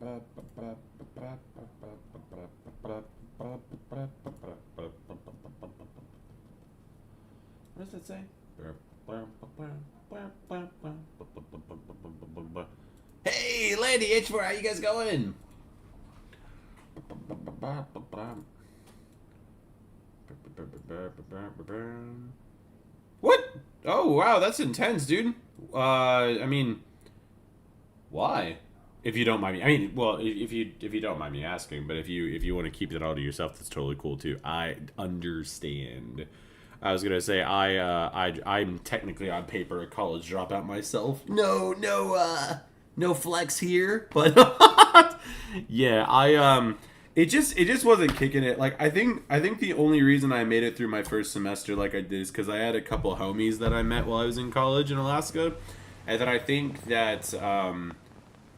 What does it say? Hey, Landy, H4, how you guys going? What? Oh, wow, that's intense, dude. I mean, why? If you don't mind me, I mean, well, if you don't mind me asking, but if you want to keep it all to yourself, that's totally cool too. I understand. I was gonna say I'm technically on paper a college dropout myself. No flex here, but yeah, it just wasn't kicking it. Like I think the only reason I made it through my first semester like I did is because I had a couple homies that I met while I was in college in Alaska, and then I think that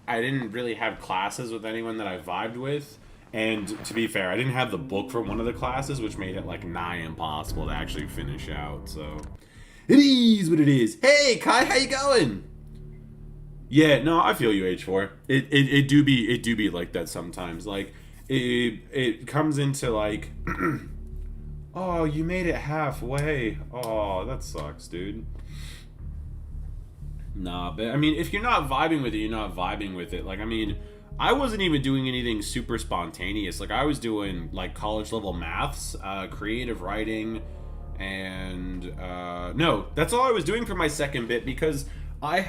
I didn't really have classes with anyone that I vibed with. And to be fair, I didn't have the book for one of the classes, which made it like nigh impossible to actually finish out. So it is what it is. Hey Kai, how you going? Yeah, no, I feel you, H4. It do be like that sometimes. Like it comes into like oh, you made it halfway. Oh, that sucks, dude. Nah, but I mean, if you're not vibing with it, you're not vibing with it. Like, I mean, I wasn't even doing anything super spontaneous. Like, I was doing like college level maths, creative writing, and no, that's all I was doing for my second bit because I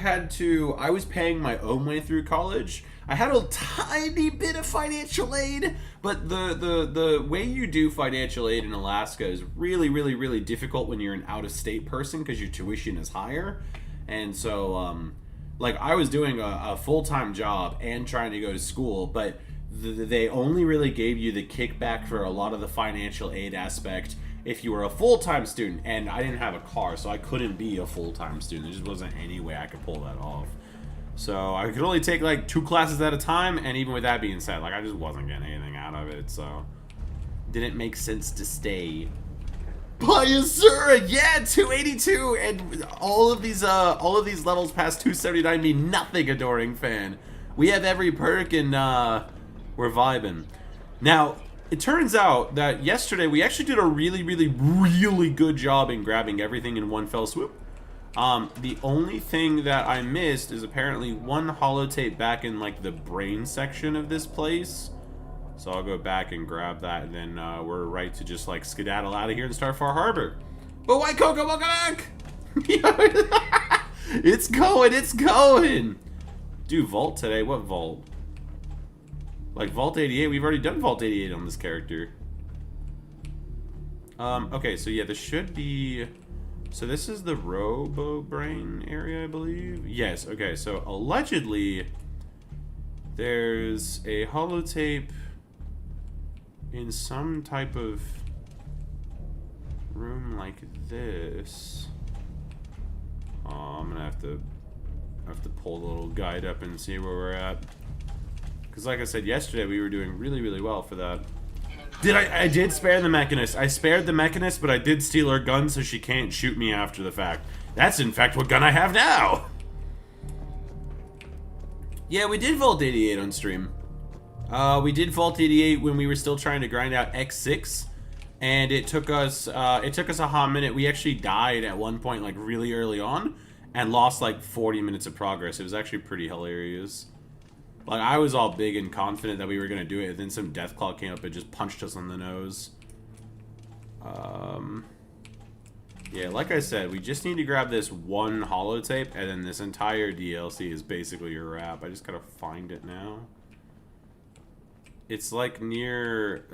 was paying my own way through college. I had a tiny bit of financial aid, but the way you do financial aid in Alaska is really, really, really difficult when you're an out-of-state person because your tuition is higher. And so, like, I was doing a full-time job and trying to go to school, but they only really gave you the kickback for a lot of the financial aid aspect if you were a full-time student. And I didn't have a car, so I couldn't be a full-time student. There just wasn't any way I could pull that off. So I could only take, like, 2 classes at a time, and even with that being said, like, I just wasn't getting anything out of it, so didn't make sense to stay. Pyasura, yeah, 282, and all of these levels past 279 mean nothing, Adoring Fan. We have every perk, and we're vibing. Now, it turns out that yesterday we actually did a really, really, really good job in grabbing everything in one fell swoop. The only thing that I missed is apparently one holotape back in like the brain section of this place. So I'll go back and grab that, and then we're right to just like skedaddle out of here and Starfar Harbor. But White Cocoa, welcome back! It's going! Do Vault today? What Vault? Like Vault 88? We've already done Vault 88 on this character. Okay, so yeah, this should be... So this is the Robo Brain area, I believe? Yes, okay, so allegedly there's a holotape in some type of room like this. Oh, I'm gonna have to pull the little guide up and see where we're at. Because like I said yesterday, we were doing really, really well for that. I did spare the Mechanist. I spared the Mechanist, but I did steal her gun so she can't shoot me after the fact. That's in fact what gun I have now! Yeah, we did Vault 88 on stream. We did Vault 88 when we were still trying to grind out X6, and it took us a hot minute. We actually died at one point, like really early on, and lost like 40 minutes of progress. It was actually pretty hilarious. Like, I was all big and confident that we were gonna do it, and then some Deathclaw came up and just punched us on the nose. Yeah, like I said, we just need to grab this one holotape, and then this entire DLC is basically a wrap. I just gotta find it now. It's like near,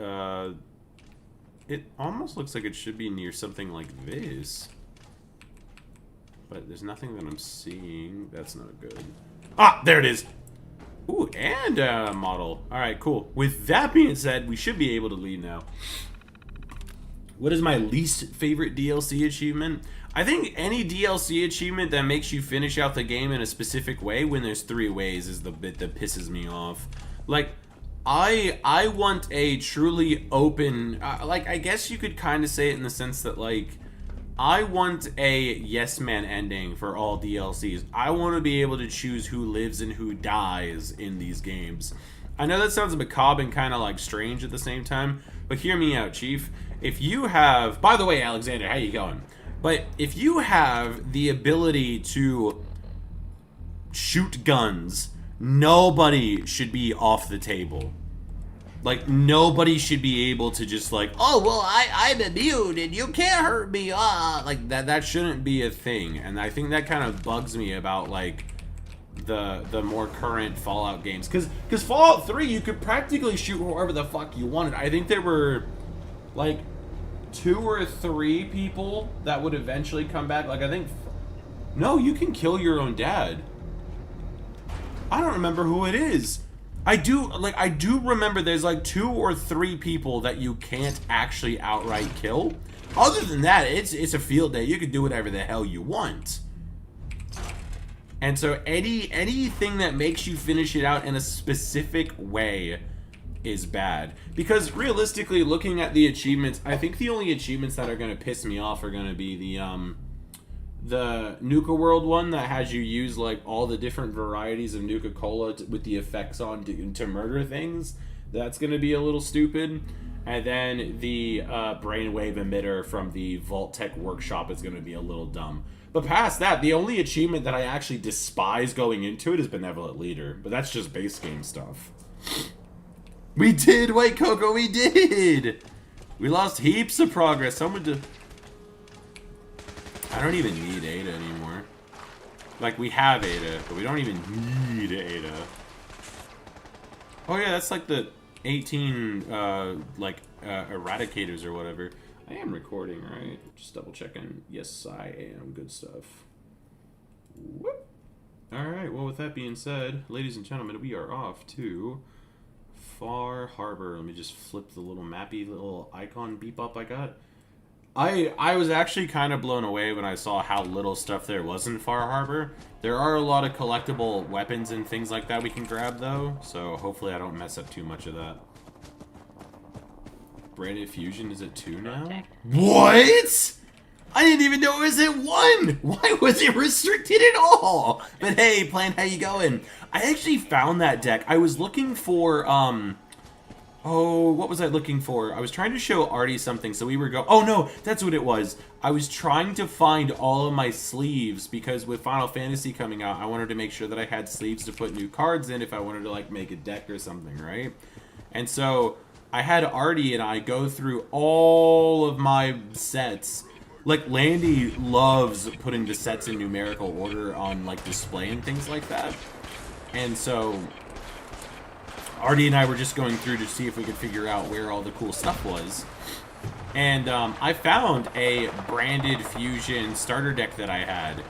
it almost looks like it should be near something like this. But there's nothing that I'm seeing. That's not good. Ah, there it is! Ooh, and a model. Alright, cool. With that being said, we should be able to leave now. What is my least favorite DLC achievement? I think any DLC achievement that makes you finish out the game in a specific way when there's 3 ways is the bit that pisses me off. Like, I want a truly open... like, I guess you could kind of say it in the sense that, like, I want a yes man ending for all DLCs. I want to be able to choose who lives and who dies in these games. I know that sounds macabre and kind of like strange at the same time, but hear me out, Chief. If you have, by the way, Alexander, how you going? But if you have the ability to shoot guns, nobody should be off the table. Like, nobody should be able to just like, oh, well, I'm immune and you can't hurt me. Like, that shouldn't be a thing. And I think that kind of bugs me about, like, the more current Fallout games. Because Fallout 3, you could practically shoot whoever the fuck you wanted. I think there were, like, 2 or 3 people that would eventually come back. Like, I think... No, you can kill your own dad. I don't remember who it is. I do remember there's like 2 or 3 people that you can't actually outright kill. Other than that, it's a field day. You can do whatever the hell you want. And so anything that makes you finish it out in a specific way is bad. Because realistically, looking at the achievements, I think the only achievements that are going to piss me off are going to be the Nuka World one that has you use like all the different varieties of Nuka-Cola with the effects on to murder things. That's going to be a little stupid. And then the brainwave emitter from the Vault-Tec workshop is going to be a little dumb. But past that, the only achievement that I actually despise going into it is Benevolent Leader. But that's just base game stuff. We did, White Cocoa, we did! We lost heaps of progress. Someone did... I don't even need Ada anymore. Like, we have Ada, but we don't even need Ada. Oh yeah, that's like the 18, eradicators or whatever. I am recording, right? Just double checking. Yes, I am. Good stuff. Whoop. Alright, well with that being said, ladies and gentlemen, we are off to Far Harbor. Let me just flip the little mappy little icon beep up I got. I was actually kind of blown away when I saw how little stuff there was in Far Harbor. There are a lot of collectible weapons and things like that we can grab, though, so hopefully I don't mess up too much of that. Branded Fusion is at 2 now? What?! I didn't even know it was at 1! Why was it restricted at all? But hey, Plan, how you going? I actually found that deck. I was looking for, oh, what was I looking for? I was trying to show Artie something, so we were oh no, that's what it was. I was trying to find all of my sleeves, because with Final Fantasy coming out, I wanted to make sure that I had sleeves to put new cards in if I wanted to, like, make a deck or something, right? And so, I had Artie and I go through all of my sets. Like, Landy loves putting the sets in numerical order on, like, display and things like that. And so... Artie and I were just going through to see if we could figure out where all the cool stuff was. And I found a Branded Fusion starter deck that I had.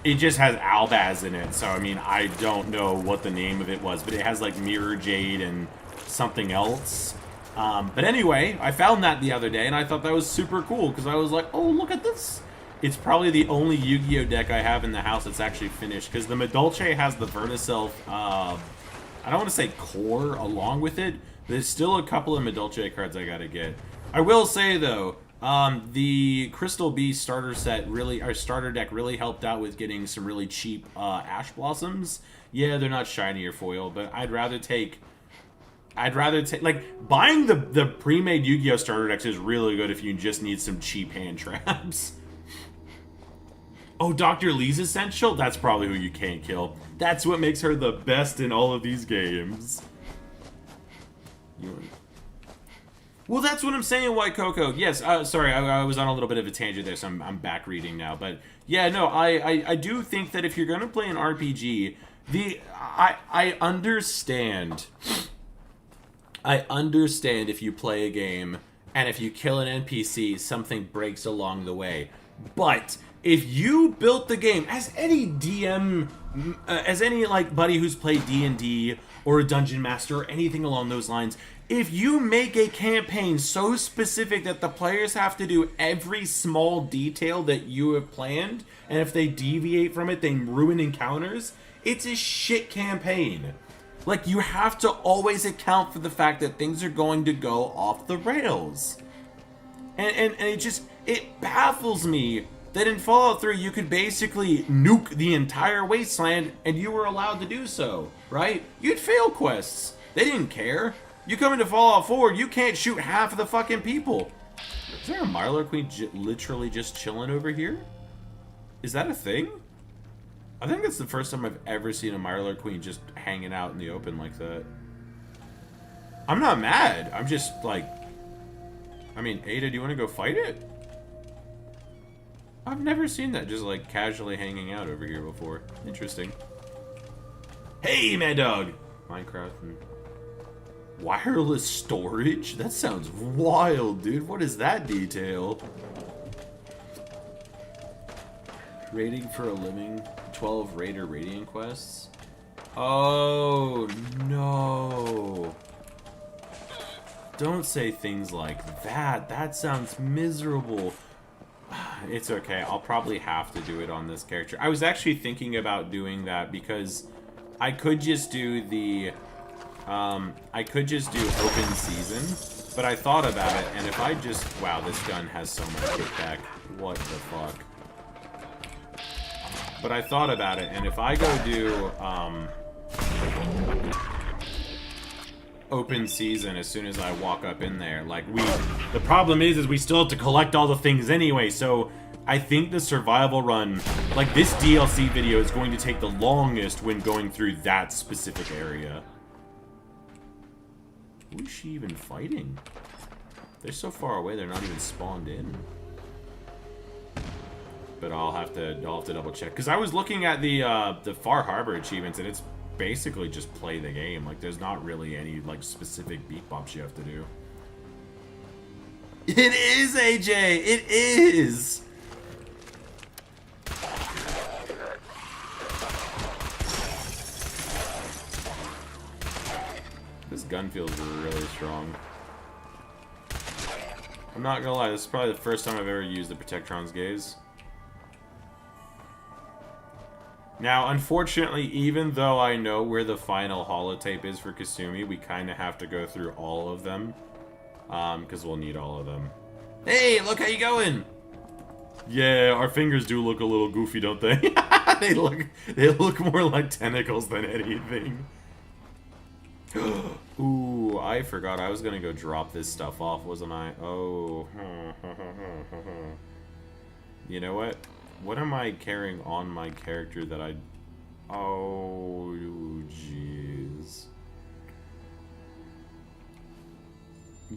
It just has Albaz in it, so I mean, I don't know what the name of it was, but it has like Mirror Jade and something else. But anyway, I found that the other day, and I thought that was super cool, because I was like, oh, look at this. It's probably the only Yu-Gi-Oh deck I have in the house that's actually finished, because the Madolche has the Vertiself, I don't want to say core along with it. There's still a couple of Madolche cards I gotta get. I will say though, the Crystal Beast starter set really, our starter deck really helped out with getting some really cheap Ash Blossoms. Yeah, they're not shiny or foil, but I'd rather take, like, buying the pre-made Yu-Gi-Oh starter decks is really good if you just need some cheap hand traps. Oh, Dr. Lee's Essential? That's probably who you can't kill. That's what makes her the best in all of these games. Well, that's what I'm saying, White Cocoa. Yes, sorry, I was on a little bit of a tangent there, so I'm back reading now. But, yeah, no, I do think that if you're going to play an RPG, I understand. I understand if you play a game, and if you kill an NPC, something breaks along the way. But... if you built the game, as any DM, as any, like, buddy who's played D&D or a Dungeon Master or anything along those lines, if you make a campaign so specific that the players have to do every small detail that you have planned, and if they deviate from it, they ruin encounters, it's a shit campaign. Like, you have to always account for the fact that things are going to go off the rails. And it just, it baffles me that in Fallout 3 you could basically nuke the entire wasteland and you were allowed to do so, right? You'd fail quests. They didn't care. You come into Fallout 4, you can't shoot half of the fucking people. Is there a Mirelurk Queen literally just chilling over here? Is that a thing? I think that's the first time I've ever seen a Mirelurk Queen just hanging out in the open like that. I'm not mad. I'm just like... I mean, Ada, do you want to go fight it? I've never seen that just like casually hanging out over here before. Interesting. Hey, Mad Dog! Minecraft and... Wireless storage? That sounds wild, dude. What is that detail? Rating for a living. 12 Raider Radiant quests. Oh, no. Don't say things like that. That sounds miserable. It's okay. I'll probably have to do it on this character. I was actually thinking about doing that because I could just do the... I could just do open season, but I thought about it, and if I just... Wow, this gun has so much kickback. What the fuck? But I thought about it, and if I go do, open season as soon as I walk up in there, like, the problem is we still have to collect all the things anyway, so I think the survival run, like, this DLC video is going to take the longest when going through that specific area. Who is she even fighting? They're so far away, they're not even spawned in. But I'll have to double check, because I was looking at the Far Harbor achievements, and it's basically just play the game. Like, there's not really any like specific beat bops you have to do. It is, AJ. It is. This gun feels really strong. I'm not gonna lie, this is probably the first time I've ever used the Protectron's Gaze. Now, unfortunately, even though I know where the final holotape is for Kasumi, we kind of have to go through all of them. Because we'll need all of them. Hey, look how you going! Yeah, our fingers do look a little goofy, don't they? they look more like tentacles than anything. Ooh, I forgot I was gonna go drop this stuff off, wasn't I? Oh. You know what? What am I carrying on my character that I... Oh, jeez.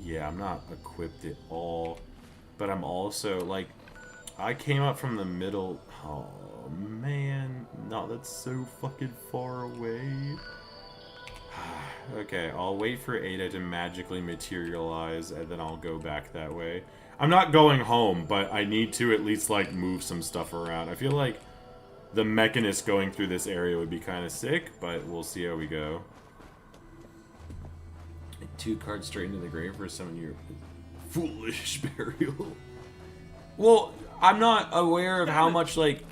Yeah, I'm not equipped at all. But I'm also, like... I came up from the middle... Oh, man. No, that's so fucking far away. Okay, I'll wait for Ada to magically materialize, and then I'll go back that way. I'm not going home, but I need to at least, like, move some stuff around. I feel like the Mechanist going through this area would be kind of sick, but we'll see how we go. 2 cards straight into the grave for some of your foolish burial. Well, I'm not aware of how much, like...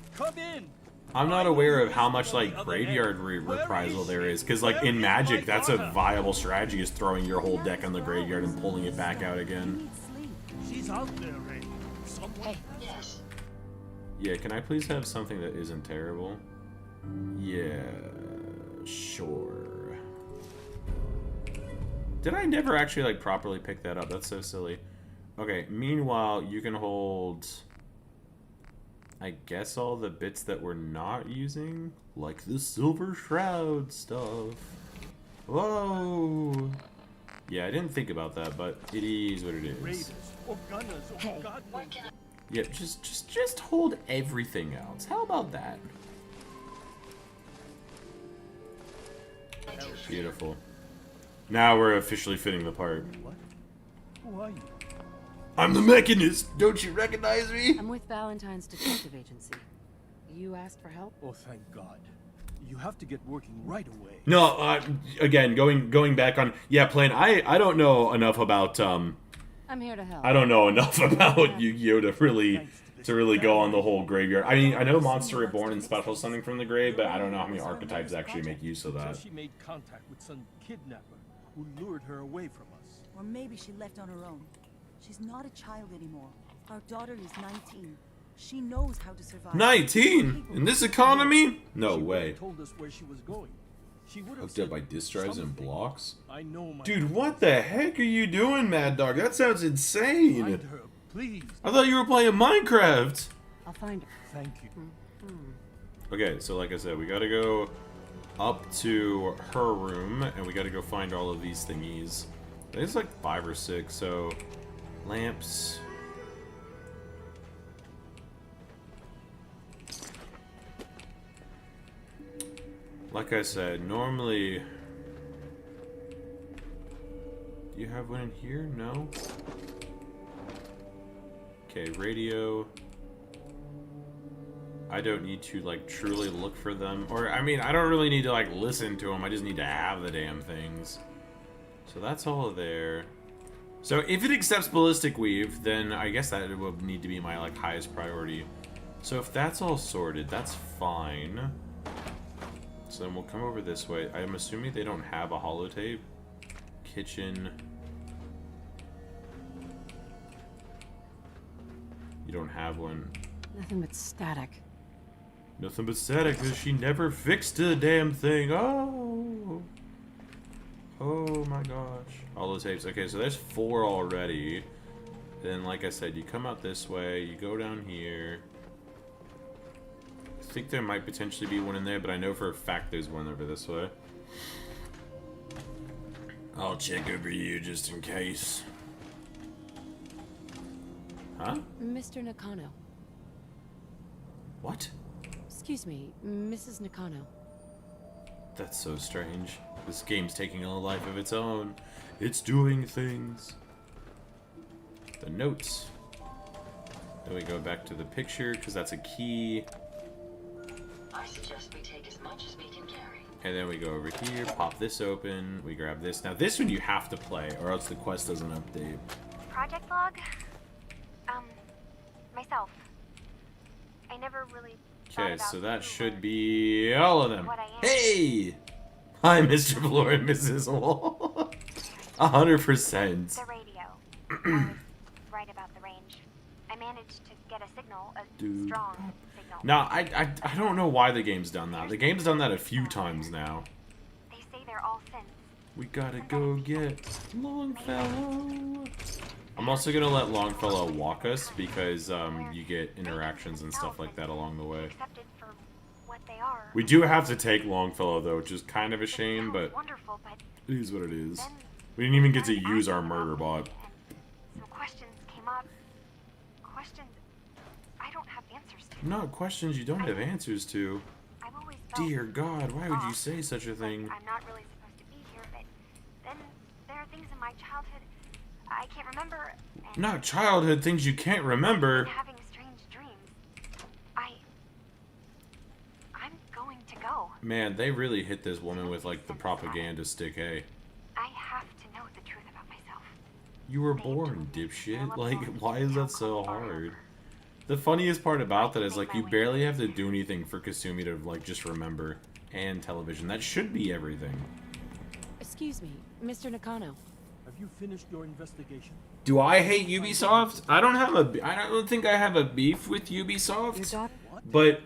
I'm not aware of how much, like, graveyard reprisal there is, because, like, in Magic, that's a viable strategy, is throwing your whole deck on the graveyard and pulling it back out again. She's out there, Ray. Hey. Yes. Yeah, can I please have something that isn't terrible? Yeah, sure. Did I never actually, like, properly pick that up? That's so silly. Okay, meanwhile, you can hold... I guess all the bits that we're not using, like the Silver Shroud stuff. Whoa! Yeah, I didn't think about that, but it is what it is. Hey. Yeah, just hold everything else. How about that? Beautiful. Now we're officially fitting the part. What? Who are you? I'm the Mechanist! Don't you recognize me? I'm with Valentine's Detective Agency. You asked for help? Oh, thank God. You have to get working right away. No, again, going back on... Yeah, Plane, I don't know enough about, I'm here to help. I don't know enough about Yu-Gi-Oh! to really go on the whole graveyard. I mean, I know Monster Reborn and Special Something from the grave, but I don't know how many archetypes actually make use of that. So she made contact with some kidnapper who lured her away from us. Or maybe she left on her own. She's not a child anymore. Our daughter is 19. She knows how to survive. 19? In this economy? No She would way. have told us where she was going. She would have Hooked said up by disk drives and something. blocks? I know my Dude, what the heck are you doing, Mad Dog? That sounds insane. Find her, please. I thought you were playing Minecraft. I'll find her. Thank you. Okay, so like I said, we gotta go up to her room, and we gotta go find all of these thingies. There's like 5 or 6, so... Lamps... Like I said, normally... Do you have one in here? No? Okay, radio... I don't need to, like, truly look for them. Or, I mean, I don't really need to, like, listen to them. I just need to have the damn things. So that's all there. So if it accepts Ballistic Weave, then I guess that will need to be my, like, highest priority. So if that's all sorted, that's fine. So then we'll come over this way. I'm assuming they don't have a holotape. Kitchen. You don't have one. Nothing but static. Nothing but static, because she never fixed the damn thing. Oh. Oh my gosh. All those tapes. Okay, so there's 4 already. Then, like I said, you come out this way, you go down here. I think there might potentially be one in there, but I know for a fact there's one over this way. I'll check over you just in case. Huh? Mr. Nakano. What? Excuse me, Mrs. Nakano. That's so strange. This game's taking on a life of its own. It's doing things. The notes. Then we go back to the picture, because that's a key. I suggest we take as much as we can carry. And then we go over here, pop this open, we grab this. Now this one you have to play, or else the quest doesn't update. Project log? Myself. I never really thought Okay, about so that who should or be all of them. what I am. Hey! Hi, Mr. Floor and Mrs. Wall. 100%. The radio. I was right about the range. I managed to get a signal, a Dude. strong signal. Now, I don't know why the game's done that. The game's done that a few times now. They say they're all synths. We gotta go get Longfellow. I'm also gonna let Longfellow walk us because you get interactions and stuff like that along the way. Accepted for what they are. We do have to take Longfellow though, which is kind of a It shame, sounds but wonderful, but it is what it is. then We didn't even get to started use our asking murder about bot. me, and some questions came up. Questions I don't have answers to. No, questions you don't have answers to. I've always felt Dear God, why would you lost, say such a like thing? I'm not really supposed to be here, but then there are things in my childhood I can't remember. And Not childhood things you can't remember. having strange dreams. I'm going to go. Man, they really hit this woman with like the propaganda stick, hey. I have to know the truth about myself. You were born, dipshit. Like, why is that so hard? The funniest part about that is, like, you barely have to do anything for Kasumi to, like, just remember. And television. That should be everything. Excuse me, Mr. Nakano. Have you finished your investigation? Do I hate Ubisoft? I don't think I have a beef with Your Ubisoft. daughter. But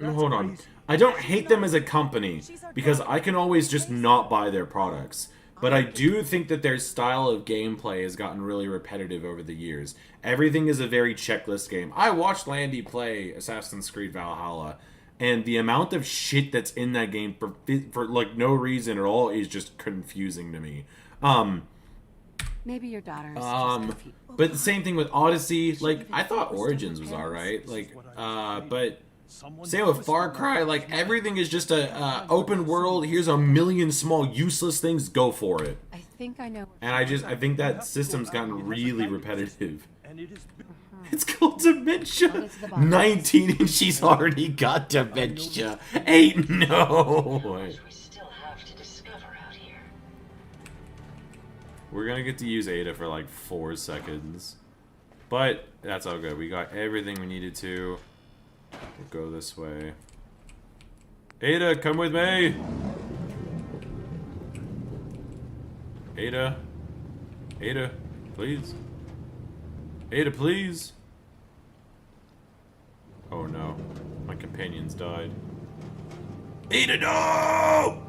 hold on. I don't hate them as a company because I can always just not buy their products. But I do think that their style of gameplay has gotten really repetitive over the years. Everything is a very checklist game. I watched Landy play Assassin's Creed Valhalla, and the amount of shit that's in that game for like no reason at all is just confusing to me. Maybe your daughter is just a few. But the same thing with Odyssey. Like, I thought Origins was alright. Like, but same with Far Cry. Like, everything is just a open world. Here's a million small useless things. Go for it. I think I know. And I think that system's gotten really repetitive. And it is It's called dementia. What is the box? 19 and she's already got dementia. Ain't no way. We still have to discover out here. We're gonna get to use Ada for like 4 seconds. But that's all good. We got everything we needed to. We'll go this way. Ada, come with me! Ada. Ada, please. Ada, please. Oh no. My companions died. Ada, no!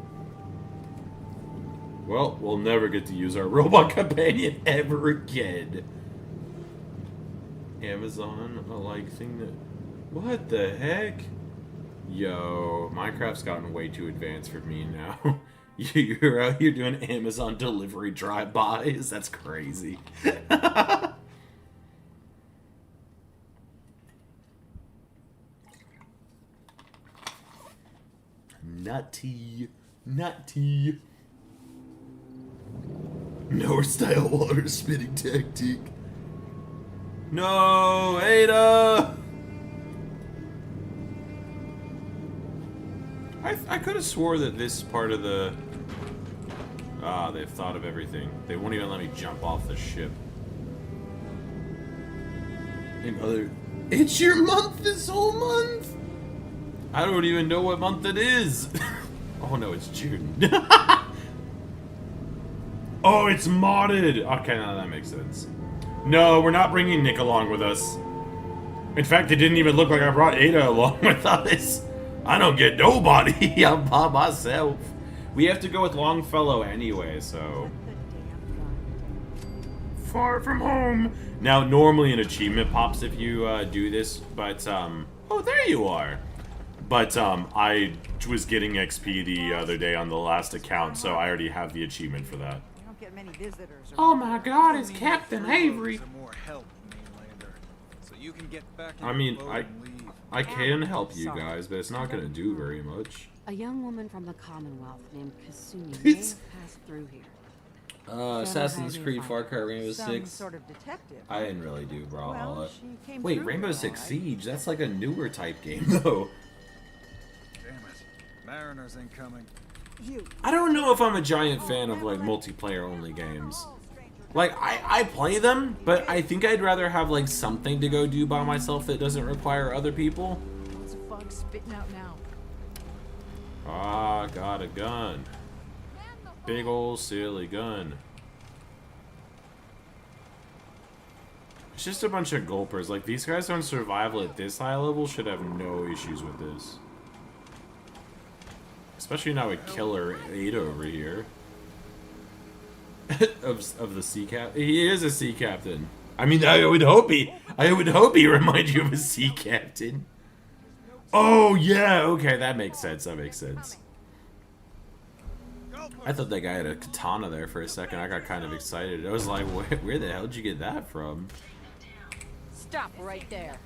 Well, we'll never get to use our robot companion ever again. Amazon, a like thing that... What the heck? Yo, Minecraft's gotten way too advanced for me now. You're out here doing Amazon delivery drive-bys? That's crazy. Nutty. Nutty. North-style water spitting tactic. No, Ada! I could have swore that this part of the... Ah, they've thought of everything. They won't even let me jump off the ship. Hey, mother... It's your month this whole month? I don't even know what month it is. Oh no, it's June. Oh, it's modded! Okay, now that makes sense. No, we're not bringing Nick along with us. In fact, it didn't even look like I brought Ada along with us. I don't get nobody. I'm by myself. We have to go with Longfellow anyway, so... Far from home. Now, normally an achievement pops if you do this, but, oh, there you are. But, I was getting XP the other day on the last account, so I already have the achievement for that. Get many visitors. Oh my god, it's Captain Avery! I mean, I can help you guys, but it's not gonna do very much. A young woman from the Commonwealth named Kasumi may have passed through here. Assassin's Creed, Far Cry, Rainbow Some Six. sort of detective. I didn't really do Brawlhalla. Well, she came Wait, through Rainbow here, Six all right. Siege? That's like a newer type game, though. Damn it. Mariners incoming. I don't know if I'm a giant fan of, like, multiplayer-only games. Like, I play them, but I think I'd rather have, like, something to go do by myself that doesn't require other people. Lots of fog spitting out now. Ah, got a gun. Big ol' silly gun. It's just a bunch of gulpers. Like, these guys on survival at this high level should have no issues with this. Especially now with Killer Ada over here. of the sea cap. He is a sea captain. I mean, I would hope he reminds you of a sea captain. Oh yeah, okay, that makes sense. That makes sense. I thought that guy had a katana there for a second. I got kind of excited. I was like, where the hell did you get that from? Stop right there.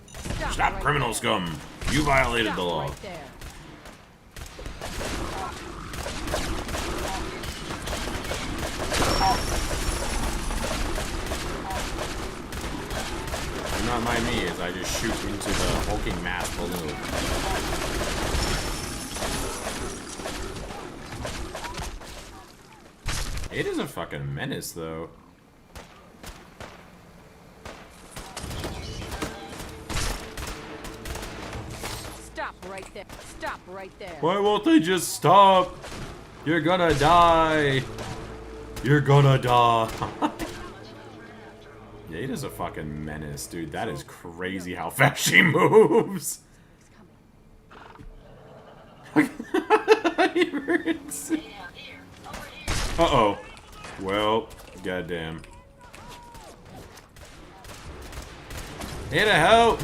Stop, right criminal there. scum! You violated Stop the law. Right there. Do not mind me as I just shoot into the hulking mass below. It is a fucking menace, though. Stop right there. Stop right there. Why won't they just stop? You're gonna die. You're gonna die. Ada's a fucking menace, dude. That is crazy how fast she moves. Uh-oh. Well, goddamn. Ada, help!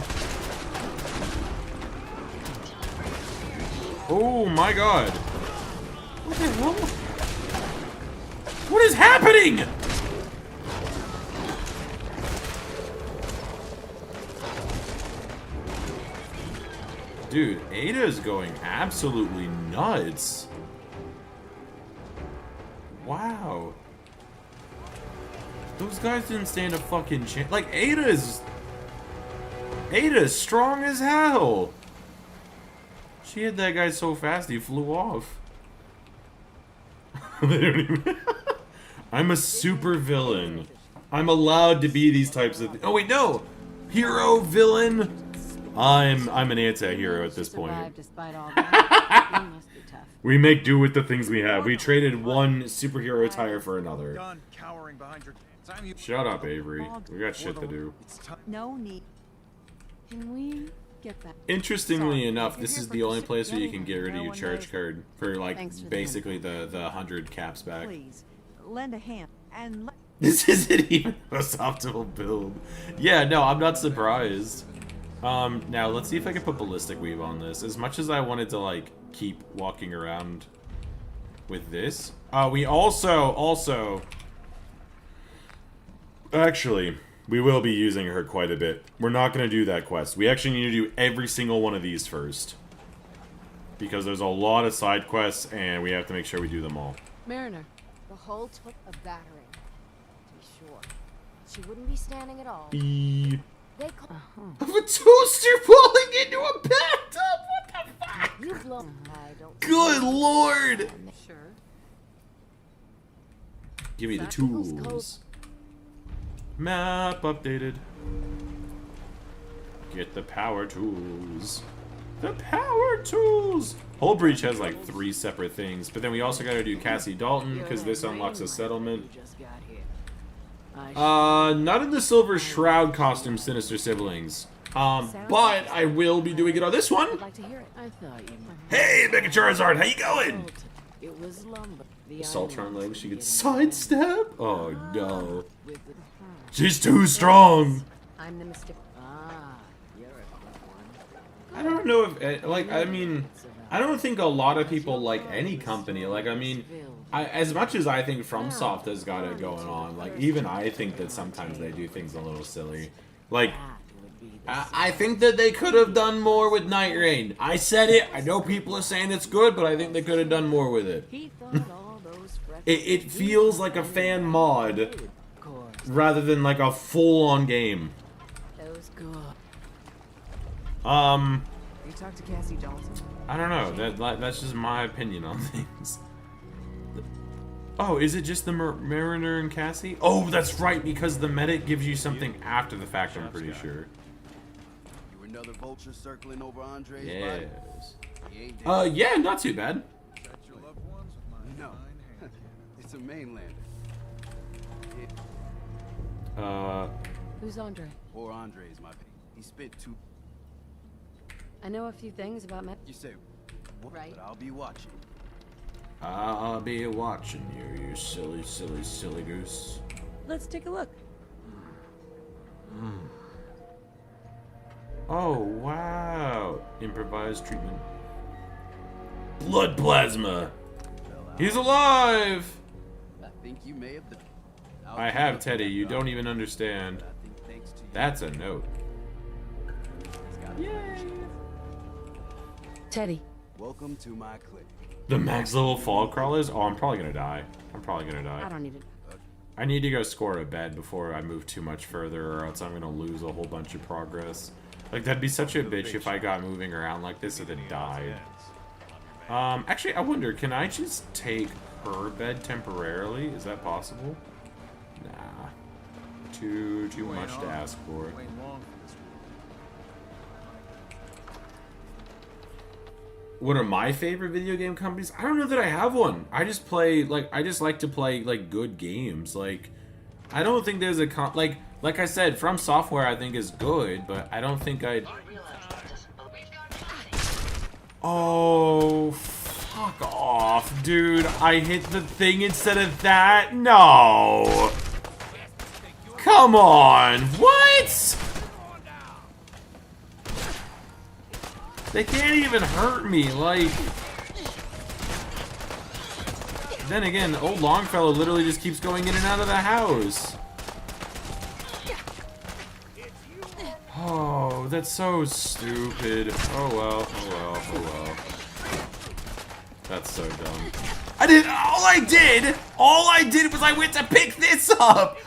Oh my god. What the hell? What is happening? Dude, Ada is going absolutely nuts. Wow. Those guys didn't stand a fucking chance. Like, Ada's strong as hell. She hit that guy so fast he flew off. They don't even... I'm a super villain. I'm allowed to be these types of... Oh wait, no! Hero, villain. I'm an anti-hero at this point. Survived despite all that. You must be tough. We make do with the things we have. We traded one superhero attire for another. Gun cowering behind your Shut up, Avery. We got shit to do. It's time. No need. Can we Get back. Interestingly Sorry, enough, if this you're is here the for only place where you Christmas, can get rid of no your one charge knows. card for like Thanks for the basically the 100 caps back. Please, lend a hand and let This isn't even the most optimal build. Yeah, no, I'm not surprised. Now let's see if I can put ballistic weave on this. As much as I wanted to like keep walking around with this, we also actually we will be using her quite a bit. We're not going to do that quest. We actually need to do every single one of these first, because there's a lot of side quests and we have to make sure we do them all. Mariner. The whole took a battering. To be sure. She wouldn't be standing at all. They They call of a toaster falling into a bathtub. What the fuck? you blow. I don't. Good lord! Sure. Give me the Practical's tools. Map updated. Get the power tools. The power tools! Hull Breach has like 3 separate things, but then we also gotta do Cassie Dalton, because this unlocks a settlement. Not in the Silver Shroud costume, Sinister Siblings. But I will be doing it on this one. I'd like to hear it. I thought you might. Hey, Mega Charizard, how you going? It was lumber. The Assaultron legs, she could island sidestep? Oh no. with the She's too strong! I'm the mystic. you're a good one. I don't know if, I mean, I don't think a lot of people like any company. Like, I mean, as much as I think FromSoft has got it going on, like, even I think that sometimes they do things a little silly. Like, I think that they could have done more with Night Rain. I said it, I know people are saying it's good, but I think they could have done more with it. He thought all those freckles It feels like a fan mod, of course. rather than like a full-on game. Those good. you talk to Cassie Johnson. I don't know. That's just my opinion on things. Oh, is it just the Mariner and Cassie? Oh, that's right, because the medic gives you something after the fact, I'm pretty sure. You another vulture circling over Andre's body? Yes. He ain't dead. Yeah, not too bad. No. It's a mainlander. Who's Andre? Poor Andre's my baby. He spent 2. I know a few things about Met. You say, what? Right. But I'll be watching. I'll be watching you, you silly, silly, silly goose. Let's take a look. Oh, wow. Improvised treatment. Blood plasma. He's alive! I think you may have. I have, Teddy. You don't even understand. I think thanks to you. That's a note. Teddy. Welcome to my clinic. The max level fall crawlers? Oh, I'm probably gonna die. I'm probably gonna I die. don't need it. I need to go score a bed before I move too much further, or else I'm gonna lose a whole bunch of progress. Like, that'd be such a bitch if I got moving around like this and then died. Actually, I wonder, can I just take her bed temporarily? Is that possible? Nah. Too much to ask for. You ain't long for this world. What are my favorite video game companies? I don't know that I have one. I just play, like, I just like to play, like, good games. Like, I don't think there's a like I said, From Software I think is good, but I don't think I'd... I realize that doesn't believe your Oh, fuck off, dude. I hit the thing instead of that? No. Come on. What? They can't even hurt me, like... Then again, old Longfellow literally just keeps going in and out of the house. Oh, that's so stupid. Oh well, oh well, oh well. That's so dumb. All I did was I went to pick this up!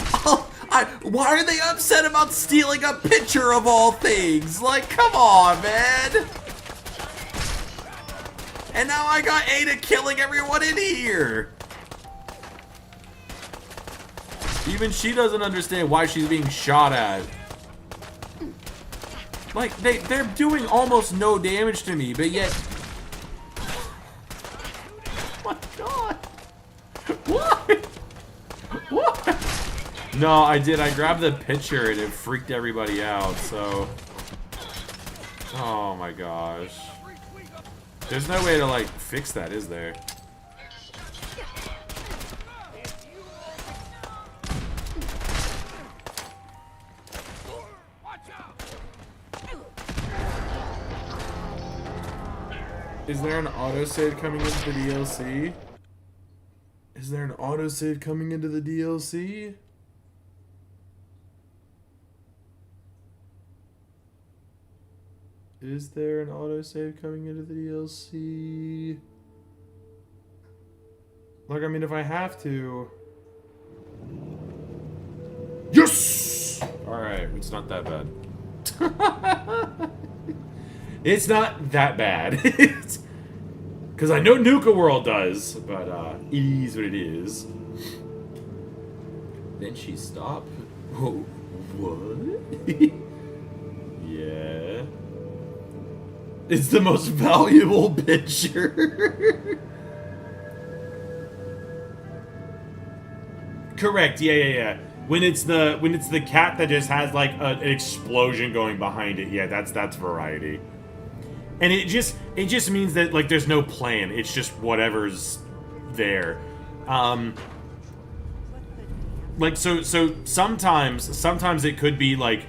Why are they upset about stealing a picture of all things? Like, come on, man! And now I got Ada killing everyone in here! Even she doesn't understand why she's being shot at. Like, they're doing almost no damage to me, but yet... Oh my god! What? What? No, I did. I grabbed the picture and it freaked everybody out, so... Oh my gosh. There's no way to, like, fix that, is there? Is there an autosave coming into the DLC? Is there an autosave coming into the DLC? Is there an autosave coming into the DLC? Like, I mean, if I have to... Yes! Alright, it's not that bad. It's not that bad. Because I know Nuka World does, but it is what it is. Then she stopped. Oh, what? Yeah. It's the most valuable picture. Correct. Yeah. When it's the cat that just has like an explosion going behind it. Yeah, that's variety. And it just means that like there's no plan. It's just whatever's there. Like so sometimes it could be like,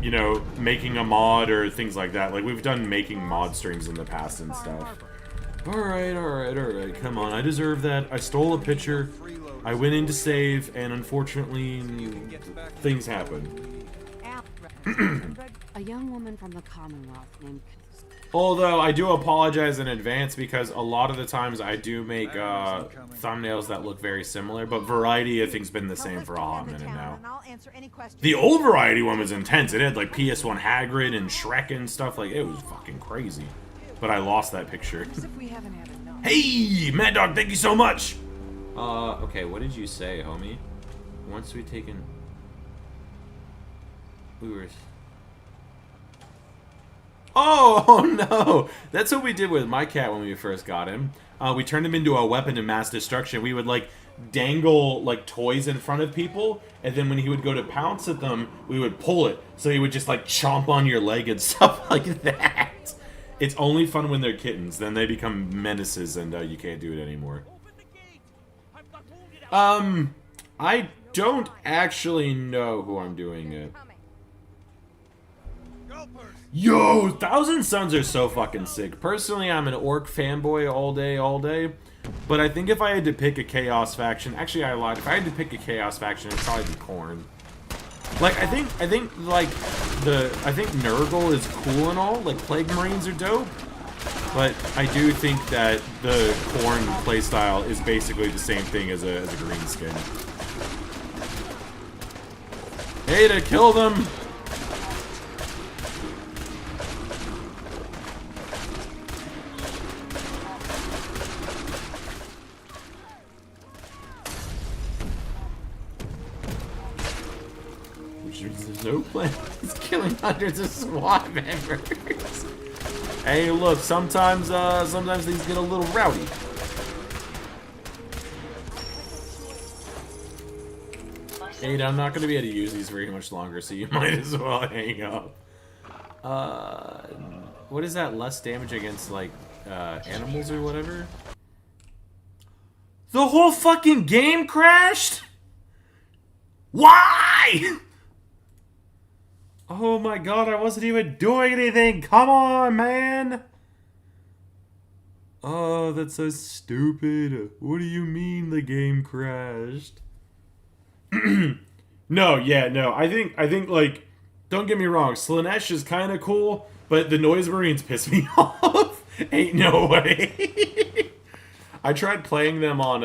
you know, making a mod or things like that. Like we've done making mod streams in the past and stuff. All right. Come on, I deserve that. I stole a picture. I went in to save, and unfortunately, things happen. A young woman from the Commonwealth named... Although, I do apologize in advance, because a lot of the times I do make thumbnails that look very similar, but Variety, I think, has been the same for a hot minute now. The old Variety one was intense. It had, like, PS1 Hagrid and Shrek and stuff. Like, it was fucking crazy. But I lost that picture. Hey, Mad Dog, thank you so much! Okay, what did you say, homie? Once we taken... We were... Oh, no! That's what we did with my cat when we first got him. We turned him into a weapon of mass destruction. We would, like, dangle, like, toys in front of people, and then when he would go to pounce at them, we would pull it. So he would just, like, chomp on your leg and stuff like that. It's only fun when they're kittens. Then they become menaces, and you can't do it anymore. I don't actually know who I'm doing it. Yo, Thousand Suns are so fucking sick. Personally, I'm an Orc fanboy all day. But I think if I had to pick a Chaos faction, actually I lied. If I had to pick a Chaos faction, it'd probably be Khorne. Like I think Nurgle is cool and all. Like Plague Marines are dope. But I do think that the Khorne playstyle is basically the same thing as a green skin. Hey, to kill them! Which means there's no plan. He's killing hundreds of SWAT members. Hey, look, sometimes things get a little rowdy. Ada, I'm not going to be able to use these very much longer, so you might as well hang up. What is that? Less damage against, like, animals or whatever? The whole fucking game crashed? Why? Oh my god, I wasn't even doing anything! Come on, man! Oh, that's so stupid. What do you mean the game crashed? No, I think, like, don't get me wrong, Slaanesh is kind of cool, but the Noise Marines piss me off. Ain't no way. I tried playing them on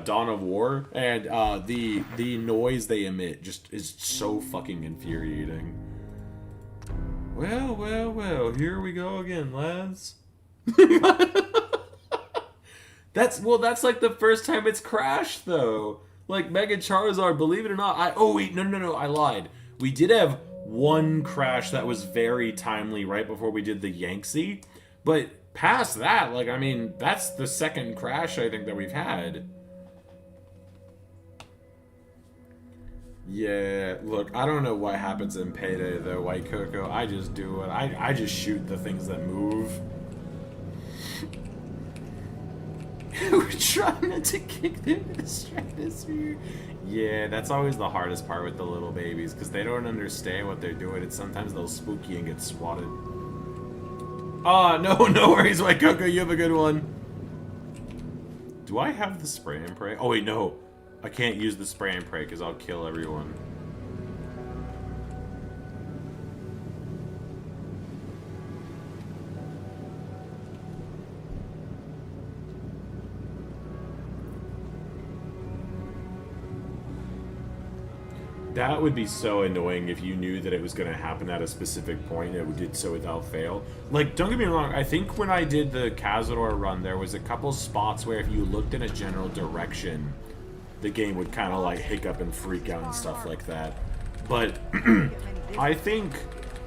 Dawn of War, and the noise they emit just is so fucking infuriating. Well, here we go again, lads. That's like the first time it's crashed, though. Like, Mega Charizard, believe it or not, no, I lied. We did have one crash that was very timely right before we did the Yanxi, but past that, like, I mean, that's the second crash I think that we've had. Yeah, look, I don't know what happens in Payday though, White Cocoa. I just do it. I just shoot the things that move. We're trying not to kick them to the stratosphere. Yeah, that's always the hardest part with the little babies, because they don't understand what they're doing, and sometimes they'll spook you and get swatted. Ah, no, no worries, White Cocoa, you have a good one. Do I have the spray and pray? Oh wait, no. I can't use the spray and pray because I'll kill everyone. That would be so annoying if you knew that it was going to happen at a specific point and it did so without fail. Like, don't get me wrong, I think when I did the Cazador run, there was a couple spots where if you looked in a general direction, the game would kind of like hiccup and freak out and stuff like that. But I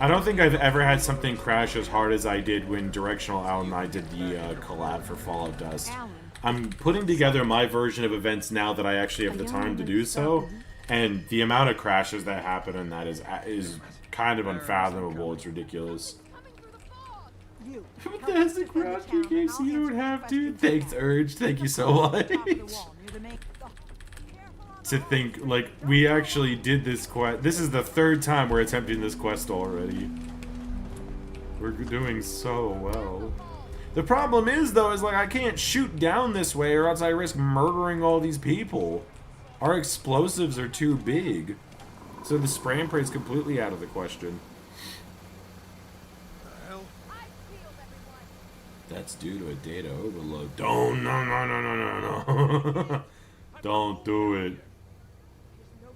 don't think I've ever had something crash as hard as I did when Directional Owl and I did the collab for Fallout Dust. I'm putting together my version of events now that I actually have the time to do so. And the amount of crashes that happen in that is kind of unfathomable. It's ridiculous. What the heck's the crouch game so you don't have to? Thanks, Urge. Thank you so much. To think, like, we actually did this quest. This is the third time we're attempting this quest already. We're doing so well. The problem is, though, is like I can't shoot down this way or else I risk murdering all these people. Our explosives are too big. So the spray and pray is completely out of the question. That's due to a data overload. Don't, no. Don't do it.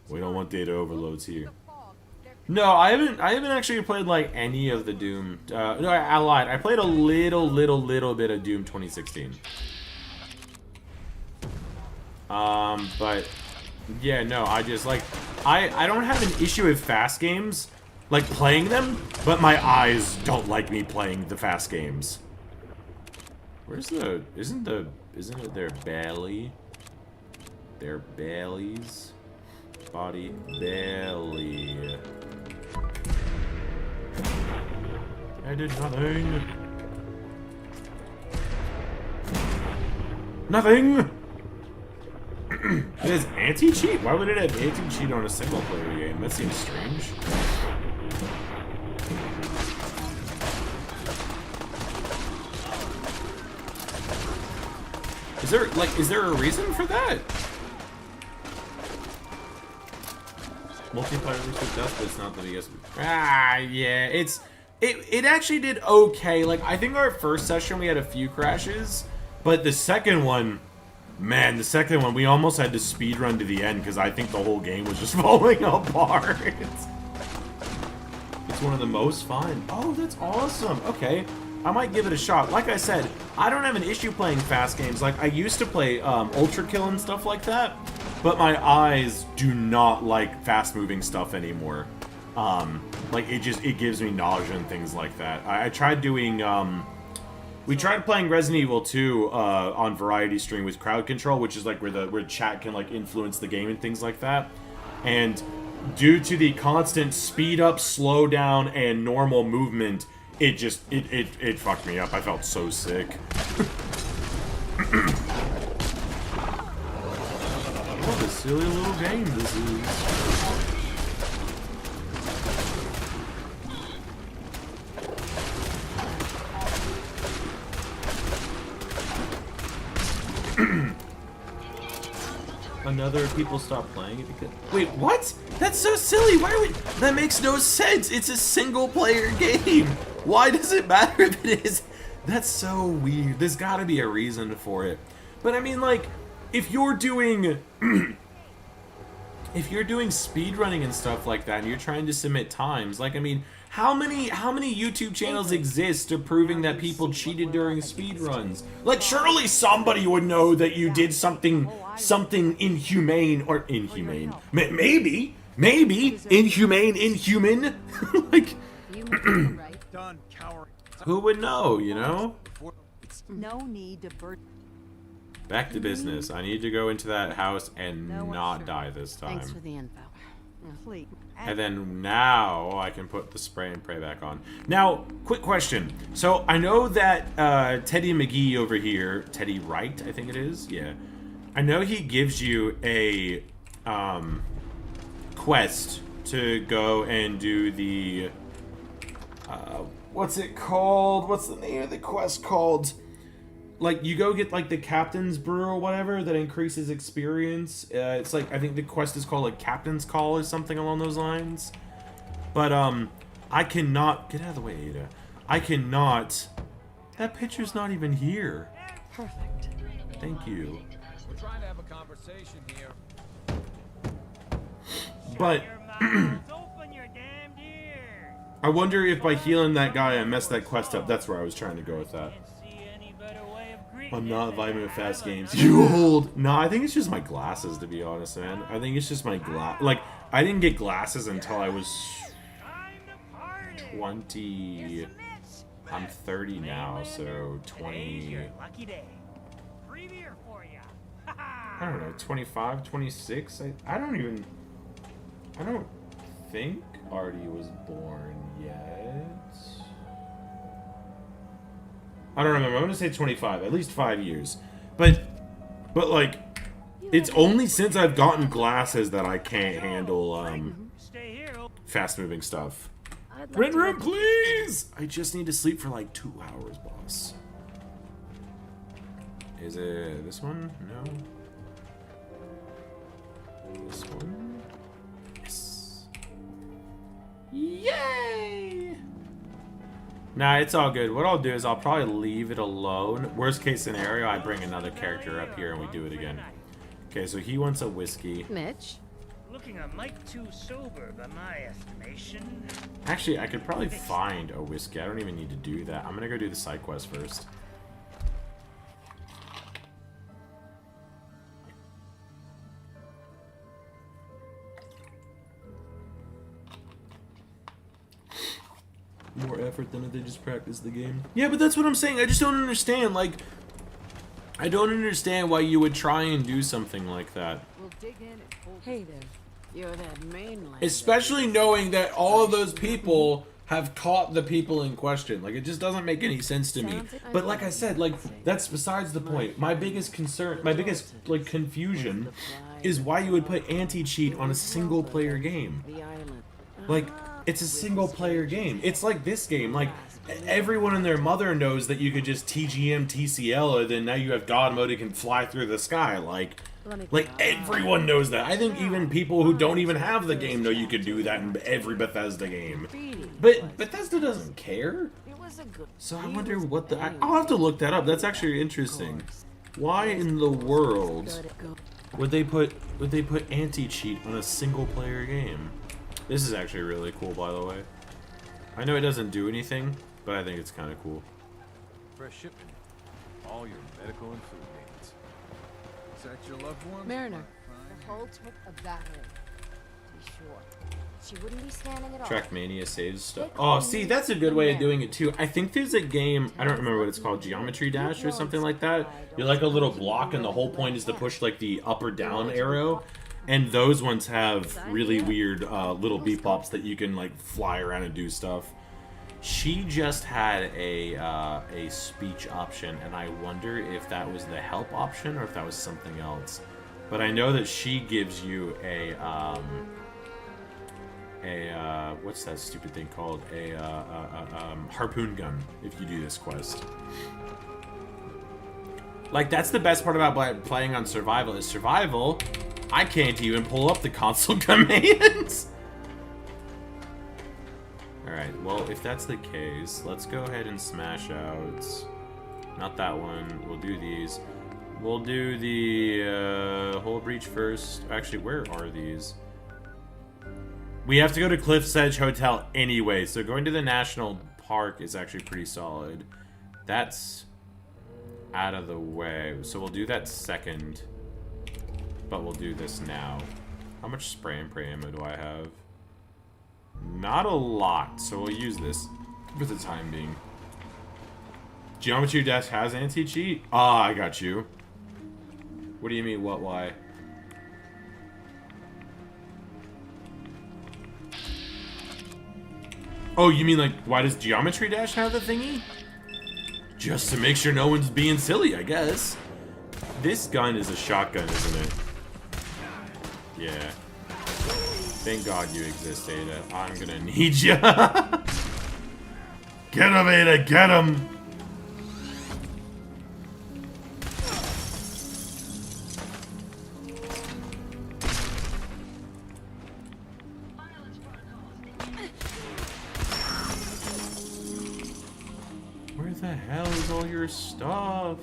We don't want data overloads here. No, I haven't actually played like any of the Doom. No, I lied. I played a little bit of Doom 2016. But yeah, no, I just like I don't have an issue with fast games, like playing them, but my eyes don't like me playing the fast games. Where's the isn't it their belly? Their bellies? Body belly. I did nothing. Nothing! It has anti-cheat? Why would it have anti-cheat on a single-player game? That seems strange. Is there a reason for that? Multiplayer with Dust, but it's not the biggest. Ah, yeah, it actually did okay. Like, I think our first session we had a few crashes, but the second one, man, we almost had to speedrun to the end because I think the whole game was just falling apart. It's one of the most fun. Oh, that's awesome. Okay, I might give it a shot. Like I said, I don't have an issue playing fast games. Like, I used to play Ultra Kill and stuff like that, but my eyes do not like fast-moving stuff anymore. Like, it gives me nausea and things like that. I tried doing, we tried playing Resident Evil 2 on Variety Stream with crowd control, which is like where chat can like influence the game and things like that. And due to the constant speed up, slow down, and normal movement, it just it fucked me up. I felt so sick. What a silly little game this is. Another people stop playing it because... Wait, what? That's so silly. Why would... That makes no sense. It's a single-player game. Why does it matter if it is... That's so weird. There's gotta be a reason for it. But I mean, like, if you're doing... if you're doing speedrunning and stuff like that and you're trying to submit times, like, I mean, how many YouTube channels exist to proving that people cheated during speedruns? Like, surely somebody would know that you did something inhumane or inhumane. Maybe inhuman. Like, Done, coward. who would know, you know? No need to burn. Back to business. I need to go into that house and not die this time. Thanks for the info. Please. And then now I can put the spray and pray back on. Now, quick question. So I know that Teddy McGee over here, Teddy Wright, I think it is. Yeah. I know he gives you a quest to go and do the what's it called? What's the name of the quest called? Like, you go get, like, the Captain's Brew or whatever that increases experience. It's like, I think the quest is called, like, Captain's Call or something along those lines. But, I cannot... Get out of the way, Ada. I cannot... That picture's not even here. Perfect. Thank you. We're trying to have a conversation here. But... Open your damned ear. I wonder if by healing that guy I messed that quest up. That's where I was trying to go with that. I'm not vibing with fast games. You old. No, I think it's just my glasses, to be honest, man. I think it's just my Like, I didn't get glasses until I was 20. I'm 30 now, so 20. Lucky day. Free beer for ya. I don't know, 25, 26? I don't think Artie was born yet. I don't remember. I'm gonna say 25. At least 5 years. But like, it's only since I've gotten glasses that I can't handle fast-moving stuff. Red room, please. I just need to sleep for like 2 hours, boss. Is it this one? No. This one. Yes. Yay! Nah, it's all good. What I'll do is I'll probably leave it alone. Worst case scenario, I bring another character up here and we do it again. Okay, so he wants a whiskey. Mitch? Looking a mite too sober by my estimation. Actually, I could probably find a whiskey. I don't even need to do that. I'm gonna go do the side quest first. More effort than if they just practice the game. Yeah, but that's what I'm saying. I just don't understand. Like, I don't understand why you would try and do something like that. We'll dig in and pull. Hey there. You're that mainland. Especially knowing that all of those people have caught the people in question. Like, it just doesn't make any sense to me. But like I said, like, that's besides the point. My biggest concern, my biggest, like, confusion is why you would put anti-cheat on a single-player game. Like, it's a single-player game. It's like this game. Like, everyone and their mother knows that you could just TGM TCL, and then now you have God mode, it can fly through the sky. Like everyone knows that. I think even people who don't even have the game know you could do that in every Bethesda game. But Bethesda doesn't care. So I wonder what the... I'll have to look that up. That's actually interesting. Why in the world would they put anti-cheat on a single-player game? This is actually really cool, by the way. I know it doesn't do anything, but I think it's kind of cool. Fresh shipment. All your medical and food needs. Is that your loved one? Mariner. The hull took a battering, to be sure. She wouldn't be standing at all. Trackmania saves stuff. Oh, see, that's a good way of doing it, too. I think there's a game, I don't remember what it's called, Geometry Dash or something like that. You're like a little block, and the whole point is to push, like, the up or down arrow. And those ones have really weird little beep bops that you can, like, fly around and do stuff. She just had a speech option, and I wonder if that was the help option or if that was something else. But I know that she gives you a what's that stupid thing called? A harpoon gun if you do this quest. Like, that's the best part about playing on survival is survival. I can't even pull up the console commands. Alright, well, if that's the case, let's go ahead and smash out. Not that one. We'll do these. We'll do the Hull Breach first. Actually, where are these? We have to go to Cliff's Edge Hotel anyway, so going to the National Park is actually pretty solid. That's out of the way. So we'll do that second. But we'll do this now. How much spray and pray ammo do I have? Not a lot, so we'll use this for the time being. Geometry Dash has anti-cheat? Ah, I got you. What do you mean, what, why? Oh, you mean like, why does Geometry Dash have the thingy? Just to make sure no one's being silly, I guess. This gun is a shotgun, isn't it? Yeah. Thank God you exist, Ada. I'm gonna need ya. Get him, Ada, get him! Where the hell is all your stuff?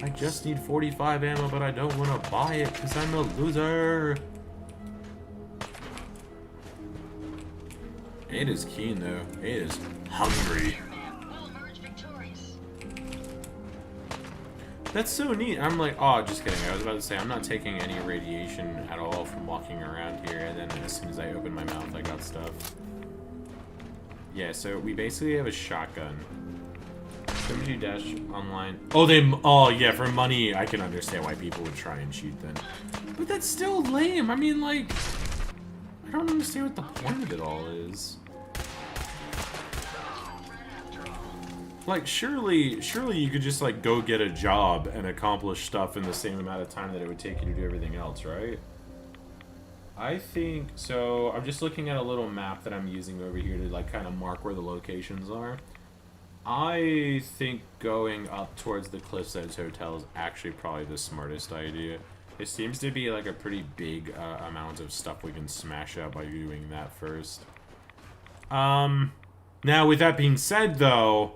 I just need 45 ammo, but I don't want to buy it because I'm a loser. Ada's keen though. Ada's hungry. That's so neat. I'm like, oh, just kidding. I was about to say, I'm not taking any radiation at all from walking around here, and then as soon as I open my mouth, I got stuff. Yeah, so we basically have a shotgun. Geometry Dash online. Oh, yeah, for money, I can understand why people would try and cheat then. But that's still lame. I mean, like, I don't understand what the point of it all is. Like, surely you could just, like, go get a job and accomplish stuff in the same amount of time that it would take you to do everything else, right? I think, so I'm just looking at a little map that I'm using over here to, like, kind of mark where the locations are. I think going up towards the Cliff's Edge Hotel is actually probably the smartest idea. It seems to be, like, a pretty big amount of stuff we can smash up by doing that first. Now, with that being said, though...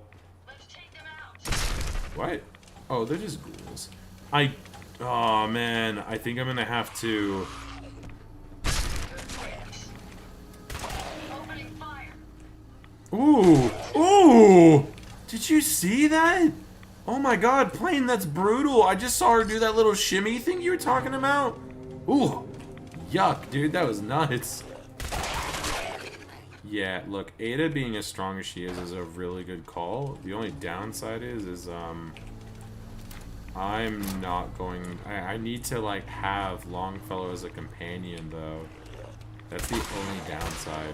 What? Oh, they're just ghouls. Oh, man. I think I'm gonna have to... Ooh! Ooh! Did you see that? Oh my god, Plane, that's brutal. I just saw her do that little shimmy thing you were talking about. Ooh. Yuck, dude. That was nuts. Yeah, look, Ada being as strong as she is a really good call. The only downside is I'm not going... I need to, like, have Longfellow as a companion, though. That's the only downside.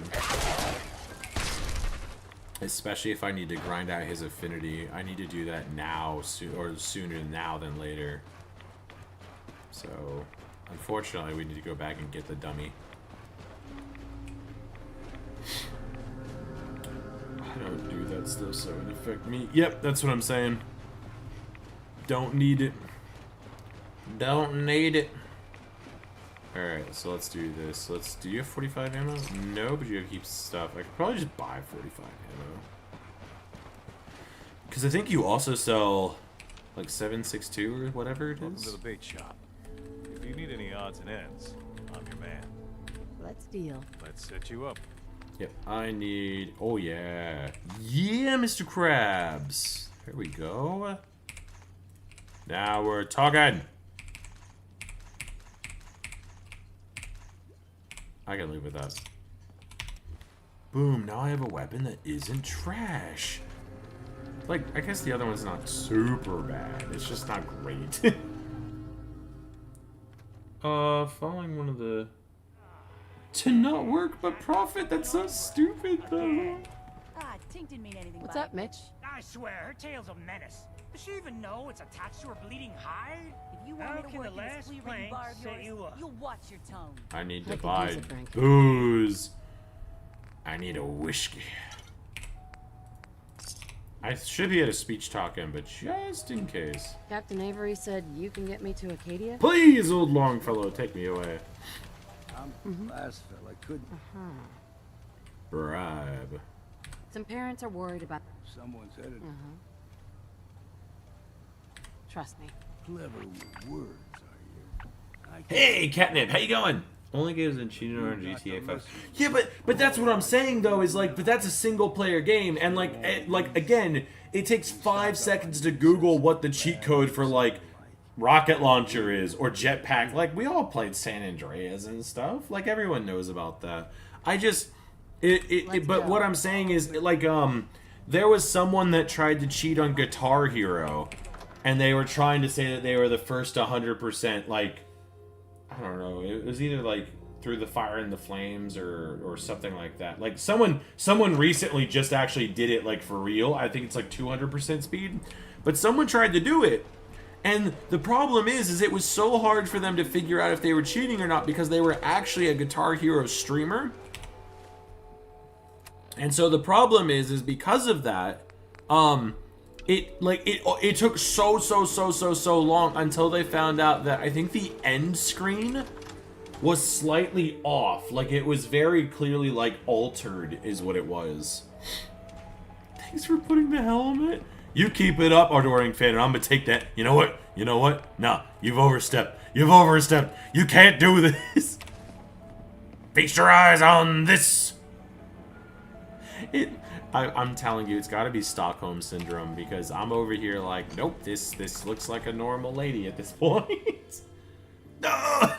Especially if I need to grind out his affinity. I need to do that now, or sooner now than later. So, unfortunately, we need to go back and get the dummy. I don't do that stuff so it affect me. Yep, that's what I'm saying. Don't need it. Don't need it. Alright, so let's do this. Do you have 45 ammo? No, but you have heaps of stuff. I could probably just buy 45 ammo. Because I think you also sell, like, 7.62 or whatever it Welcome is. to the bait shop. If you need any odds and ends, I'm your man. Let's deal. Let's set you up. Yep, I need... Oh, yeah. Yeah, Mr. Krabs. There we go. Now we're talking. I can live with that. Boom, now I have a weapon that isn't trash. Like, I guess the other one's not super bad. It's just not great. Following one of the... To not work but profit? That's so stupid, though. Ah, Tink didn't mean anything What's by up, Mitch? I swear, her tail's a menace. Does she even know it's attached to her bleeding hide? If you want How me to can work the in this last flea-ridden plank bar of set yours, you up? you'll watch your tone. I need I to could buy use a drink. booze. I need a whiskey. I should be at a speech talking, but just in case. Captain Avery said you can get me to Acadia? Please, old Longfellow, take me away. I'm the last fella. Couldn't Bribe. Some parents are worried about... someone said it? Trust me. Clever with words, are you? I can't Hey, Catnip, how you going? Only games in cheating on GTA 5. Yeah, but that's what I'm saying though. Is like, but that's a single player game, and like again, it takes 5 seconds to Google what the cheat code for like rocket launcher is or jetpack. Like we all played San Andreas and stuff. Like everyone knows about that. I just but what I'm saying is like there was someone that tried to cheat on Guitar Hero, and they were trying to say that they were the first 100% like. I don't know, it was either like through the fire and the flames or something like that. Like someone recently just actually did it like for real. I think it's like 200% speed, but someone tried to do it. And the problem is it was so hard for them to figure out if they were cheating or not because they were actually a Guitar Hero streamer. And so the problem is because of that, it took so long until they found out that I think the end screen was slightly off. Like it was very clearly like altered is what it was. Thanks for putting the helmet. You keep it up, Ardoring fan, and I'm gonna take that. You know what? You know what? Nah, you've overstepped. You've overstepped. You can't do this. Feast your eyes on this. I'm telling you, it's got to be Stockholm Syndrome because I'm over here like, nope, this looks like a normal lady at this point. No.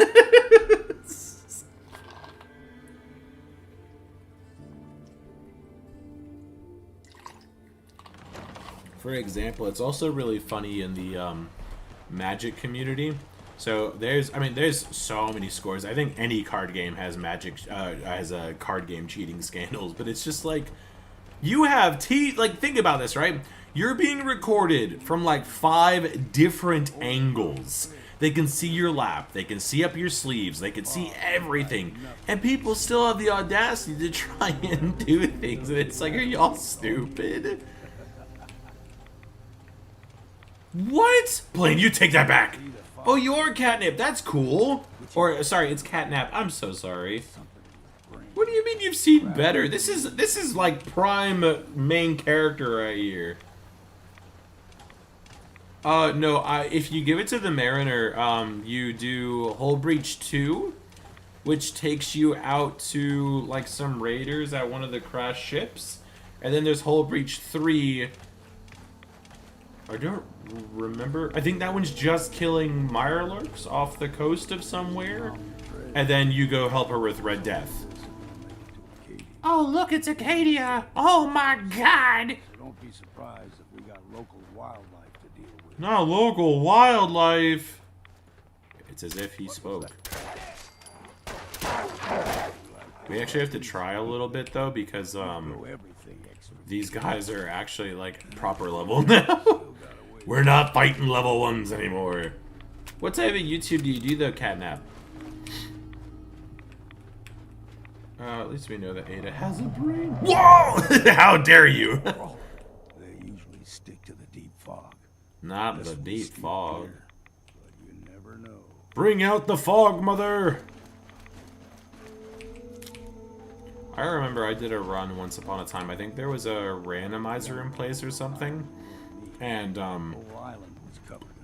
For example, it's also really funny in the Magic community. So there's so many scores. I think any card game has Magic has a card game cheating scandals, but it's just like you have think about this, right? You're being recorded from like 5 different angles. They can see your lap, they can see up your sleeves, they can see everything, and people still have the audacity to try and do things, and it's like, are y'all stupid? What? Blaine, you take that back. Oh, you're Catnip. That's cool. Or, sorry, it's Catnap. I'm so sorry. What do you mean you've seen better? This is like prime main character right here. No, if you give it to the Mariner, you do Hull Breach 2, which takes you out to, like, some raiders at one of the crashed ships. And then there's Hull Breach 3. I don't remember. I think that one's just killing Mirelurks off the coast of somewhere. And then you go help her with Red Death. Oh, look, it's Acadia! Oh my god! Don't be surprised if we got local wildlife to deal with. No, local wildlife! It's as if he spoke. We actually have to try a little bit, though, because, these guys are actually, like, proper level now. We're not fighting level 1s anymore. What type of YouTube do you do, though, Catnap? At least we know that Ada has a brain. Whoa! How dare you? They usually stick to the deep fog. Not the deep fog. But you never know. Bring out the fog, mother! I remember I did a run once upon a time. I think there was a randomizer in place or something. And,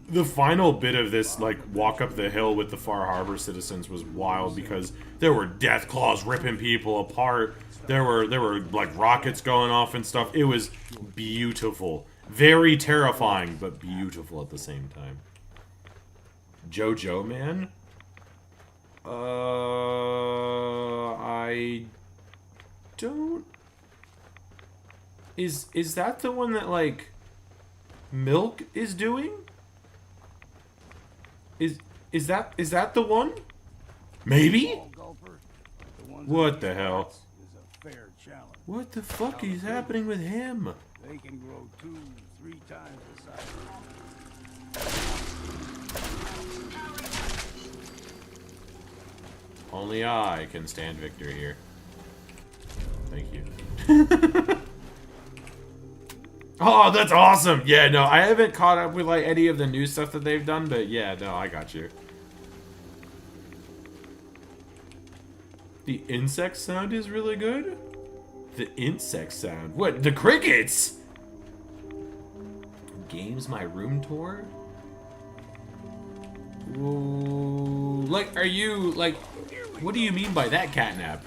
the final bit of this, like, walk up the hill with the Far Harbor citizens was wild because there were death claws ripping people apart. There were like rockets going off and stuff. It was beautiful. Very terrifying, but beautiful at the same time. JoJo Man? I don't... Is that the one that, like, Milk is doing? Is that the one? Maybe? What the hell? What the fuck is happening with him? They can grow 2-3 times the size. Only I can stand victory here. Thank you. Oh, that's awesome! Yeah, no, I haven't caught up with, like, any of the new stuff that they've done, but yeah, no, I got you. The insect sound is really good? The insect sound? What, the crickets? Games My Room Tour? Ooh, like, are you, like, what do you mean by that, Catnap?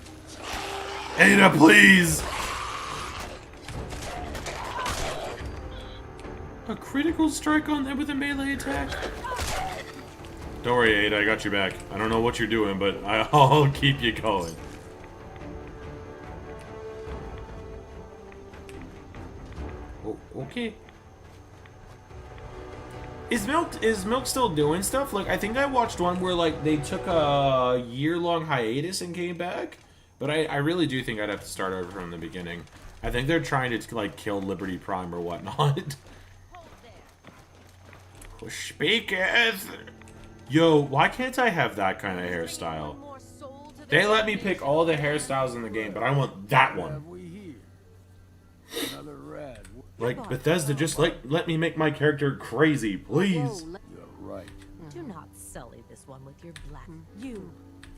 Ada, please! A critical strike on them with a melee attack? Don't worry, Ada, I got you back. I don't know what you're doing, but I'll keep you going. Oh, okay. Is Milk still doing stuff? Like, I think I watched one where, like, they took a year-long hiatus and came back. But I really do think I'd have to start over from the beginning. I think they're trying to, like, kill Liberty Prime or whatnot. Speaketh! Yo, why can't I have that kind of hairstyle? They let me pick all the hairstyles in the game, but I want that one. Another rad. Like, Bethesda, just let me make my character crazy, please. You're right. Do not sully this one with your black. You.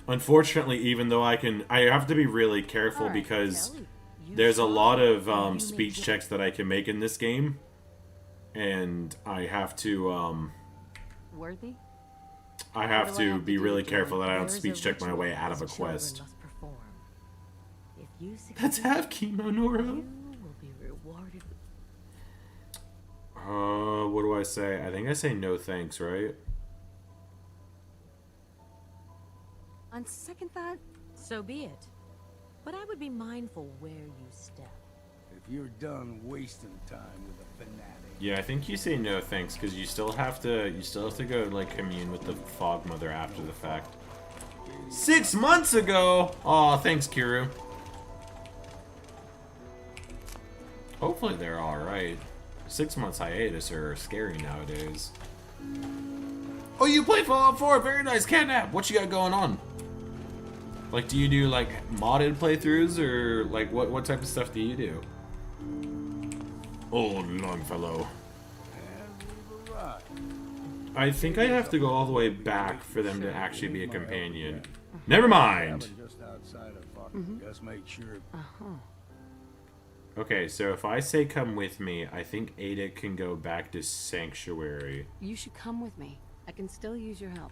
Unfortunately, even though I have to be really careful because there's a lot of speech checks that I can make in this game, and I have to Worthy? I have to be really careful that I don't speech check my way out of a quest. Let's have chemo, Nora. You will be rewarded. What do I say? I think I say no thanks, right? On second thought, So be it. But I would be mindful where you step. If you're done wasting time with a fanatic. Yeah, I think you say no thanks because you still have to go like commune with the Fog Mother after the fact. 6 months ago. Aw, thanks, Kiru. Hopefully they're all right. 6 months hiatus are scary nowadays. Oh, you play Fallout 4? Very nice, Catnap. What you got going on? Like, do you do like modded playthroughs or like what type of stuff do you do? Old Longfellow. I think I'd have to go all the way back for them to actually be a companion. Never mind. Just outside of just make sure. Okay, so if I say come with me, I think Ada can go back to Sanctuary. you should come with me. I can still use your help.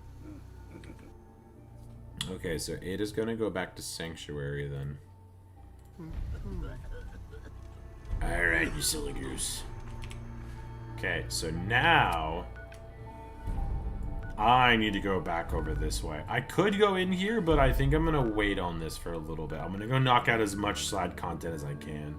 Okay, so Ada's gonna go back to Sanctuary then. Alright, you silly goose. Okay, so now I need to go back over this way. I could go in here, but I think I'm gonna wait on this for a little bit. I'm gonna go knock out as much side content as I can.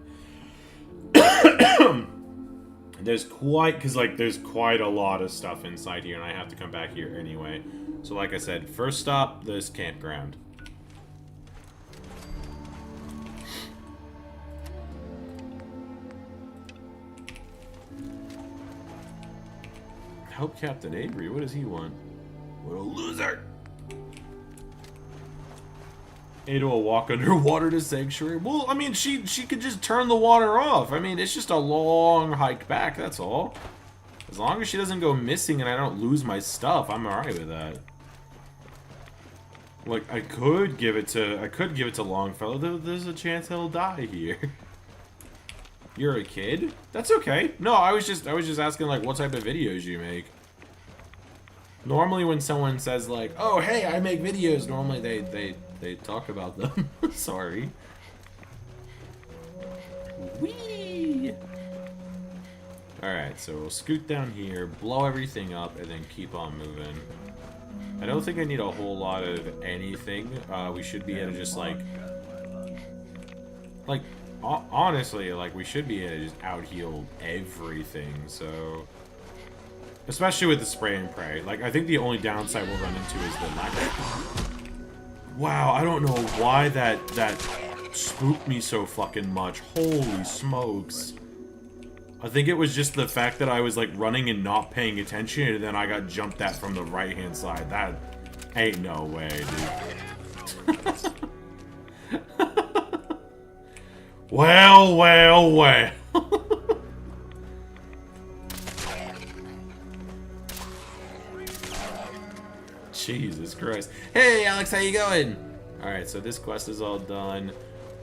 There's quite a lot of stuff inside here, and I have to come back here anyway. So like I said, first stop, this campground. Help Captain Avery, what does he want? What a loser! Ada will walk underwater to Sanctuary. Well, I mean, she could just turn the water off. I mean, it's just a long hike back, that's all. As long as she doesn't go missing and I don't lose my stuff, I'm alright with that. Like, I could give it to Longfellow, though there's a chance he'll die here. You're a kid? That's okay. No, I was just asking, like, what type of videos you make. Normally when someone says, like, oh, hey, I make videos, normally they talk about them. Sorry. Whee! Alright, so we'll scoot down here, blow everything up, and then keep on moving. I don't think I need a whole lot of anything. We should be able to just, like, honestly, like, we should be able to just out-heal everything, so... Especially with the spray and pray. Like, I think the only downside we'll run into is the lack of... Wow, I don't know why that spooked me so fucking much. Holy smokes. I think it was just the fact that I was, like, running and not paying attention, and then I got jumped at from the right-hand side. That ain't no way, dude. Well. Jesus Christ. Hey, Alex, how you going? Alright, so this quest is all done.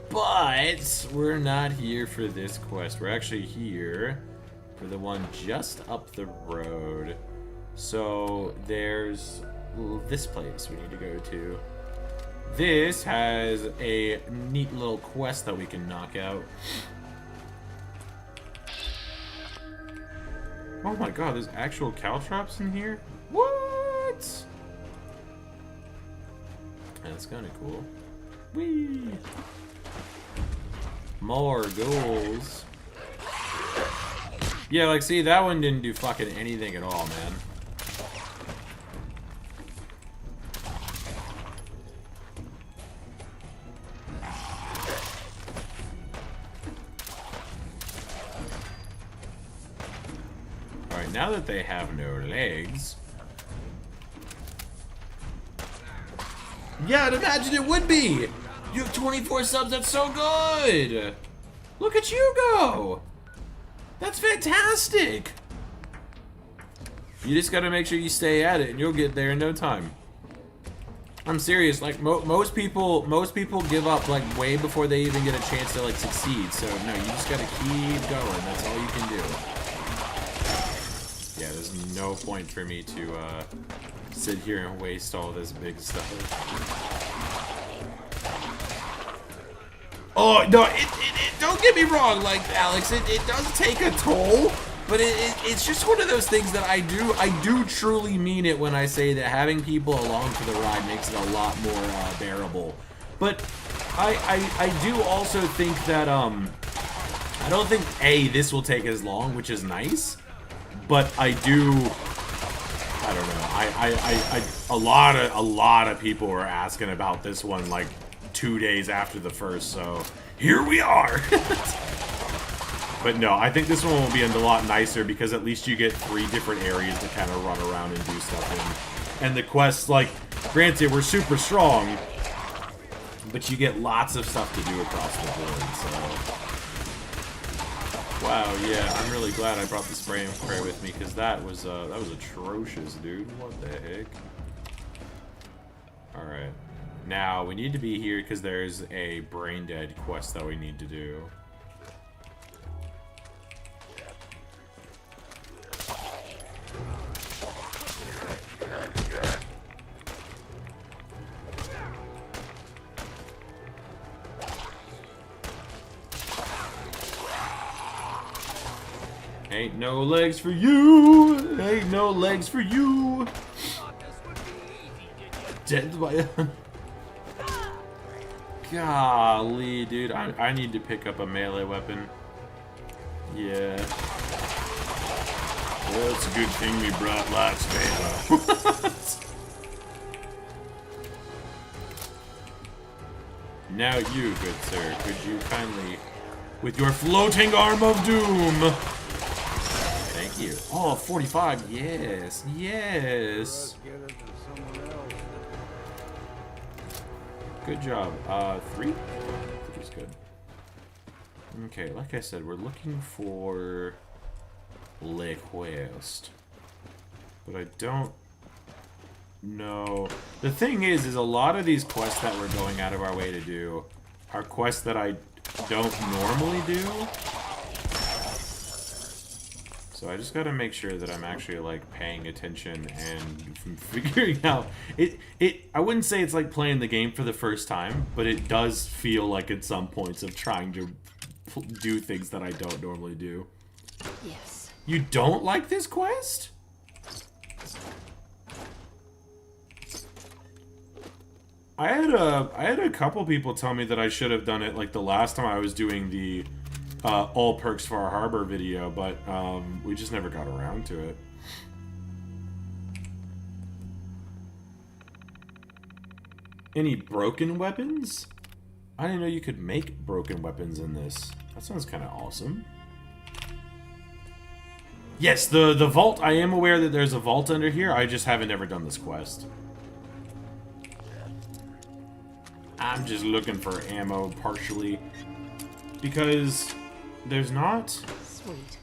But we're not here for this quest. We're actually here for the one just up the road. So there's this place we need to go to. This has a neat little quest that we can knock out. Oh my god, there's actual caltrops in here? What? That's kind of cool. Whee! More goals. Yeah, like, see, that one didn't do fucking anything at all, man. Alright, now that they have no legs... Yeah, I'd imagine it would be! You have 24 subs, that's so good! Look at you go! That's fantastic! You just gotta make sure you stay at it and you'll get there in no time. I'm serious, like most people give up like way before they even get a chance to like succeed. So no, you just gotta keep going. That's all you can do. Yeah, there's no point for me to sit here and waste all this big stuff. Oh no! Don't get me wrong, like Alex, it does take a toll, but it's just one of those things that I do truly mean it when I say that having people along for the ride makes it a lot more bearable. But I do also think that I don't think this will take as long, which is nice, but I don't know. A lot of people were asking about this one like 2 days after the first, so here we are. But no, I think this one will be a lot nicer because at least you get 3 different areas to kind of run around and do stuff in. And the quests, like, granted, we're super strong, but you get lots of stuff to do across the board, so. Wow, yeah, I'm really glad I brought the spray and pray with me because that was atrocious, dude. What the heck? Alright. Now, we need to be here because there's a brain dead quest that we need to do. Ain't no legs for you! Ain't no legs for you! Dead by... Golly, dude, I need to pick up a melee weapon. Yeah. Well, it's a good thing we brought lots of ammo. Now you, good sir, could you kindly, with your floating arm of doom. Thank you. Oh, 45, yes, yes. Good job. 3? 3's good. Okay, like I said, we're looking for Le Quest. But I don't know. The thing is a lot of these quests that we're going out of our way to do are quests that I don't normally do. So I just gotta make sure that I'm actually like paying attention and figuring out I wouldn't say it's like playing the game for the first time, but it does feel like at some points of trying to do things that I don't normally do. Yes. You don't like this quest? I had a couple people tell me that I should have done it like the last time I was doing the all perks for our harbor video, but we just never got around to it. Any broken weapons? I didn't know you could make broken weapons in this. That sounds kind of awesome. Yes, the vault. I am aware that there's a vault under here. I just haven't ever done this quest. I'm just looking for ammo partially because there's not. Sweet.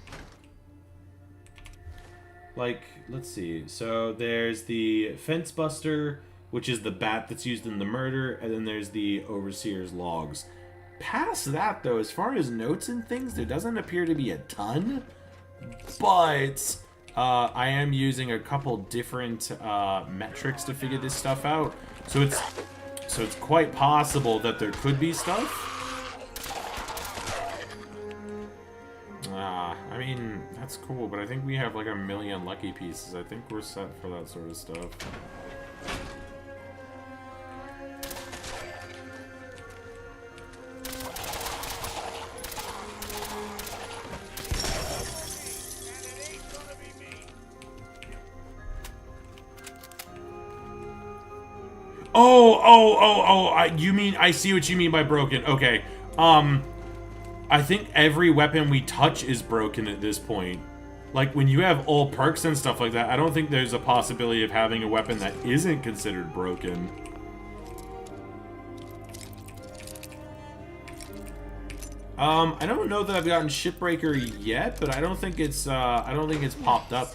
Like, let's see. So there's the Fence Buster, which is the bat that's used in the murder, and then there's the Overseer's logs. Past that, though, as far as notes and things, there doesn't appear to be a ton. But I am using a couple different metrics to figure this stuff out. So it's quite possible that there could be stuff. I mean, that's cool, but I think we have like 1 million lucky pieces. I think we're set for that sort of stuff. You mean, I see what you mean by broken. Okay. I think every weapon we touch is broken at this point. Like, when you have all perks and stuff like that, I don't think there's a possibility of having a weapon that isn't considered broken. I don't know that I've gotten Shipbreaker yet, but I don't think it's popped up.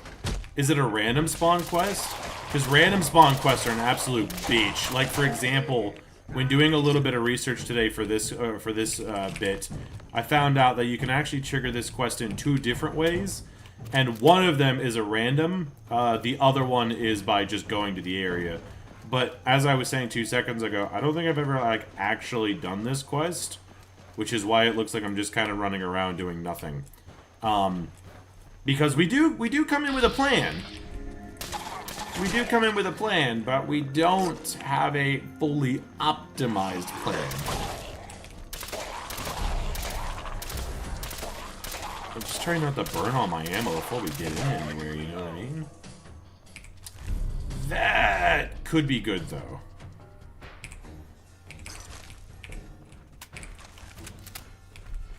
Is it a random spawn quest? Because random spawn quests are an absolute beach. Like, for example, when doing a little bit of research today for this bit, I found out that you can actually trigger this quest in 2 different ways, and one of them is a random. The other one is by just going to the area. But as I was saying 2 seconds ago, I don't think I've ever like actually done this quest, which is why it looks like I'm just kind of running around doing nothing. Because we do come in with a plan. We do come in with a plan, but we don't have a fully optimized plan. I'm just trying not to burn all my ammo before we get in anywhere, you know what I mean? That could be good, though.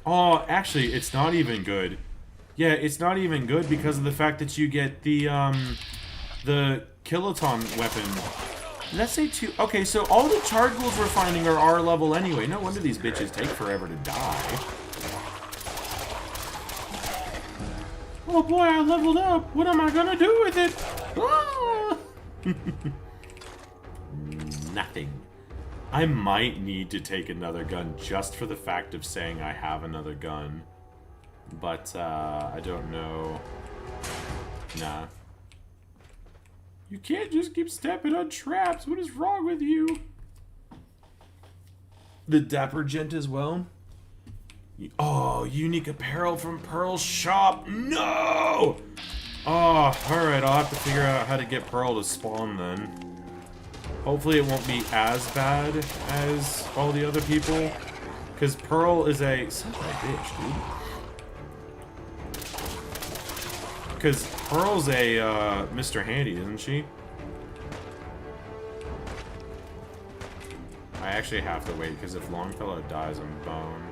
Oh, actually, it's not even good. Yeah, it's not even good because of the fact that you get the kiloton weapon. Did that say 2? Okay, so all the charred ghouls we're finding are our level anyway. No wonder these bitches take forever to die. Oh boy, I leveled up. What am I gonna do with it? Ah! Nothing. I might need to take another gun just for the fact of saying I have another gun. But, I don't know. Nah. You can't just keep stepping on traps. What is wrong with you? The Dapper Gent as well? Oh, unique apparel from Pearl's shop. No! Oh, alright. I'll have to figure out how to get Pearl to spawn then. Hopefully it won't be as bad as all the other people. Because Pearl is a... Son of a bitch, dude. Because Pearl's a Mr. Handy, isn't she? I actually have to wait, because if Longfellow dies, I'm boned.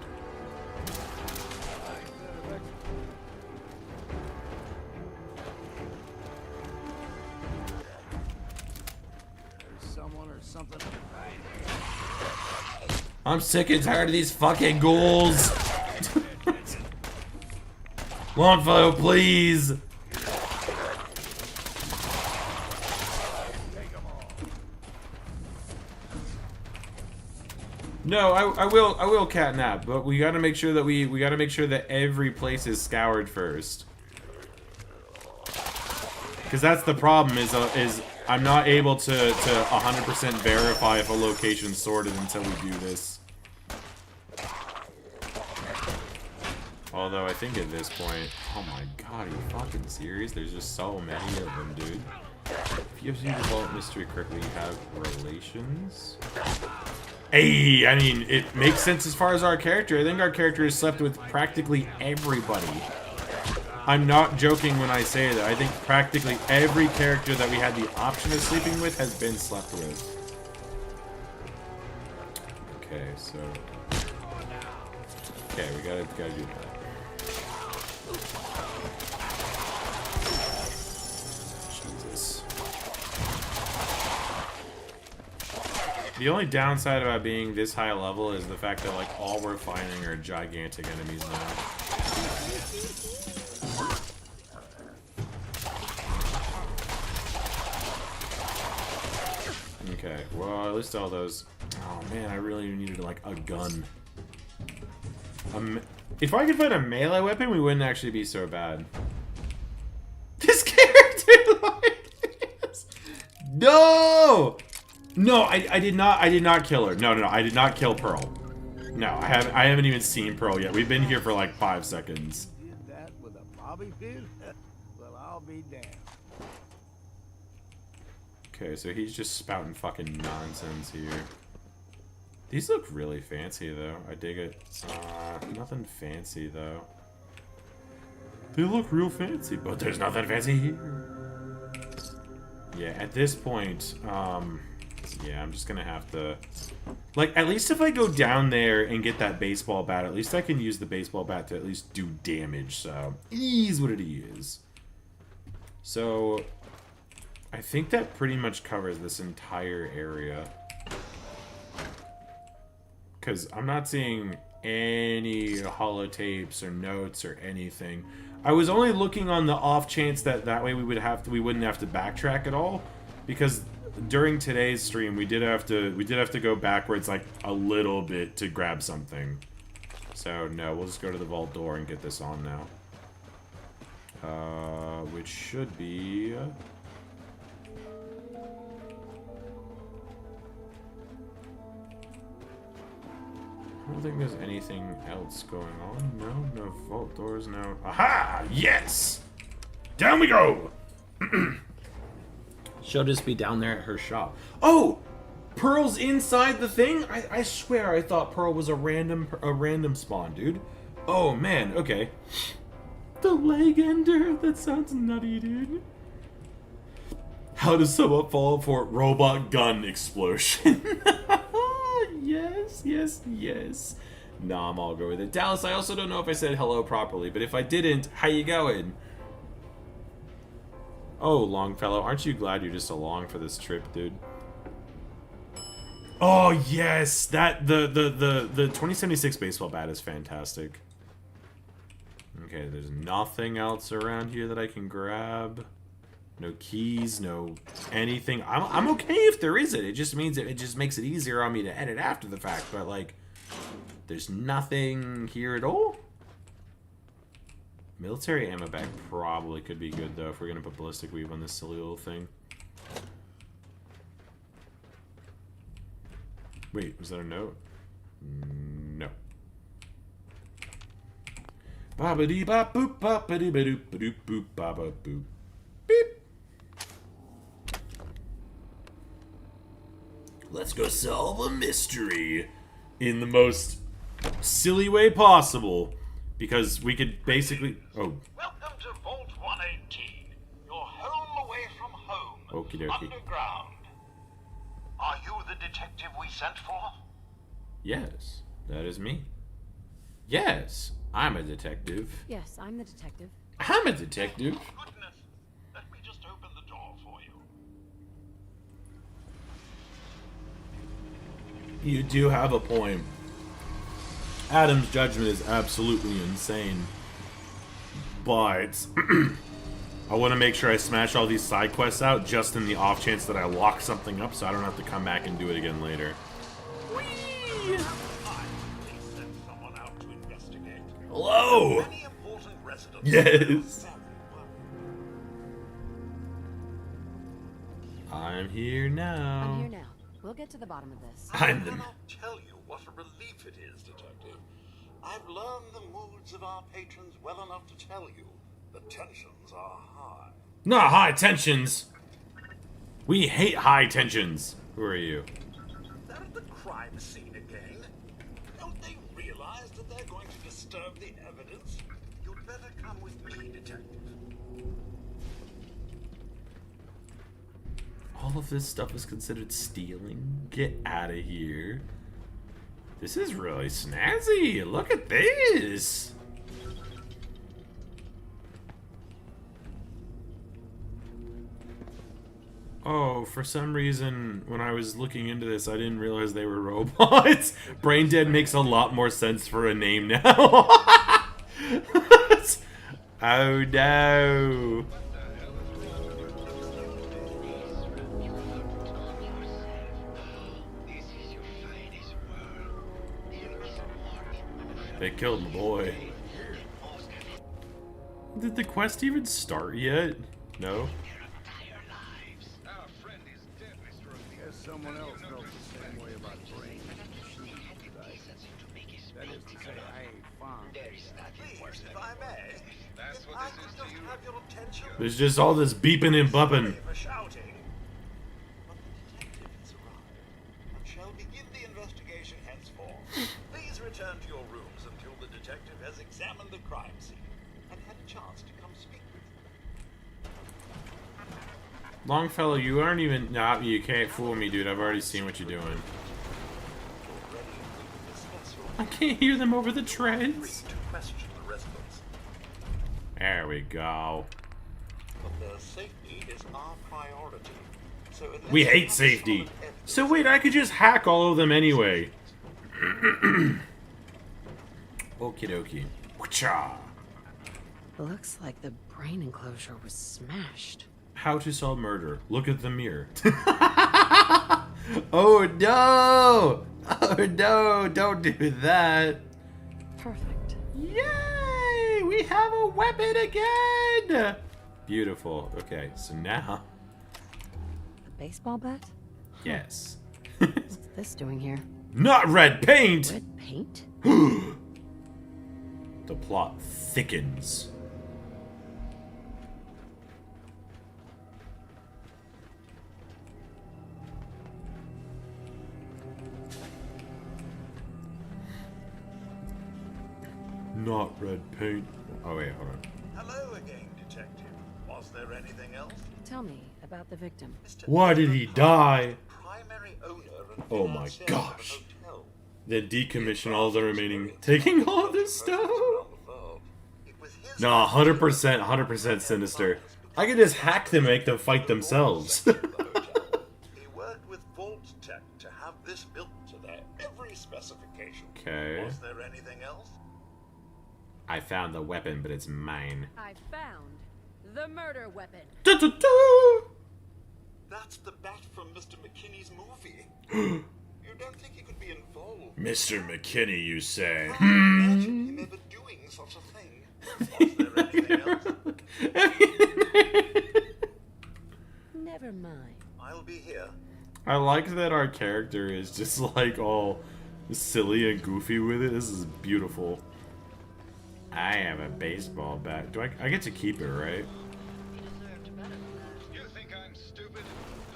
I'm sick and tired of these fucking ghouls. Longfellow, please. No, I will catnap, but we gotta make sure that we gotta make sure that every place is scoured first. Because that's the problem, is I'm not able to 100% verify if a location's sorted until we do this. Although I think at this point, oh my god, are you fucking serious? There's just so many of them, dude. If you have to develop mystery correctly, you have relations. Hey, I mean, it makes sense as far as our character. I think our character has slept with practically everybody. I'm not joking when I say that. I think practically every character that we had the option of sleeping with has been slept with. Okay, so... Okay, we gotta do that. Jesus. The only downside about being this high level is the fact that, like, all we're finding are gigantic enemies now. Okay, well, at least all those... Oh, man, I really needed, like, a gun. If I could find a melee weapon, we wouldn't actually be so bad. This character like this. No! No, I did not kill her. No, I did not kill Pearl. No, I haven't even seen Pearl yet. We've been here for like 5 seconds. Did that with a bobby pin? Well, I'll be damned. Okay, so he's just spouting fucking nonsense here. These look really fancy, though. I dig it. Nothing fancy, though. They look real fancy, but there's nothing fancy here. Yeah, at this point, Yeah, I'm just gonna have to... Like, at least if I go down there and get that baseball bat, at least I can use the baseball bat to at least do damage, so... It is what it is. So... I think that pretty much covers this entire area. Because I'm not seeing any holotapes or notes or anything. I was only looking on the off chance that way we wouldn't have to backtrack at all, because during today's stream we did have to go backwards like a little bit to grab something. So no, we'll just go to the vault door and get this on now. Which should be I don't think there's anything else going on. No vault doors, no. Aha! Yes! Down we go! She'll just be down there at her shop. Oh! Pearl's inside the thing? I swear I thought Pearl was a random spawn, dude. Oh, man, okay. The leg ender? That sounds nutty, dude. How does someone fall for robot gun explosion? Yes. Nah, I'm all good with it. Dallas, I also don't know if I said hello properly, but if I didn't, how you going? Oh, Longfellow, aren't you glad you're just along for this trip, dude? Oh, yes! That, the 2076 baseball bat is fantastic. Okay, there's nothing else around here that I can grab. No keys, no anything. I'm okay if there isn't. It just means it just makes it easier on me to edit after the fact. But like, there's nothing here at all. Military ammo bag probably could be good though if we're gonna put ballistic weave on this silly little thing. Wait, was that a note? No. Ba ba dee ba boop ba ba dee ba doop ba doop boop ba ba boop. Beep. Let's go solve a mystery in the most silly way possible, because we could basically... Oh. Welcome to Vault 118. Your home away from home. Okie dokie. Underground. Are you the detective we sent for? Yes, that is me. Yes, I'm a detective. Yes, I'm the detective. I'm a detective. Goodness. Let me just open the door for you. You do have a point. Adam's judgment is absolutely insane. But I want to make sure I smash all these side quests out just in the off chance that I lock something up so I don't have to come back and do it again later. Whee! Send someone out to investigate. Hello! Many important residents. Yes! I'm here now. I'm here now. We'll get to the bottom of this. I cannot tell you what a relief it is, Detective. I've learned the moods of our patrons well enough to tell you the tensions are high. Not high tensions! We hate high tensions. Who are you? They're at the crime scene again. Don't they realize that they're going to disturb the evidence? You'd better come with me, Detective. All of this stuff is considered stealing? Get out of here. This is really snazzy. Look at this. Oh, for some reason, when I was looking into this, I didn't realize they were robots. Brain Dead makes a lot more sense for a name now. Oh no. They killed my boy. Did the quest even start yet? No? Guess someone else felt the same way about brain. That is to say, I ain't fond. Please, if I may, if I could just have your attention. There's just all this beeping and bumping. For shouting. But the detective has arrived and shall begin the investigation henceforth. Please return to your rooms until the detective has examined the crime scene and had a chance to come speak with you. Longfellow, you aren't even... Nah, you can't fool me, dude. I've already seen what you're doing. Already, we can discuss your I can't hear them over the free treads. to question the residents. There we go. But their safety is our priority. So unless We you hate have safety. solid evidence- So wait, I could just hack all of them anyway. Okie dokie. Whatcha? Looks like the brain enclosure was smashed. How to solve murder. Look at the mirror. Oh no! Oh no, don't do that. Perfect. Yay! We have a weapon again! Beautiful. Okay, so now... The baseball bat? Yes. What's this doing here? Not red paint! Red paint? The plot thickens. Not red paint. Oh wait, hold on. Hello again, Detective. Was there anything else? Tell me about the victim. Mr. Why did he Edward die? primary owner and Oh my financier of gosh. a hotel. Then decommission all the remaining, taking all this stuff. It was his No, 100% sinister. I could just hack them and make them fight themselves. He worked with Vault Tech to have this built to their every specification. Okay. Was there anything else? I found the weapon, but it's mine. I found the murder weapon. Da-da-da! That's the bat from Mr. McKinney's movie. You don't think he could be involved? Mr. McKinney, you say? Can't imagine him ever doing such a thing. Was there anything else? Never mind. I'll be here. I like that our character is just like all silly and goofy with it. This is beautiful. I have a baseball bat. Do I get to keep it, right? You think I'm stupid?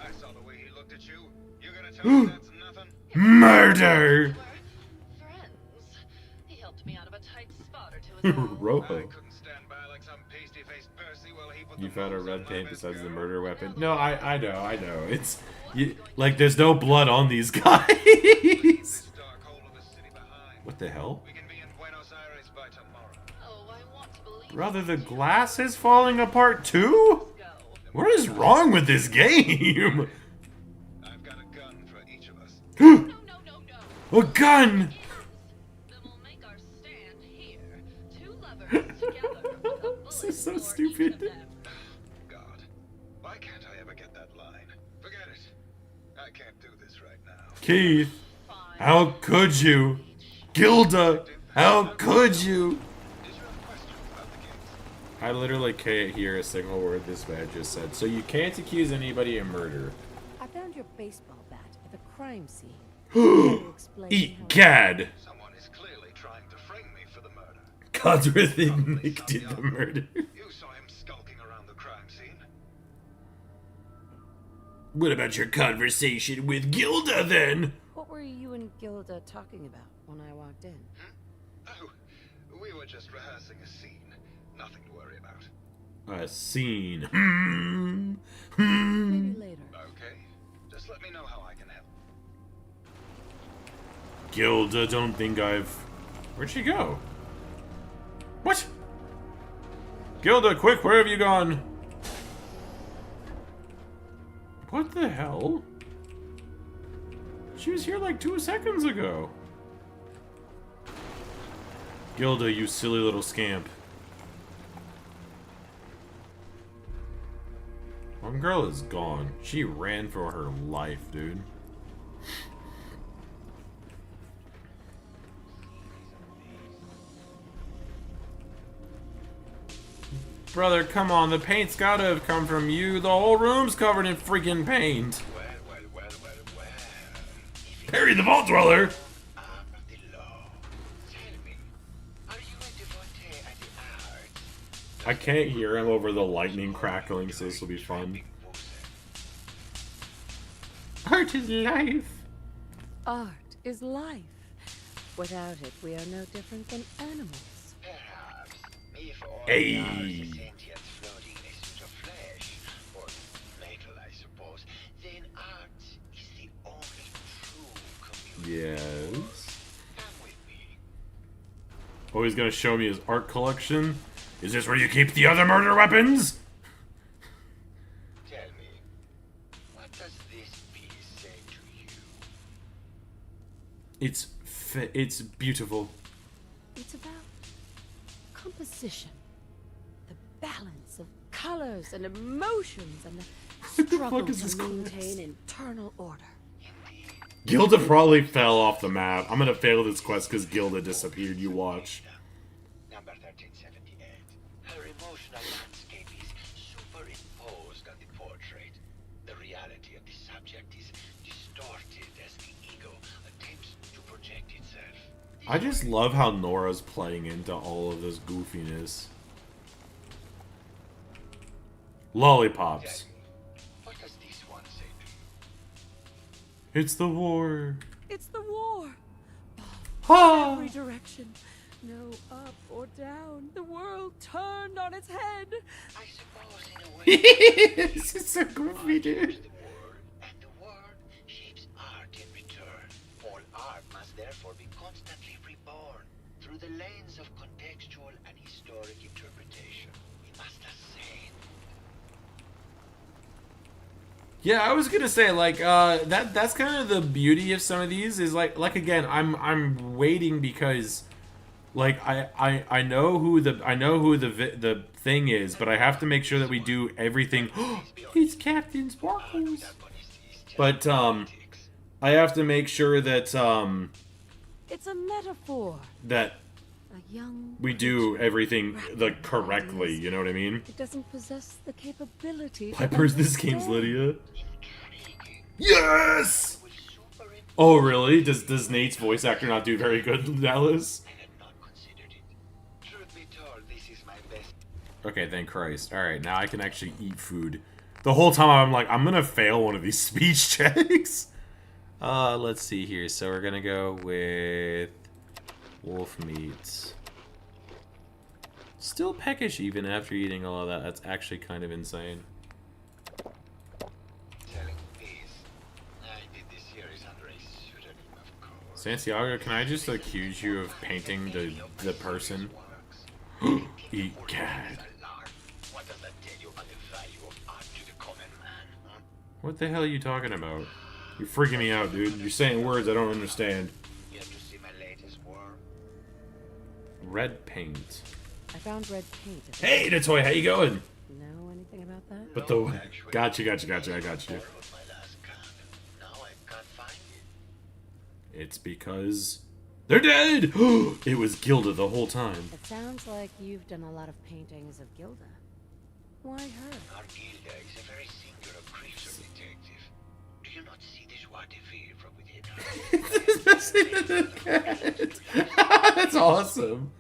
I saw the way he looked at you. You gonna tell me that's nothing? Murder! Friends. He helped me out of a tight spot or two as well. I Rojo. couldn't stand by like some pasty-faced Percy while he put You the found a moves red on my paint best besides the girl. murder weapon? No, I know. It's like there's no blood on these guys. This dark hole of the city behind. What the hell? We can be in Buenos Aires by tomorrow. Oh, I want to believe Brother, the glass is falling apart too? What is wrong with this game? I've got a gun for each of us. no. A gun! Then we'll make our stand here. Two lovers together with a bullet This is so for each stupid. of them. God, why can't I ever get that line? Forget it. I can't do this right now. Keith, how could you? Gilda, how could you? Did you have a question about the case? I literally can't hear a single word this man just said. So you can't accuse anybody of murder. I found your baseball bat at the crime scene. Can you explain how- Eat gad! Someone is clearly trying to frame me for the murder. Codsworth Nick did the murder. You saw him skulking around the crime scene. What about your conversation with Gilda then? What were you and Gilda talking about when I walked in? Oh, we were just rehearsing a scene. Nothing to worry about. A scene. Maybe later. Okay, just let me know how I can help. Gilda, don't think I've... Where'd she go? What? Gilda, quick, where have you gone? What the hell? She was here like 2 seconds ago. Gilda, you silly little scamp. One girl is gone. She ran for her life, dude. Brother, come on, the paint's gotta have come from you. The whole room's covered in freaking paint. Well. Perry the Vault Dweller! Of the law. Tell me, are you a devotee of the arts? I can't hear him over the lightning crackling, so this will be fun. Art is life. Art is life. Without it, we are no different than animals. Perhaps, if all Hey. art is sentience floating in a suit of flesh, or made like Yes. Come with me. Oh, he's gonna show me his art collection? Is this where you keep the other murder weapons? Tell me, what does this piece say to you? It's beautiful. It's about composition, the balance of colors and emotions, and the struggle is this to quest? maintain internal order. Gilda probably fell off the map. I'm gonna fail this quest because Gilda disappeared. You watch. Number 1378. Her emotional landscape is superimposed on the portrait. The reality of the subject is distorted as the ego attempts to project itself. I just love how Nora's playing into all of this goofiness. Lollipops. What does this one say to you? It's the war. It's the war. Ha! Every direction. No up or down. The world turned on its head. I suppose in a way This is so goofy, dude. the world, and the world shapes art in return. All art must therefore be constantly reborn through the lens of contextual and historic interpretation. We must ascend. Yeah, I was gonna say like that's kind of the beauty of some of these is like again I'm waiting because like I know who the thing is, but I have to make sure that we do everything. It's Captain Sparkles. But I have to make sure that It's a metaphor. that A young we do creature everything wrapped like in correctly. ideas. You know what I mean? It doesn't possess the capability. to Piper's this game's understand. Lydia. Yes. Oh really? Does Nate's voice actor not do very good, Dallas? I had not considered it. Truth be told, this is my best. Okay, thank Christ. Alright, now I can actually eat food. The whole time I'm like, I'm gonna fail one of these speech checks. Let's see here. So we're gonna go with wolf meat. Still peckish even after eating all of that. That's actually kind of insane. Telling peace. I did this series under a pseudonym, of course. Santiago, can I just accuse you of painting the person? Eat cat. What does that tell you about the value of art to the common man? Huh? What the hell are you talking about? You're freaking me out, dude. You're saying words I don't understand. You have to see my latest work. Red paint. I found red paint. Hey, Natoy, how you going? Know anything about that? But the gotcha, I got you. Borrowed my last gun. Now I can't find it. It's because they're dead. It was Gilda the whole time. It sounds like you've done a lot of paintings of Gilda. Why her? Our Gilda is a very singular creature, detective. Do you not see the joie de vivre within her? That's awesome.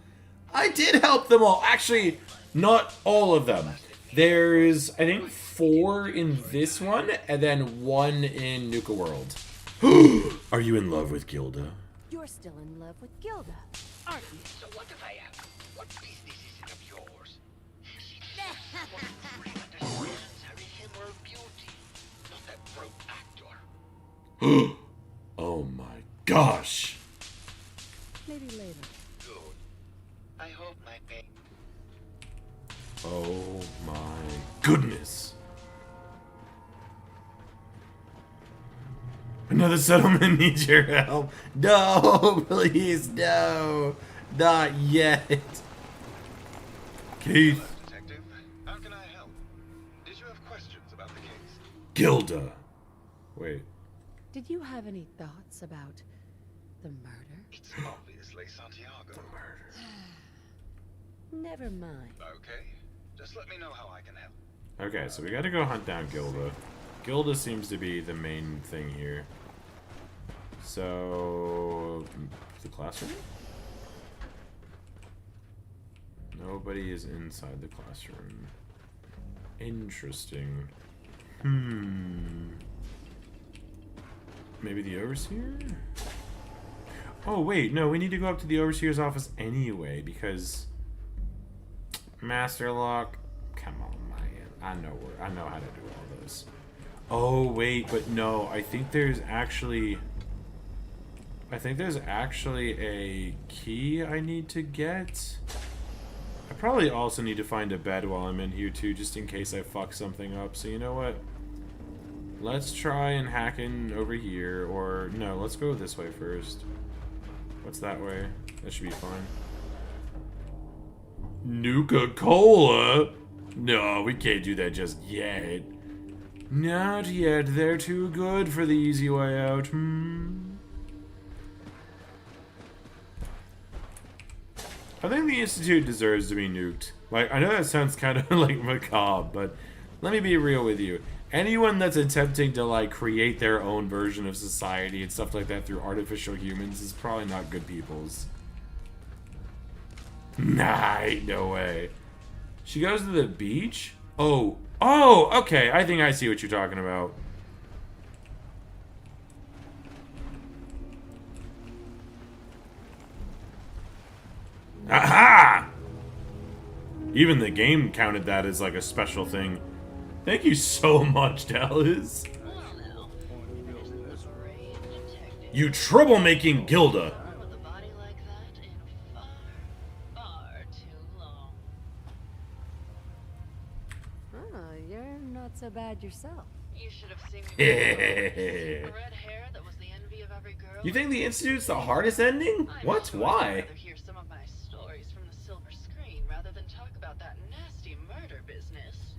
I did help them all. Actually, not all of them. There's, I think, 4 in this one, and then 1 in Nuka World. Are you in love with Gilda? You're still in love with Gilda, aren't you? So what if I am? What business is it of yours? She truly understands her ephemeral beauty, not that broke actor. Oh my gosh. Maybe later. Good. I hope my pain. Oh my goodness. Another settlement needs your help. No, please, no. Not yet. Keith. Detective, how can I help? Did you have questions about the case? Gilda. Wait. Did you have any thoughts about the murder? It's obviously Santiago. Never mind. Okay, just let me know how I can help. Okay, so we gotta go hunt down Gilda. Gilda seems to be the main thing here. So, the classroom? Nobody is inside the classroom. Interesting. Maybe the overseer? Oh, wait, no, we need to go up to the overseer's office anyway, because Master Lock. Come on, man. I know how to do all this. Oh, wait, but no, I think there's actually... I think there's actually a key I need to get. I probably also need to find a bed while I'm in here too, just in case I fuck something up. So you know what? Let's try and hack in over here, or no, let's go this way first. What's that way? That should be fine. Nuka-Cola? No, we can't do that just yet. Not yet. They're too good for the easy way out. I think the Institute deserves to be nuked. Like, I know that sounds kind of like macabre, but let me be real with you. Anyone that's attempting to, like, create their own version of society and stuff like that through artificial humans is probably not good peoples. Nah, ain't no way. She goes to the beach? Oh, okay. I think I see what you're talking about. Aha! Even the game counted that as like a special thing. Thank you so much, Dallas. You troublemaking Gilda. With a body like that in far, far too long. Oh, you're not so bad yourself. You should have seen me before. The red hair that was the envy of every girl. You think the Institute's the hardest ending? What? Why? I'd rather hear some of my stories from the silver screen rather than talk about that nasty murder business.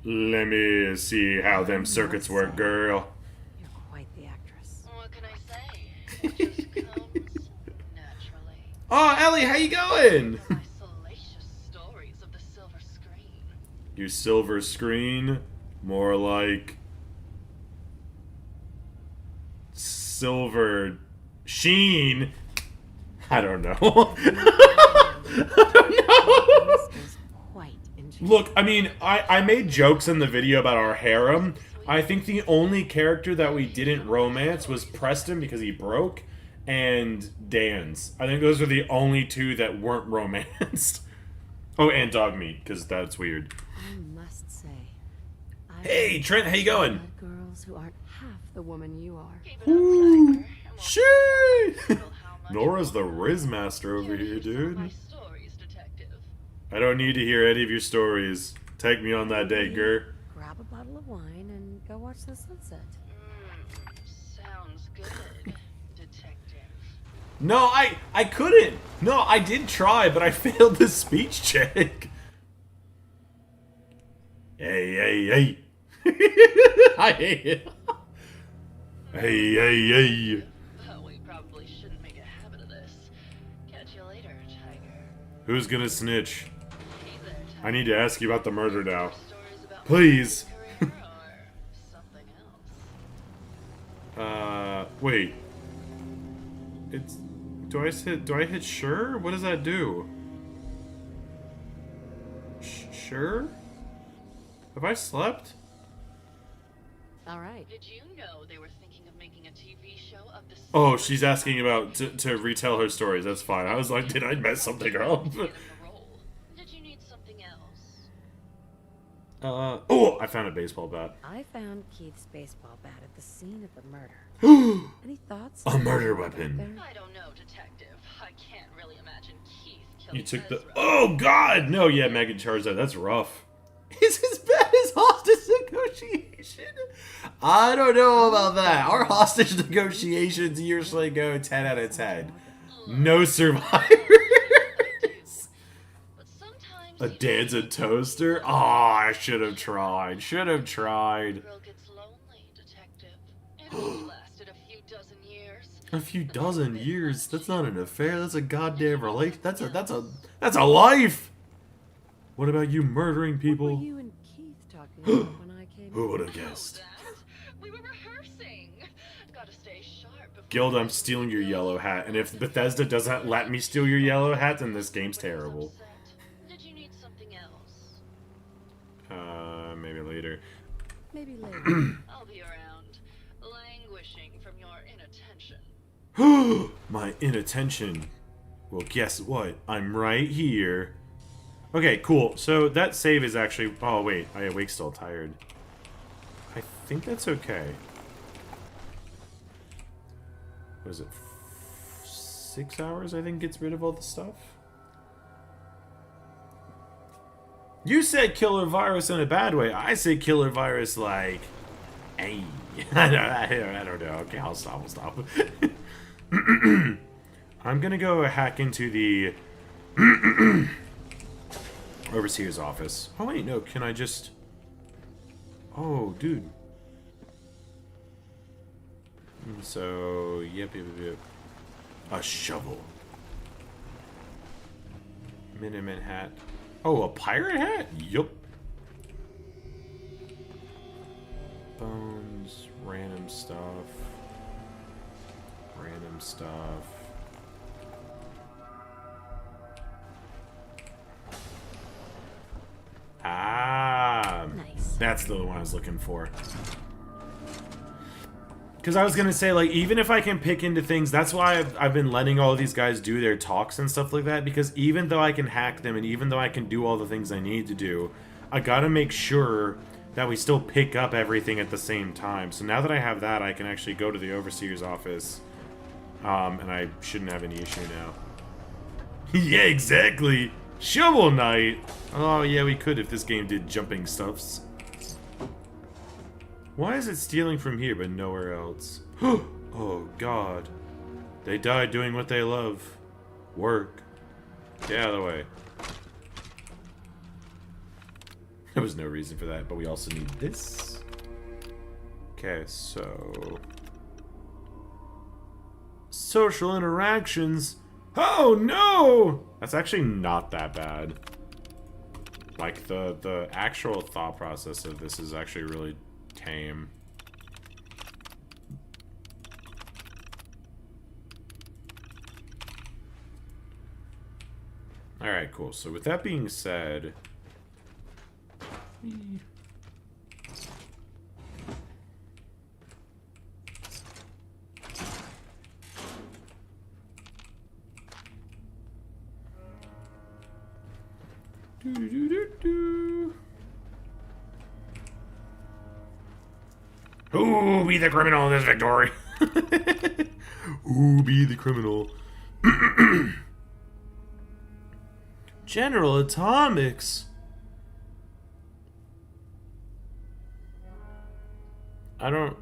Let me see how them circuits work, girl. You're quite the actress. What can I say? It just comes naturally. Oh, Ellie, how you going? My salacious stories of the silver screen. You silver screen? More like... silver sheen? I don't know. I don't know. This is quite interesting. Look, I mean, I made jokes in the video about our harem. I think the only character that we didn't romance was Preston because he broke, and Dan's. I think those are the only two that weren't romanced. Oh, and Dogmeat, because that's weird. I must say, Hey, Trent, how you going? met girls who aren't half the woman you are. Keep it up, Tiger, and we'll Shee! feel how much Nora's the you love Riz master over here, Hear some of dude. my stories, detective. I don't need to hear any of your stories. Take me on that date, Ger. Grab a bottle of wine and go watch the sunset. Sounds good, detective. No, I couldn't. No, I did try, but I failed the speech check. Hey. I hate it. Hey. Oh, we probably shouldn't make a habit of this. Catch you later, Tiger. Who's gonna snitch? Hey there, Tiger. I need to ask you about the murder now. Stories about Please. my career or something else. Wait. It's... Do I hit sure? What does that do? Sure? Have I slept? All right. Did you know they were thinking of making a TV show of the Oh, she's asking about to retell her stories. That's fine. I was like, did I mess something up? role? Did you need something else? Oh, I found a baseball bat. I found Keith's baseball bat at the scene of the murder. Any thoughts? A murder Out weapon. there? I don't know, detective. I can't really imagine Keith killing You took the... Ezra. Oh, God! No, yeah, Megan charged that. That's rough. Is his bet his hostage negotiation? I don't know about that. Our hostage negotiations usually go 10 out of 10. No survivors. But sometimes A Danza toaster? Oh, I should have tried. the girl gets lonely, detective. It only lasted a few dozen years. A few dozen years? That's not an affair. That's a goddamn relation. That's a life. What about you murdering What people? were you and Keith talking about when I came Who in? would have Know guessed? that? We were rehearsing. Gotta stay sharp before Guild, the I'm stealing your yellow hat, and if Bethesda doesn't let me steal your yellow hat, then this game's terrible. Did you need something else? Maybe later. Maybe later. I'll be around, languishing from your inattention. My inattention. Well, guess what? I'm right here. Okay, cool. So that save is actually... Oh, wait. I awake still tired. I think that's okay. What is it? 6 hours, I think, gets rid of all the stuff. You said killer virus in a bad way. I say killer virus like, hey. I don't know. Okay, I'll stop. I'm gonna go hack into the overseer's office. Oh wait, no, can I just... Oh, dude. So, yep. A shovel. Minuteman hat. Oh, a pirate hat? Yup. Bones, random stuff. Ah, Nice. that's the one I was looking for. Because I was going to say, like, even if I can pick into things, that's why I've been letting all of these guys do their talks and stuff like that, because even though I can hack them and even though I can do all the things I need to do, I got to make sure that we still pick up everything at the same time. So now that I have that, I can actually go to the overseer's office, and I shouldn't have any issue now. Yeah, exactly! Shovel Knight! Oh, yeah, we could if this game did jumping stuffs. Why is it stealing from here but nowhere else? Oh, God. They died doing what they love. Work. Get out of the way. There was no reason for that, but we also need this. Okay, so... Social interactions. Oh, no! That's actually not that bad. Like, the actual thought process of this is actually really tame. Alright, cool. So with that being said... Who be the criminal in this victory? Who be the criminal? General Atomics. I don't...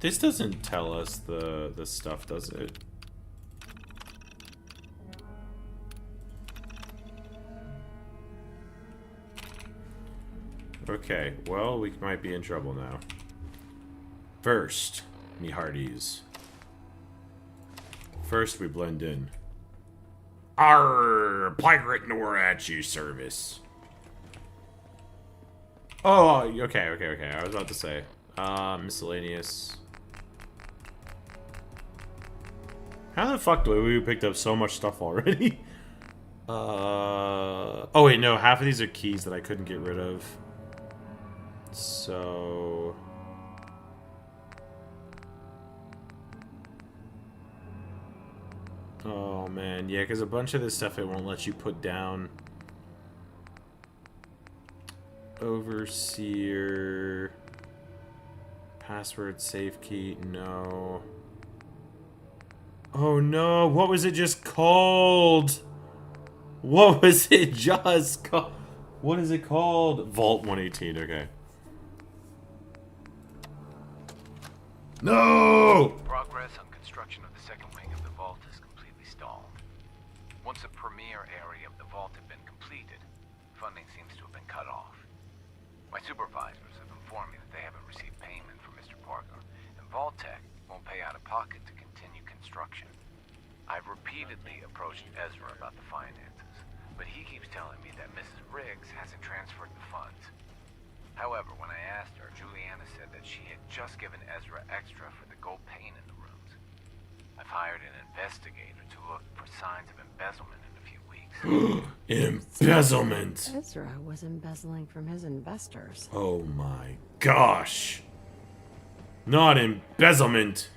This doesn't tell us the stuff, does it? Okay, well, we might be in trouble now. First, me hearties. First, we blend in. Arr, pirate Nora at your service. Oh, okay. I was about to say. Miscellaneous. How the fuck do we picked up so much stuff already? Oh wait, no, half of these are keys that I couldn't get rid of. So... Oh man, yeah, because a bunch of this stuff it won't let you put down. Overseer... Password, safe key, no. Oh no, what was it just called? What was it just called? What is it called? Vault 118, okay. No! Progress on construction of the second wing of the vault is completely stalled. Once the premier area of the vault had been completed, funding seems to have been cut off. My supervisors have informed me that they haven't received payment from Mr. Parker, and Vault-Tec won't pay out of pocket to continue construction. I've repeatedly approached Ezra about the finances, but he keeps telling me that Mrs. Riggs hasn't transferred the funds. However, when I asked her, Juliana said that she had just given Ezra extra for the gold paint in the rooms. I've hired an investigator to look for signs of embezzlement in a few weeks. Embezzlement! Ezra was embezzling from his investors. Oh my gosh! Not embezzlement!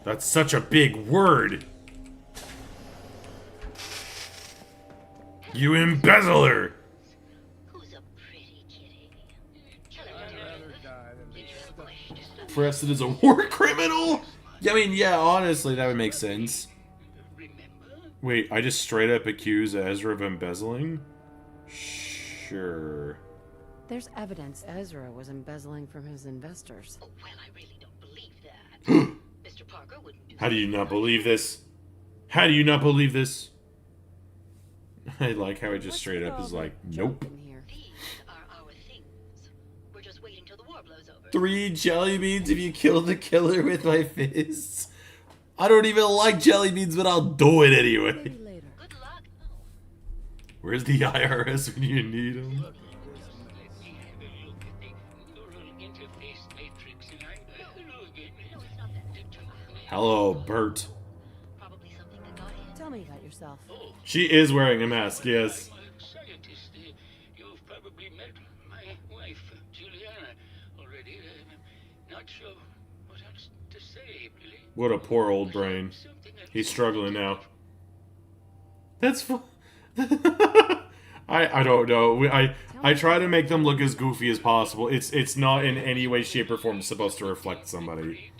That's such a big word! You embezzler! Preston is a war criminal? Yeah, I mean, yeah, honestly, that would make sense. Wait, I just straight up accuse Ezra of embezzling? Sure. There's evidence Ezra was embezzling from his investors. Oh, well, I really don't believe that. Mr. Parker wouldn't do How do you not believe this? How do you not believe this? I like how it just straight up is like, nope. These are our things. We're just waiting till the war blows over. 3 jelly beans if you kill the killer with my fists. I don't even like jelly beans, but I'll do it anyway. Good luck. Where's the IRS when you need them? Hello, Bert. Tell me about yourself. She is wearing a mask, yes. Scientist, you've probably met my wife, Juliana, already. Not sure what else to say, really. What a poor old brain. He's struggling now. That's fun. I don't know. I try to make them look as goofy as possible. It's not in any way, shape, or form supposed to reflect somebody.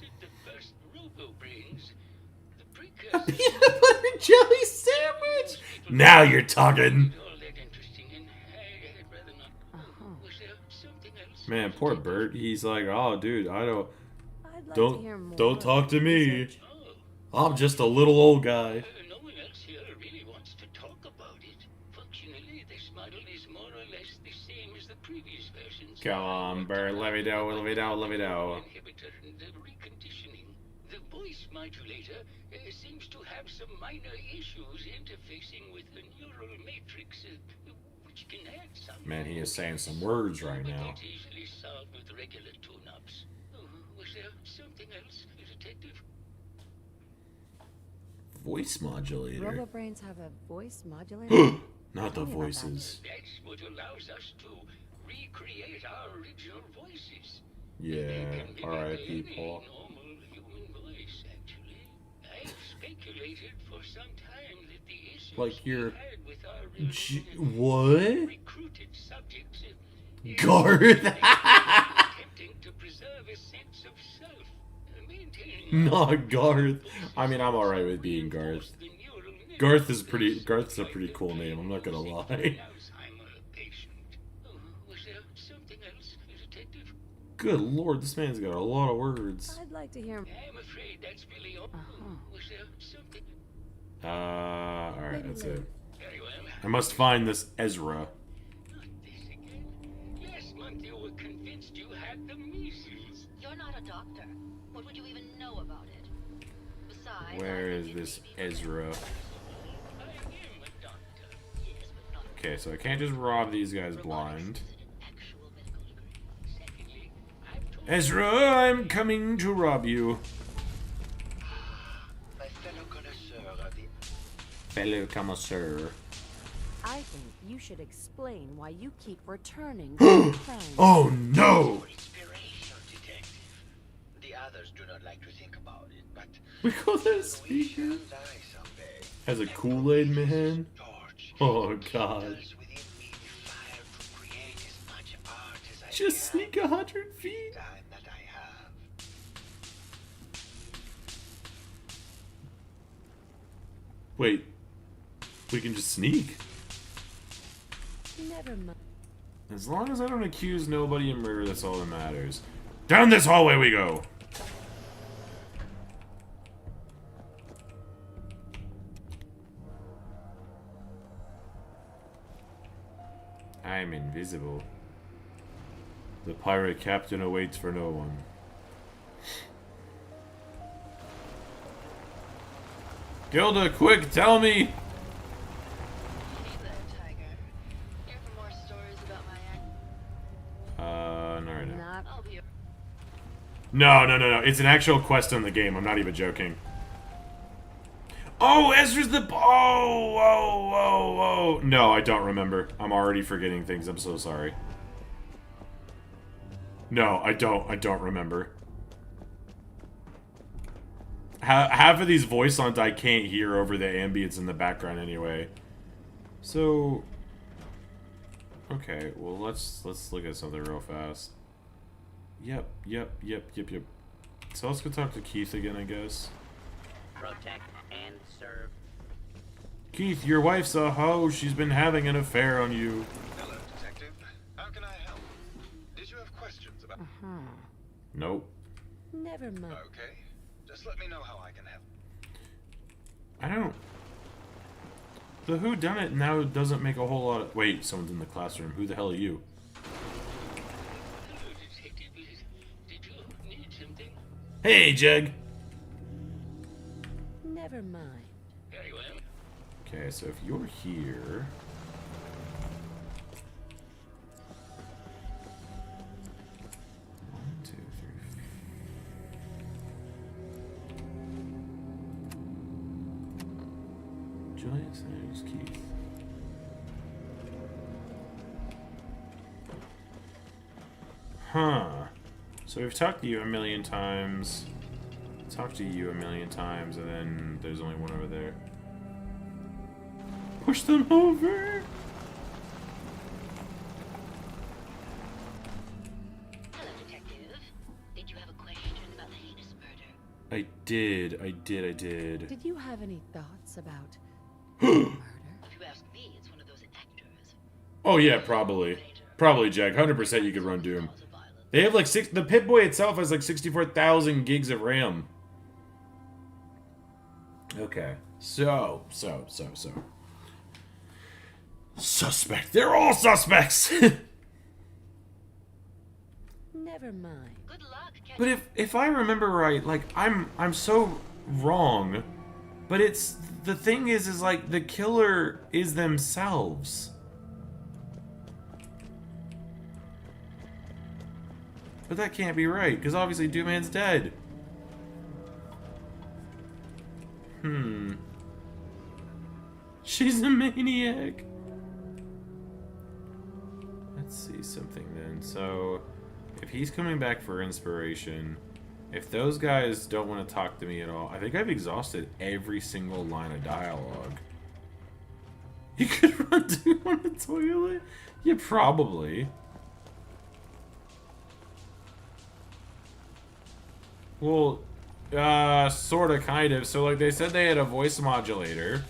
A peanut butter and jelly sandwich? Now you're talking. Man, poor Bert. He's like, oh, dude, don't talk to me. I'm just a little old guy. No one else here really wants to talk about it. Functionally, this model is more or less the same as the previous versions. Come on, Bert. Let me know. Inhibitor and the reconditioning. The voice modulator seems to have some minor issues interfacing with the neural matrix, which can add some. Man, he is saying some words right now. That's easily solved with regular tune-ups. Was there something else, Detective? Voice modulator. Robobrains have a voice modulator? Not the voices. That's what allows us to recreate our original voices. Yeah, R.I.P. Paul. Normal human voice, actually. I've speculated for some time that the issues Like your... we had with our what? recruited subjects Garth. attempting to preserve a sense of self, maintaining Not Garth. I mean, I'm alright with being Garth. Garth's a pretty cool name, I'm not gonna lie. Alzheimer patient. Was there something else, Detective? Good lord, this man's got a lot of words. I'd like to hear. I'm afraid that's really all. Was there something? Alright, that's it. Very well. I must find this Ezra. Not this again. Last month you were convinced you had the measles. You're not a doctor. What would you even know about it? Besides, Where is this Ezra? I am a doctor. yes, but not Okay, so I can't just rob these guys blind. actual medical degree. Secondly, I've told Ezra, I'm coming to rob you. my fellow connoisseur of the Fellow connoisseur. I think you should explain why you keep returning to the crime. Oh no! inspiration, Detective. The others do not like to think about it, but We call that a we speaker? shall die someday. As a Kool-Aid man? Torch Oh god. does within me the fire to create as much art as I Just can. sneak 100 feet? Time that I have. Wait. We can just sneak? Never mind. As long as I don't accuse nobody of murder, that's all that matters. Down this hallway we go! I'm invisible. The pirate captain awaits for no one. Gilda, quick, tell me! Hey there, Tiger. Here for more stories about my act. Not right now. Not I'll be No. It's an actual quest in the game. I'm not even joking. Oh, Ezra's the... Oh. No, I don't remember. I'm already forgetting things. I'm so sorry. No, I don't remember. Half of these voice lines I can't hear over the ambience in the background anyway. So... Okay, well, let's look at something real fast. Yep. So let's go talk to Keith again, I guess. Protect and serve. Keith, your wife's a hoe. She's been having an affair on you. Hello, detective. How can I help? Did you have questions about... Nope. Never mind. Okay. Just let me know how I can help. I don't... The whodunit now doesn't make a whole lot of... Wait, someone's in the classroom. Who the hell are you? Hello, detective. Did you need something? Hey, Jeg! Never mind. Very well. Okay, so if you're here... One, two, three, Julian Sanders, Keith. Huh. So we've talked to you a million times. Talked to you a million times, and then there's only one over there. Push them over! Hello, detective. Did you have a question about the heinous murder? I did. Did you have any thoughts about If you ask me, it's one of those actors. Oh yeah, probably. Probably, Jack. 100% you could run Doom. They have like the Pip-Boy itself has like 64,000 gigs of RAM. Okay. So. Suspect. They're all suspects! Never mind. Good luck, But if I remember right, like I'm so wrong. But it's the thing is like the killer is themselves. But that can't be right, because obviously Doomman's dead. She's a maniac. Let's see something then. So, if he's coming back for inspiration, if those guys don't want to talk to me at all, I think I've exhausted every single line of dialogue. You could run Doom on the toilet? Yeah, probably. Well, sorta, kind of. So, like, they said they had a voice modulator.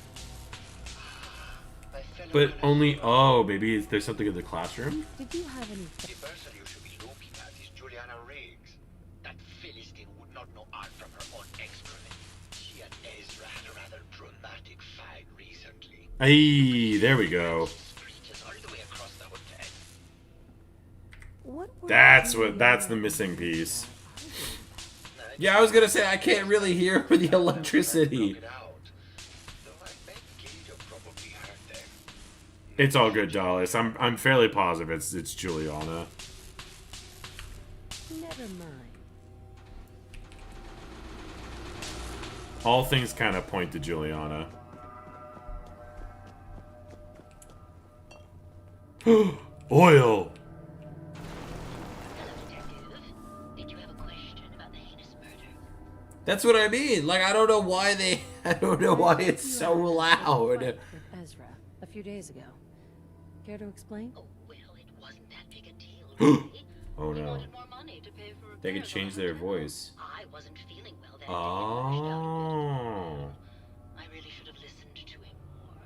But only... Oh, maybe there's something in the classroom? Did you have any... The person you should be looking at is Juliana Riggs. That Philistine would not know art from her own excrement. She and Ezra had a rather dramatic fight recently. Hey, there we go. Screeches all the way across the hotel. That's the missing piece. Yeah, I was gonna say I can't really hear for the electricity. It's all good, Dallas. I'm fairly positive it's Juliana. Never mind. All things kind of point to Juliana. Oil. That's what I mean. Like, I don't know why it's so loud. With Ezra a few days ago. Care to explain? Oh, well, it wasn't that big a deal, really. Oh They no. wanted more money to pay for They could repairs change on their the voice. I wasn't feeling well that Oh. I really should have listened to him more.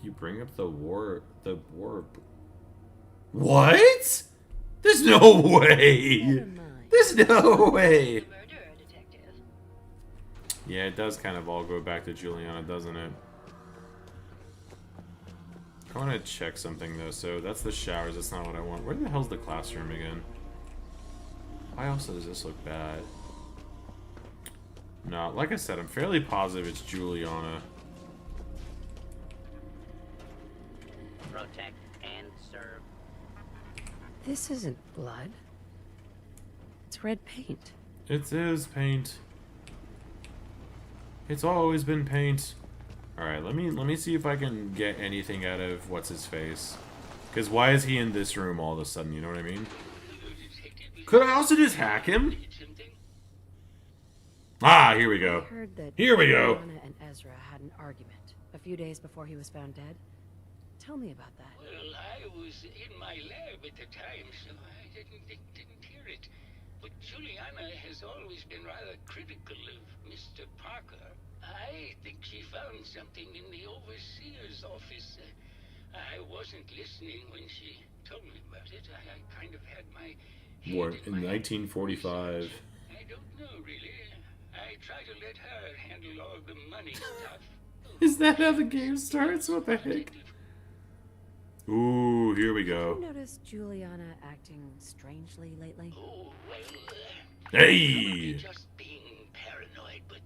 You bring up the war. What? There's no way. There's no way. Yeah, it does kind of all go back to Juliana, doesn't it? I want to check something though. So that's the showers. That's not what I want. Where the hell's the classroom again? Why also does this look bad? No, like I said, I'm fairly positive it's Juliana. Protect and serve. This isn't blood. It's red paint. It is paint. It's always been paint. Alright, let me see if I can get anything out of what's his face. Because why is he in this room all of a sudden, you know what I mean? Could I also just hack him? Ah, here we go. I heard that Here we go. Juliana and Ezra had an argument a few days before he was found dead. Tell me about that. Well, I was in my lab at the time, so I didn't hear it. But Juliana has always been rather critical of Mr. Parker. I think she found something in the overseer's office. I wasn't listening when she told me about it. I kind of had my War in 1945. I don't know, really. I try to let her handle all the money stuff. Is that how the game starts? What the heck? Ooh, here we Have you go. noticed Juliana acting strangely lately? Oh, well, Hey! just being paranoid, but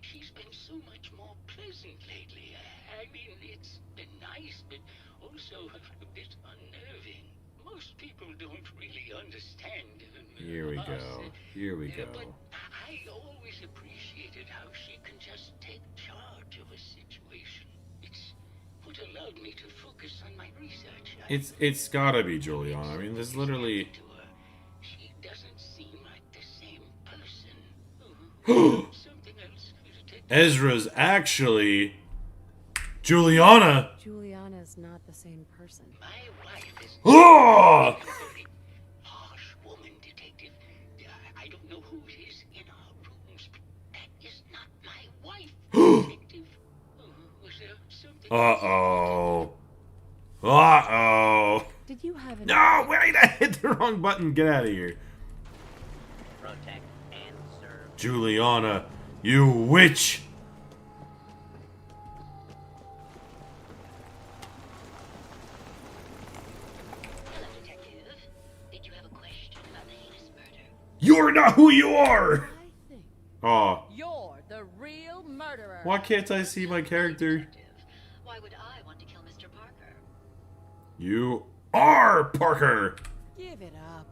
she's been so much more pleasant lately. I mean, it's been nice, but also a bit unnerving. Most people don't really understand. Here we us, go. Here we go. But I always appreciated how she can just take charge of a situation. It's what allowed me to focus on my research. It's gotta be Juliana. I mean, there's literally. She doesn't seem like the same person. Something else to take. Ezra's actually Juliana. Juliana's not the same person. My wife is Oh! a very harsh woman, detective. I don't know who it is in our rooms, but that is not my wife, detective. Was there something? Uh-oh. Uh-oh. Did you have an No, wait, I hit the wrong button. Get out of here. Protect and serve. Juliana, you witch. Hello, detective. Did you have a question about the heinous murder? You're not who you are. I think Oh, You're the real murderer. why can't I see my character? Detective, why would I want to kill Mr. Parker? You are Parker. Give it up.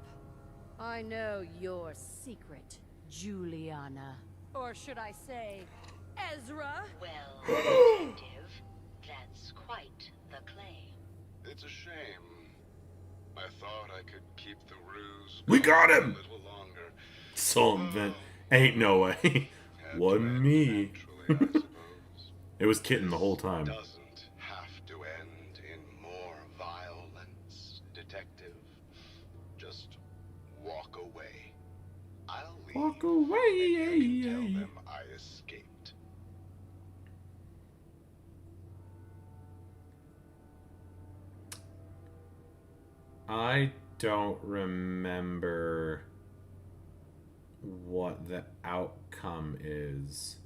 I know your secret, Juliana. Or should I say, Ezra? Well, detective, that's quite the claim. It's a shame. I thought I could keep the ruse. We got going him! A little longer. Some vent. Ain't no way. Had Wasn't to end me. eventually, I suppose. It was Kitten the whole time. Doesn't have to end in more violence, detective. Just walk away. I'll leave. Walk away, And you can tell yeah. them I escaped. I don't remember what the outcome is.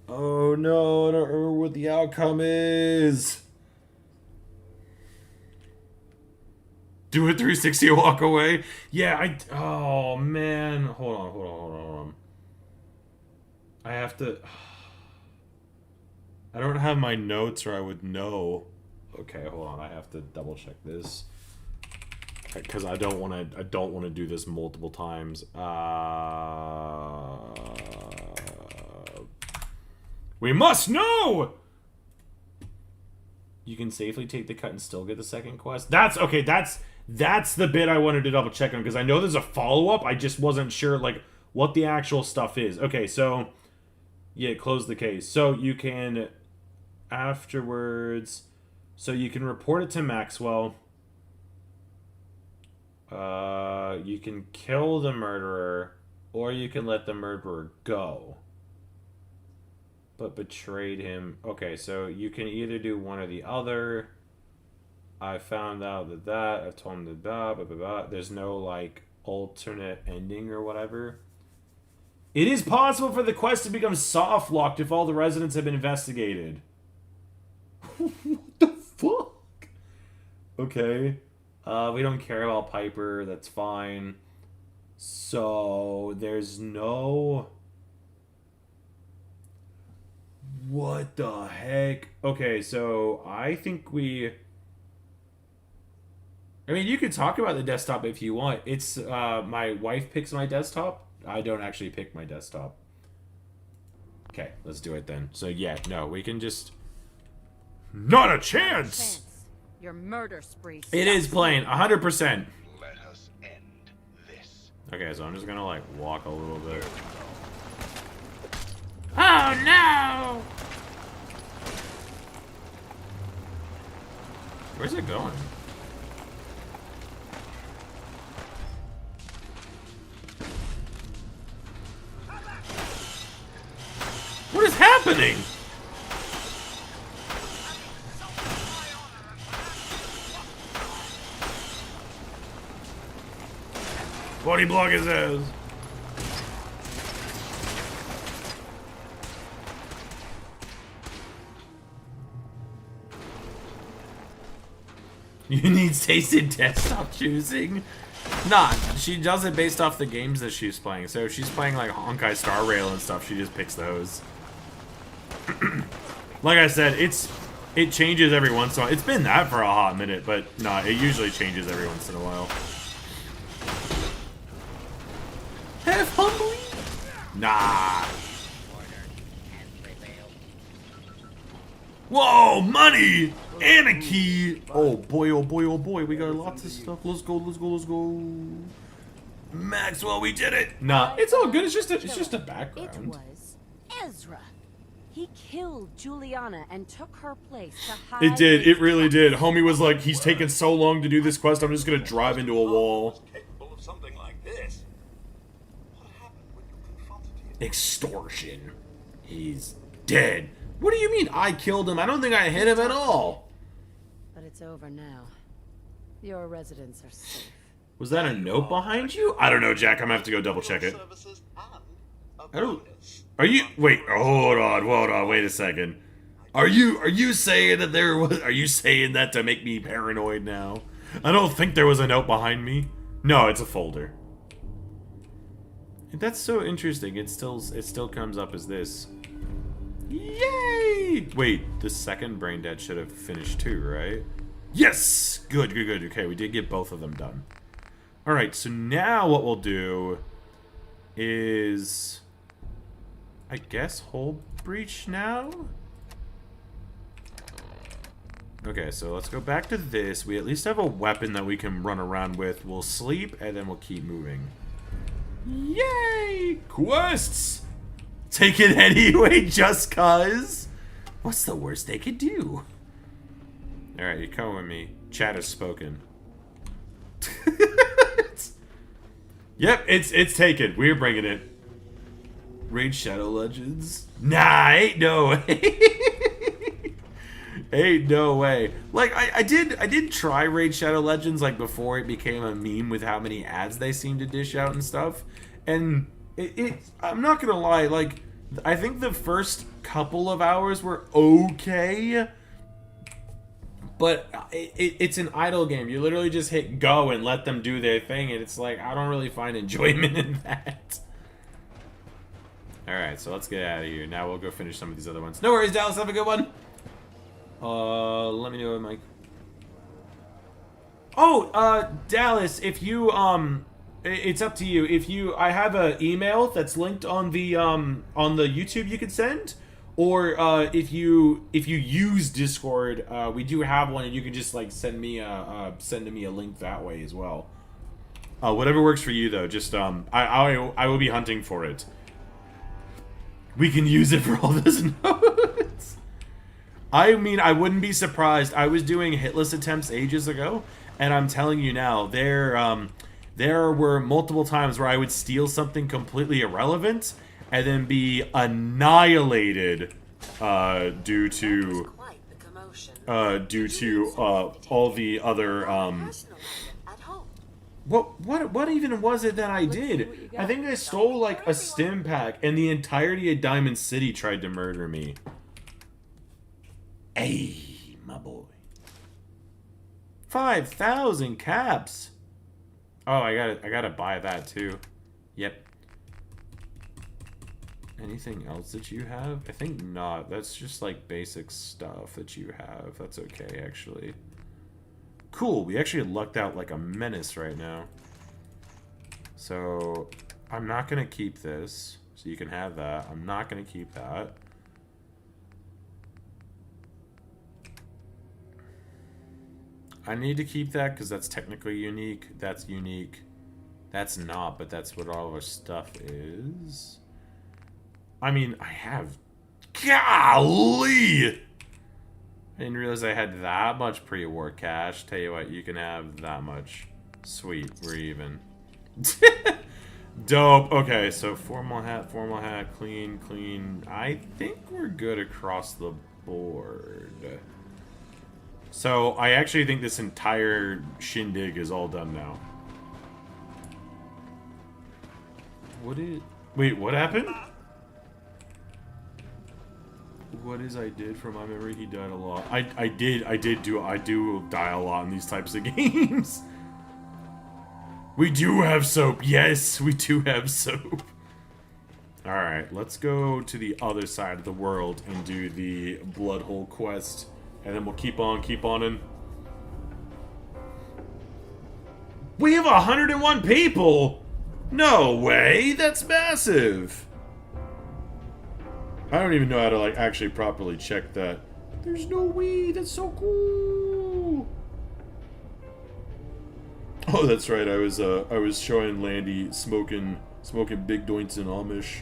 Oh no, I don't remember what the outcome is. Do a 360 and walk away? Yeah, oh man. Hold on. I have to. I don't have my notes or I would know. Okay, hold on. I have to double check this because I don't want to do this multiple times. We must know. You can safely take the cut and still get the second quest. That's okay. That's the bit I wanted to double check on because I know there's a follow up. I just wasn't sure like what the actual stuff is. Okay, so yeah, close the case. So you can afterwards. So you can report it to Maxwell. You can kill the murderer, or you can let the murderer go. But betrayed him. Okay, so you can either do one or the other. I found out that I've told him that blah, blah, blah, blah. There's no like alternate ending or whatever. It is possible for the quest to become soft locked if all the residents have been investigated. What the fuck? Okay. We don't care about Piper. That's fine. So there's no. What the heck? Okay, so I think we. I mean, you could talk about the desktop if you want. It's my wife picks my desktop. I don't actually pick my desktop. Okay, let's do it then. So yeah, no, we can just. Not a chance. Your murder spree. It is playing 100%. Let us end this. Okay, so I'm just gonna like walk a little bit. Oh no! Where's it going? happening? Body block his ass. You need tasted test. Stop choosing. Nah, she does it based off the games that she's playing. So if she's playing like Honkai Star Rail and stuff, she just picks those. Like I said, it changes every once in a while. It's been that for a hot minute, but nah, it usually changes every once in a while. Have humbly? Nah. Whoa, money! And a key! Oh boy, oh boy, oh boy, we got lots of stuff. Let's go, let's go, let's go. Maxwell, we did it! Nah, it's all good, it's just a background. It was Ezra. He killed Juliana and took her place to hide. It did, it really did. Homie was like, he's taken so long to do this quest, I'm just gonna drive into a wall. Capable of something like this. What happened when you confronted him? Extortion. He's dead. What do you mean I killed him? I don't think I hit him at all. But it's over now. Your residents are safe. Was that a note behind you? I don't know, Jack. I'm gonna have to go double check it. I don't. Are you? Wait. Hold on. Wait a second. Are you saying that there was? Are you saying that to make me paranoid now? I don't think there was a note behind me. No, it's a folder. That's so interesting. It still comes up as this. Yay! Wait, the second brain dead should have finished too, right? Yes! Good. Okay, we did get both of them done. Alright, so now what we'll do is, I guess, hold breach now? Okay, so let's go back to this. We at least have a weapon that we can run around with. We'll sleep, and then we'll keep moving. Yay! Quests! Take it anyway, just cuz. What's the worst they could do? Alright, you come with me. Chat has spoken. Yep, it's taken. We're bringing it. Raid Shadow Legends? Nah, ain't no way. Ain't no way. Like, I did try Raid Shadow Legends, like, before it became a meme with how many ads they seem to dish out and stuff. And I'm not gonna lie, like, I think the first couple of hours were okay, but it's an idle game. You literally just hit go and let them do their thing, and it's like, I don't really find enjoyment in that. Alright, so let's get out of here. Now we'll go finish some of these other ones. No worries, Dallas, have a good one. Let me know, Mike. Oh, Dallas, if you, it's up to you. If you, I have an email that's linked on the YouTube you could send, or if you use Discord, we do have one, and you can just like send me a link that way as well. Whatever works for you though. Just I will be hunting for it. We can use it for all those notes. I mean, I wouldn't be surprised. I was doing hitless attempts ages ago, and I'm telling you now, there were multiple times where I would steal something completely irrelevant and then be annihilated due to all the other what even was it that I did? I think I stole like a stim pack, and the entirety of Diamond City tried to murder me. Hey, my boy. 5,000 caps. Oh, I gotta buy that too. Yep. Anything else that you have? I think not. That's just like basic stuff that you have. That's okay, actually. Cool, we actually lucked out like a menace right now. So, I'm not gonna keep this. So you can have that. I'm not gonna keep that. I need to keep that because that's technically unique. That's unique. That's not, but that's what all of our stuff is. I mean, I have... Golly! I didn't realize I had that much pre-war cash. Tell you what, you can have that much. Sweet, we're even. Dope. Okay, so formal hat, clean, clean. I think we're good across the board. So I actually think this entire shindig is all done now. Wait, what happened? What is I did from my memory? He died a lot. I do die a lot in these types of games. We do have soap. Yes, we do have soap. Alright, let's go to the other side of the world and do the Bloodhole quest. And then we'll keep on in. We have 101 people! No way! That's massive! I don't even know how to, like, actually properly check that. There's no way! That's so cool! Oh, that's right. I was showing Landy smoking big doints in Amish.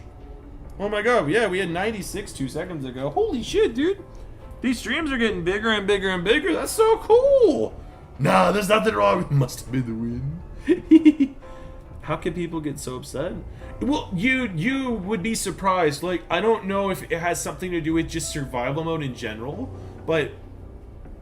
Oh my god, yeah, we had 96 2 seconds ago. Holy shit, dude! These streams are getting bigger and bigger and bigger. That's so cool! Nah, there's nothing wrong. It must have been the win. How can people get so upset? Well, you would be surprised. Like, I don't know if it has something to do with just survival mode in general, but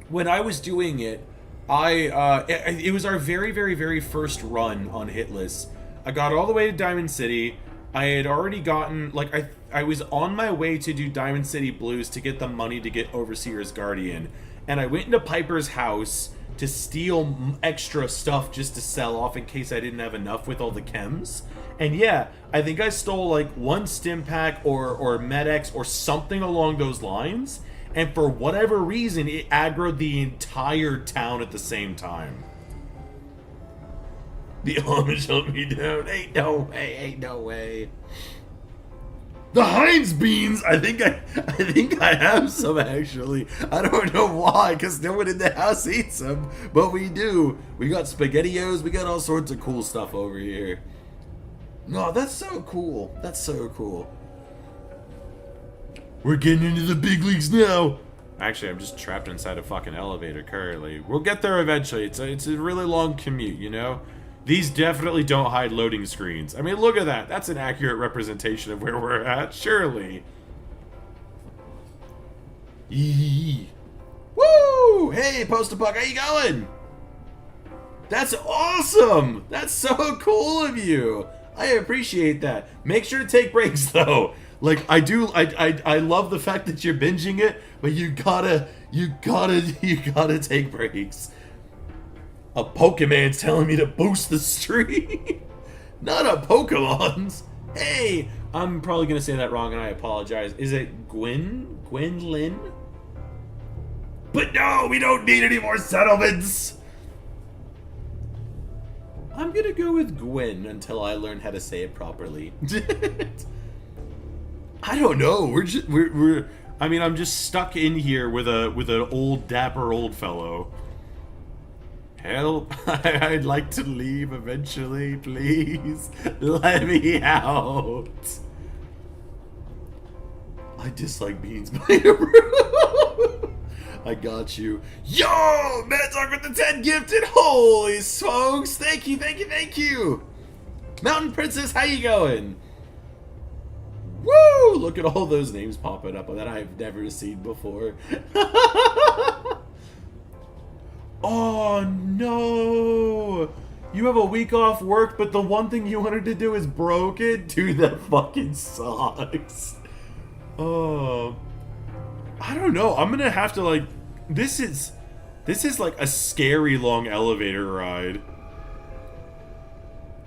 when I was doing it, it was our very, very, very first run on Hitless. I got all the way to Diamond City. I had already gotten, like, I was on my way to do Diamond City Blues to get the money to get Overseer's Guardian. And I went into Piper's house to steal extra stuff just to sell off in case I didn't have enough with all the chems. And yeah, I think I stole, like, one stim pack or Med-X or something along those lines. And for whatever reason, it aggroed the entire town at the same time. The Amish hunt me down. Ain't no way, ain't no way. The Heinz beans! I think I have some, actually. I don't know why, because no one in the house eats them. But we do. We got SpaghettiOs. We got all sorts of cool stuff over here. No, that's so cool. That's so cool. We're getting into the big leagues now. Actually, I'm just trapped inside a fucking elevator currently. We'll get there eventually. It's a really long commute, you know? These definitely don't hide loading screens. I mean, look at that. That's an accurate representation of where we're at, surely. Yee. Woo! Hey, Postapuck, how you going? That's awesome! That's so cool of you! I appreciate that. Make sure to take breaks, though. Like, I love the fact that you're binging it, but you gotta take breaks. A Pokemon's telling me to boost the stream. Not a Pokemon's. Hey, I'm probably gonna say that wrong and I apologize. Is it Gwynlyn? But no, we don't need any more settlements. I'm gonna go with Gwen until I learn how to say it properly. I don't know. We're I mean, I'm just stuck in here with an old dapper old fellow. Help! I'd like to leave eventually, please. Let me out. I dislike beans by a room. I got you. Yo! Mad with the 10 gifted! Holy smokes! Thank you, thank you, thank you! Mountain Princess, how you going? Woo! Look at all those names popping up that I've never seen before. Oh no! You have a week off work, but the one thing you wanted to do is broken? Dude, that fucking sucks. Oh. I don't know. I'm gonna have to, like... This is like a scary long elevator ride.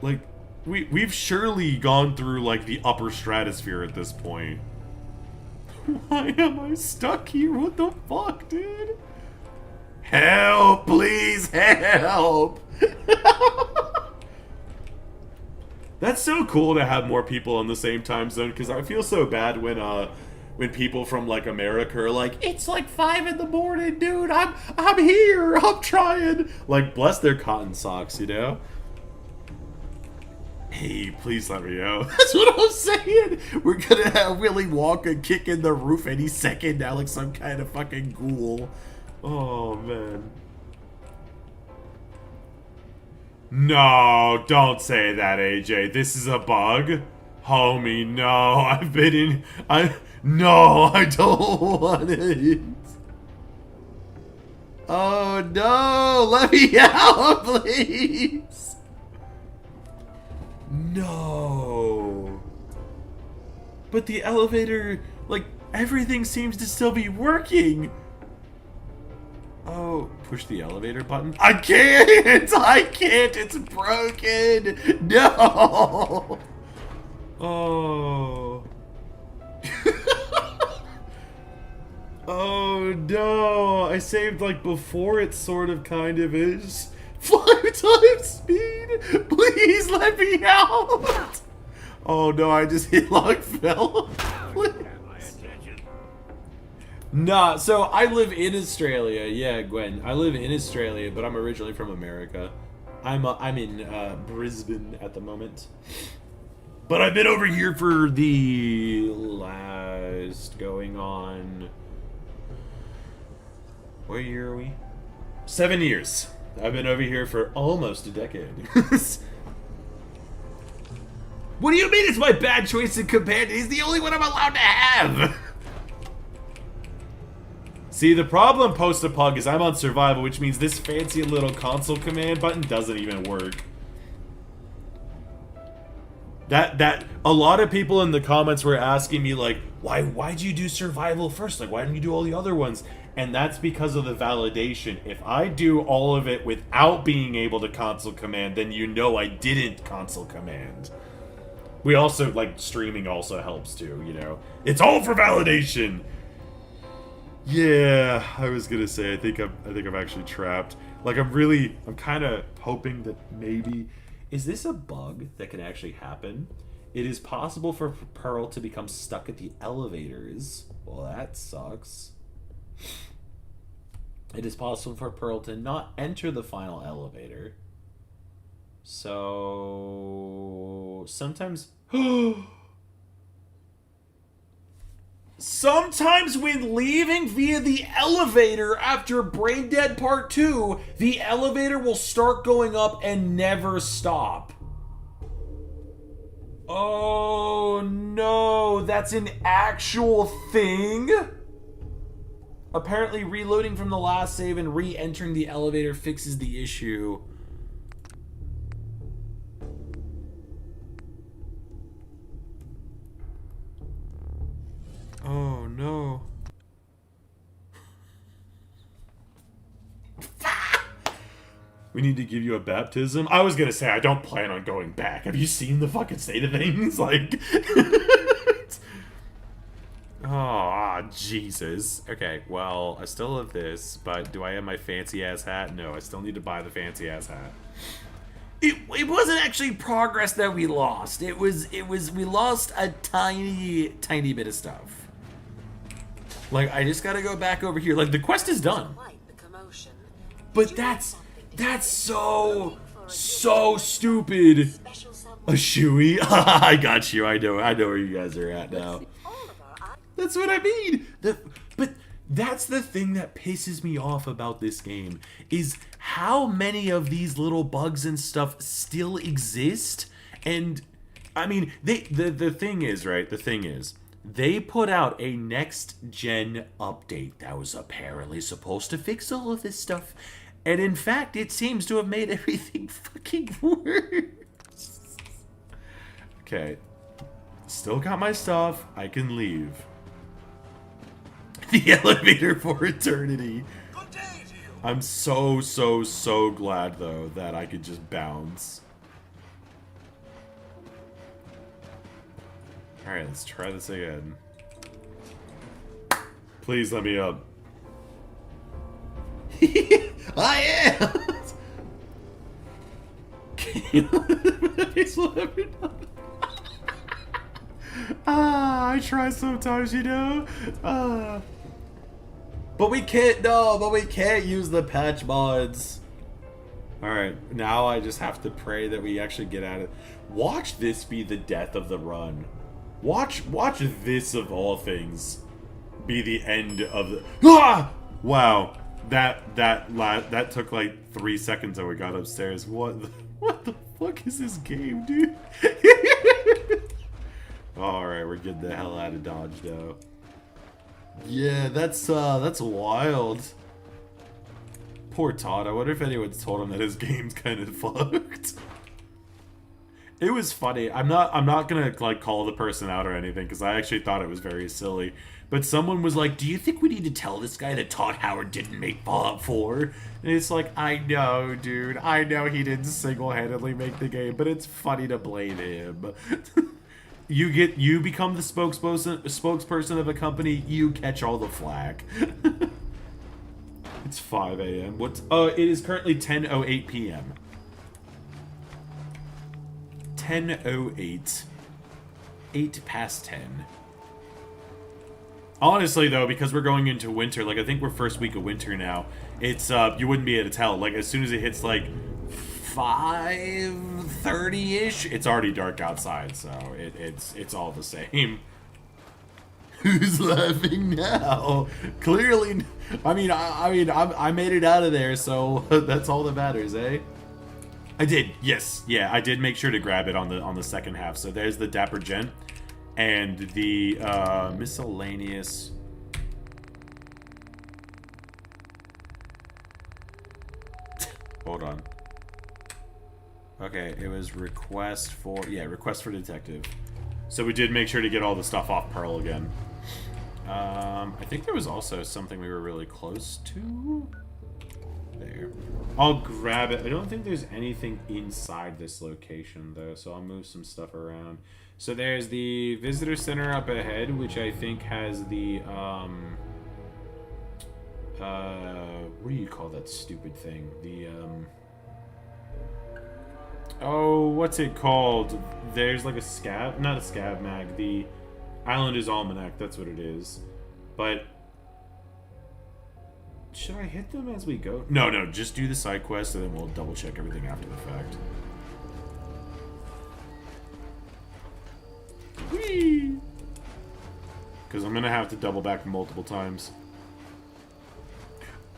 Like, we've surely gone through, like, the upper stratosphere at this point. Why am I stuck here? What the fuck, dude? Help, please, help! That's so cool to have more people on the same time zone, because I feel so bad when people from, like, America are like, it's like 5 in the morning, dude, I'm here, I'm trying. Like, bless their cotton socks, you know? Hey, please let me out. That's what I'm saying. We're gonna have Willy Wonka kicking the roof any second now, like some kind of fucking ghoul. Oh, man. No, don't say that, AJ. This is a bug? Homie, no. I've been in... No, I don't want it. Oh, no. Let me out, please. No. But the elevator... Like, everything seems to still be working. Oh, push the elevator button. I can't! I can't! It's broken! No! Oh. Oh no! I saved like before it sort of kind of is. 5 times speed! Please let me out! Oh no, I just hit like fell. Nah, so I live in Australia. Yeah, Gwen. I live in Australia, but I'm originally from America. I'm in Brisbane at the moment. But I've been over here for the last going on... What year are we? 7 years. I've been over here for almost a decade. What do you mean it's my bad choice in companion? He's the only one I'm allowed to have! See, the problem, Post-a-Pug, is I'm on survival, which means this fancy little console command button doesn't even work. A lot of people in the comments were asking me, like, why'd you do survival first? Like, why didn't you do all the other ones? And that's because of the validation. If I do all of it without being able to console command, then you know I didn't console command. We also, like, streaming also helps too, you know? It's all for validation! Yeah, I was gonna say, I think I'm actually trapped. Like, I'm kind of hoping that maybe... Is this a bug that can actually happen? It is possible for Pearl to become stuck at the elevators. Well, that sucks. It is possible for Pearl to not enter the final elevator. So... Sometimes... Sometimes when leaving via the elevator after Brain Dead Part 2, the elevator will start going up and never stop. Oh no, that's an actual thing? Apparently reloading from the last save and re-entering the elevator fixes the issue. Oh no. We need to give you a baptism? I was gonna say, I don't plan on going back. Have you seen the fucking state of things? Like... Oh, Jesus. Okay, well, I still have this, but do I have my fancy-ass hat? No, I still need to buy the fancy-ass hat. It wasn't actually progress that we lost. We lost a tiny bit of stuff. Like, I just gotta go back over here. Like, the quest is done. But that's so stupid. A shoey? I got you. I know where you guys are at now. That's what I mean. But that's the thing that pisses me off about this game, is how many of these little bugs and stuff still exist. And, I mean, the thing is, right? The thing is, they put out a next-gen update that was apparently supposed to fix all of this stuff. And in fact, it seems to have made everything fucking worse. Okay. Still got my stuff. I can leave. The elevator for eternity. I'm so glad, though, that I could just bounce. Alright, let's try this again. Please let me up. I am! I try sometimes, you know? But we can't use the patch mods. Alright, now I just have to pray that we actually get out of it. Watch this be the death of the run. Watch this, of all things, be the end of the... Ah! Wow. That took like 3 seconds and we got upstairs. What the... What the fuck is this game, dude? Alright, we're getting the hell out of Dodge, though. Yeah, that's wild. Poor Todd. I wonder if anyone's told him that his game's kind of fucked. It was funny. I'm not gonna like call the person out or anything because I actually thought it was very silly. But someone was like, "Do you think we need to tell this guy that Todd Howard didn't make Fallout 4?" And it's like, I know, dude. I know he didn't single-handedly make the game, but it's funny to blame him. You become the spokesperson of a company. You catch all the flack. It's 5 a.m. It is currently 10:08 p.m. 10:08. 8 past 10. Honestly, though, because we're going into winter, like, I think we're first week of winter now, it's, you wouldn't be able to tell. Like, as soon as it hits, like, 5:30-ish, it's already dark outside, so it's all the same. Who's laughing now? Clearly, I mean, I made it out of there, so that's all that matters, eh? I did, yes, yeah, I did make sure to grab it on the second half. So there's the Dapper Gent and the miscellaneous. Hold on. Okay, it was request for detective. So we did make sure to get all the stuff off Pearl again. I think there was also something we were really close to. There. I'll grab it. I don't think there's anything inside this location, though, so I'll move some stuff around. So there's the visitor center up ahead, which I think has the, what do you call that stupid thing? The, oh, what's it called? There's like a scav, not a scav mag, the Islanders Almanac, that's what it is. But should I hit them as we go? No, just do the side quest and then we'll double check everything after the fact. Whee! Because I'm gonna have to double back multiple times.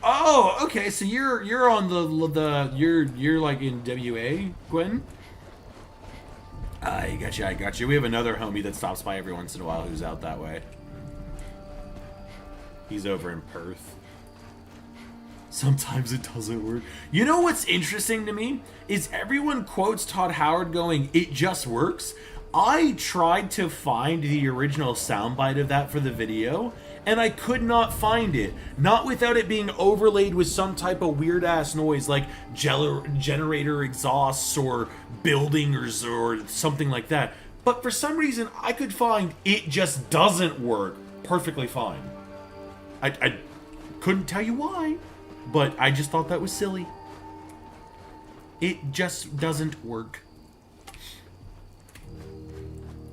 Oh, okay, so you're on you're like in WA, Gwen? I got you. We have another homie that stops by every once in a while who's out that way. He's over in Perth. Sometimes it doesn't work. You know what's interesting to me? Is everyone quotes Todd Howard going, "It just works." I tried to find the original soundbite of that for the video, and I could not find it. Not without it being overlaid with some type of weird-ass noise, like generator exhausts or buildings or something like that. But for some reason, I could find "It just doesn't work" perfectly fine. I couldn't tell you why, but I just thought that was silly. It just doesn't work.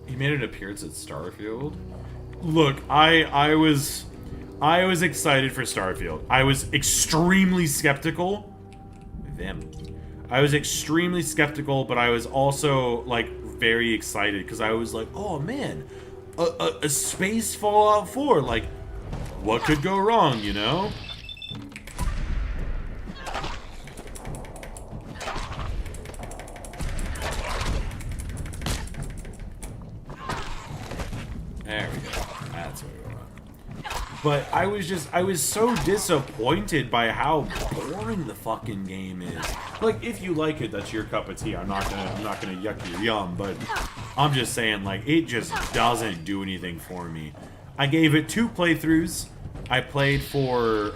He made an appearance at Starfield. Look, I was excited for Starfield. I was extremely skeptical. I was extremely skeptical, but I was also like very excited because I was like, oh man, a space Fallout 4. Like, what could go wrong, you know? There we go. That's what we want. But I was so disappointed by how boring the fucking game is. Like, if you like it, that's your cup of tea. I'm not gonna yuck your yum, but I'm just saying, like, it just doesn't do anything for me. I gave it 2 playthroughs. I played for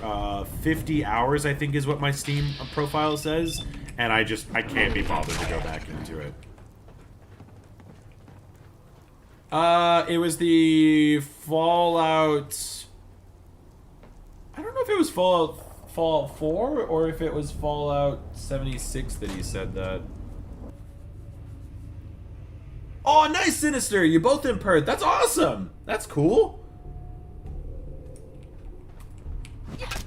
50 hours, I think is what my Steam profile says, and I can't be bothered to go back into it. It was the Fallout... I don't know if it was Fallout 4 or if it was Fallout 76 that he said that. Oh, nice, Sinister! You're both in Perth. That's awesome! That's cool.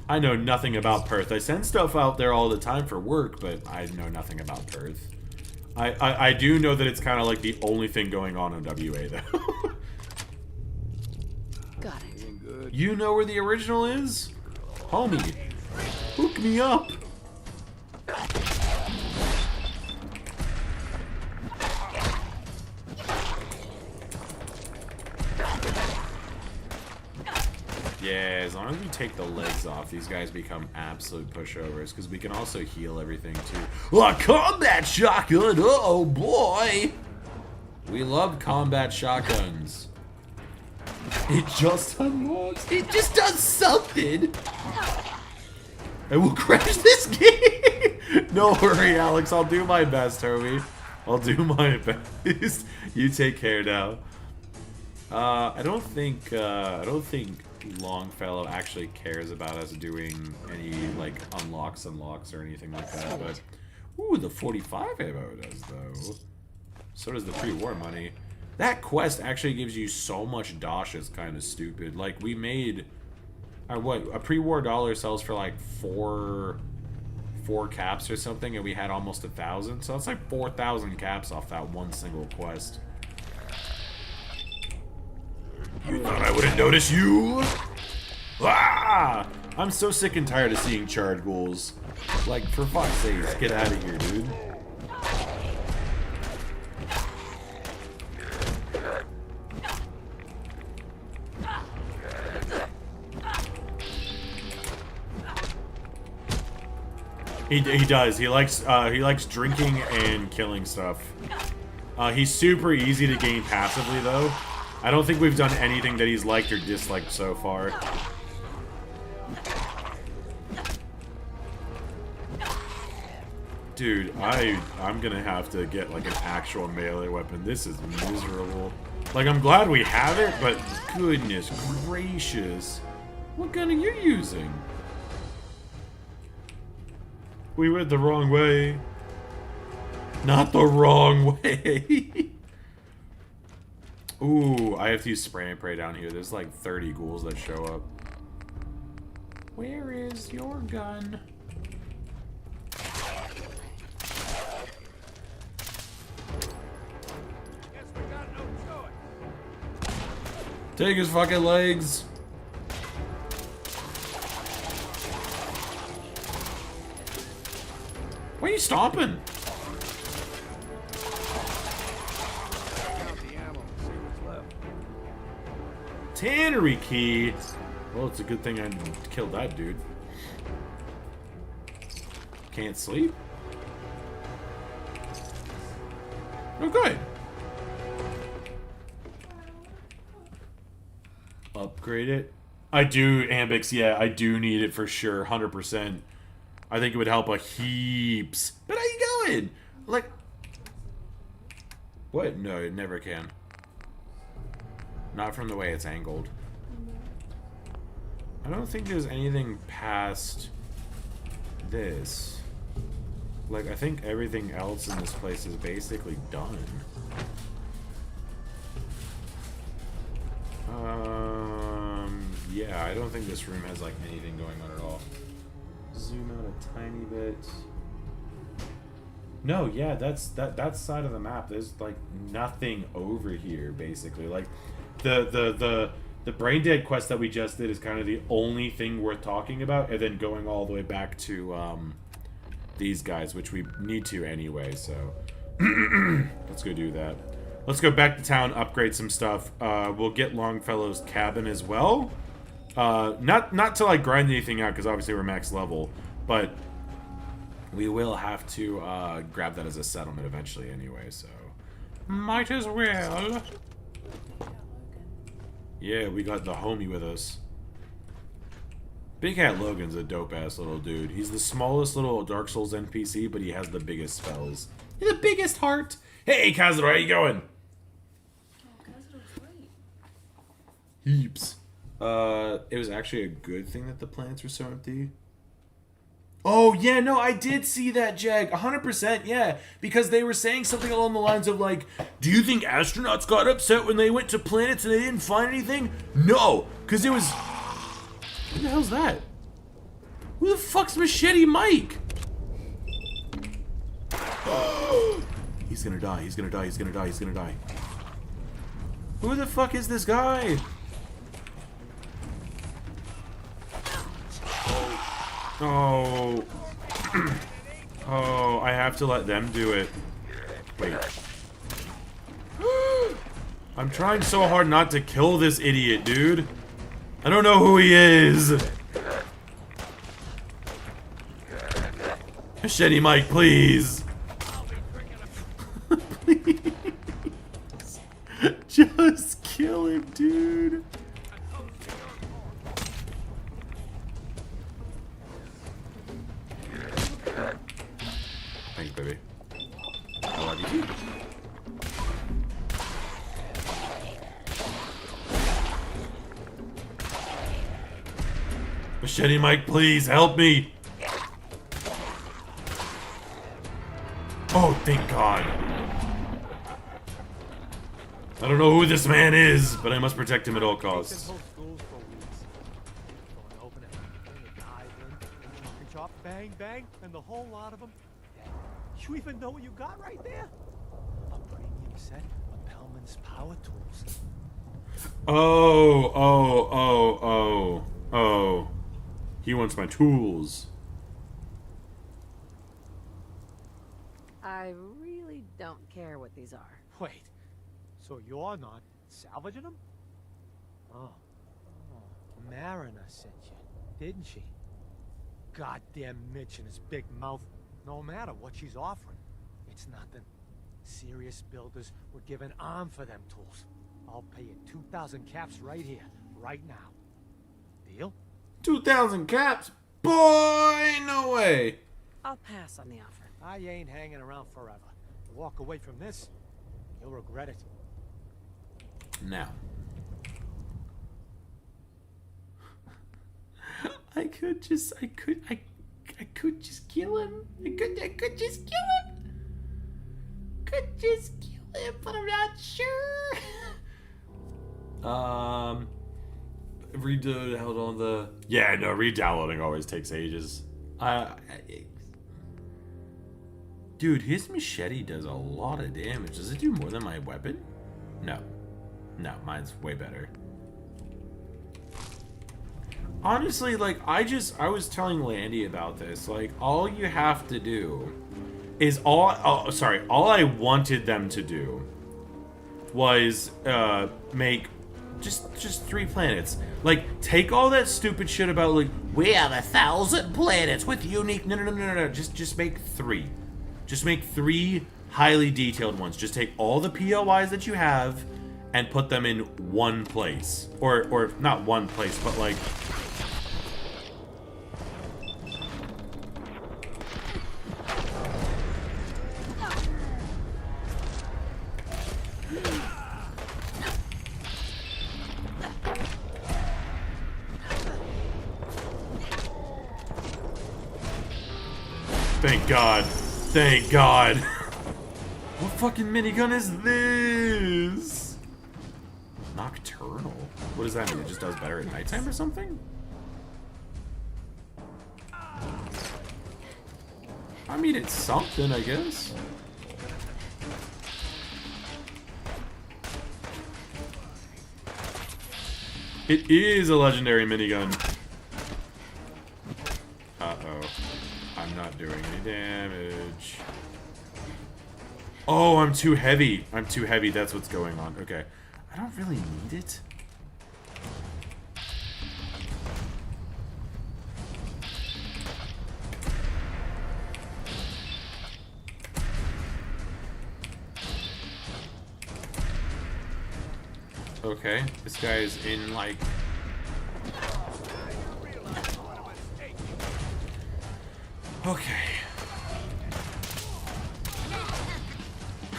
I know nothing about Perth. I send stuff out there all the time for work, but I know nothing about Perth. I do know that it's kind of like the only thing going on in WA, though. Got it. You know where the original is? Homie, hook me up. Yeah, as long as we take the legs off, these guys become absolute pushovers, because we can also heal everything too. A combat shotgun! Oh boy! We love combat shotguns. It just unlocks. It just does something! I will crash this game! No worry, Alex, I'll do my best, homie. I'll do my best. You take care now. I don't think Longfellow actually cares about us doing any like unlocks or anything like that. But ooh, the 45 ammo does though. So does the pre-war money. That quest actually gives you so much dosh. It's kind of stupid. Like we made, a pre-war dollar sells for like four caps or something, and we had almost 1,000. So it's like 4,000 caps off that one single quest. You thought I wouldn't notice you? Ah! I'm so sick and tired of seeing charred ghouls. Like, for fuck's sake, get out of here, dude. He does. He likes drinking and killing stuff. He's super easy to gain passively, though. I don't think we've done anything that he's liked or disliked so far. Dude, I'm gonna have to get like an actual melee weapon. This is miserable. Like, I'm glad we have it, but goodness gracious. What gun are you using? We went the wrong way. Not the wrong way. Ooh, I have to use spray and pray down here. There's like 30 ghouls that show up. Where is your gun? Take his fucking legs. Why are you stomping? Tannery key. Well, it's a good thing I killed that dude. Can't sleep? Oh, good. Upgrade it. I do, Ambix, yeah, I do need it for sure, 100%. I think it would help a heaps. But how you going? Like, what? No, it never can. Not from the way it's angled. I don't think there's anything past this. Like, I think everything else in this place is basically done. Yeah, I don't think this room has, like, anything going on at all. Zoom out a tiny bit. No, yeah, that side of the map. There's, like, nothing over here, basically. Like, the Brain Dead quest that we just did is kind of the only thing worth talking about, and then going all the way back to these guys, which we need to anyway, so let's go do that. Let's go back to town, upgrade some stuff. We'll get Longfellow's cabin as well. Not to like grind anything out, because obviously we're max level, but we will have to grab that as a settlement eventually anyway, so might as well. Yeah, we got the homie with us. Big Hat Logan's a dope-ass little dude. He's the smallest little Dark Souls NPC, but he has the biggest spells. He's the biggest heart. Hey, Kazuro, how you going? Oh, Kazuro's great. Heaps. It was actually a good thing that the planets were so empty. Oh, yeah, no, I did see that, Jag. 100%, yeah. Because they were saying something along the lines of, like, do you think astronauts got upset when they went to planets and they didn't find anything? No, because it was... Who the hell's that? Who the fuck's Machete Mike? He's gonna die, he's gonna die, he's gonna die, he's gonna die. Who the fuck is this guy? Oh. Oh, I have to let them do it. Wait. I'm trying so hard not to kill this idiot, dude. I don't know who he is. Machete Mike, please. Please. Just kill him, dude. Thanks, baby. I love you too. Machete Mike, please help me. Oh, thank God. I don't know who this man is, but I must protect him at all costs. Chop, bang, bang, and the whole lot of them. You even know what you got right there? A premium set of Pellman's power tools. Oh. He wants my tools. I really don't care what these are. Wait, so you're not salvaging them? Oh, Mariner sent you, didn't she? Goddamn Mitch and his big mouth. No matter what she's offering, it's nothing. Serious builders would give an arm for them tools. I'll pay you 2,000 caps right here, right now. Deal? 2,000 caps? Boy, no way. I'll pass on the offer. I ain't hanging around forever. You walk away from this, you'll regret it. Now. I could just kill him. I could just kill him. Could just kill him, but I'm not sure. Hold on the. Yeah, no, re-downloading always takes ages. Dude, his machete does a lot of damage. Does it do more than my weapon? No. No, mine's way better. Honestly, like, I was telling Landy about this. Like, all you have to do is all I wanted them to do was make just 3 planets. Like, take all that stupid shit about, like, we have 1,000 planets with unique. No. Just make 3. Just make 3 highly detailed ones. Just take all the POIs that you have and put them in one place. Or not one place, but like. Thank God. Thank God. What fucking minigun is this? Nocturnal? What does that mean? It just does better at nighttime or something? I mean, it's something, I guess. It is a legendary minigun. Uh-oh. I'm not doing any damage. Oh, I'm too heavy. I'm too heavy. That's what's going on. Okay. I don't really need it. Okay. This guy is in, like... Okay.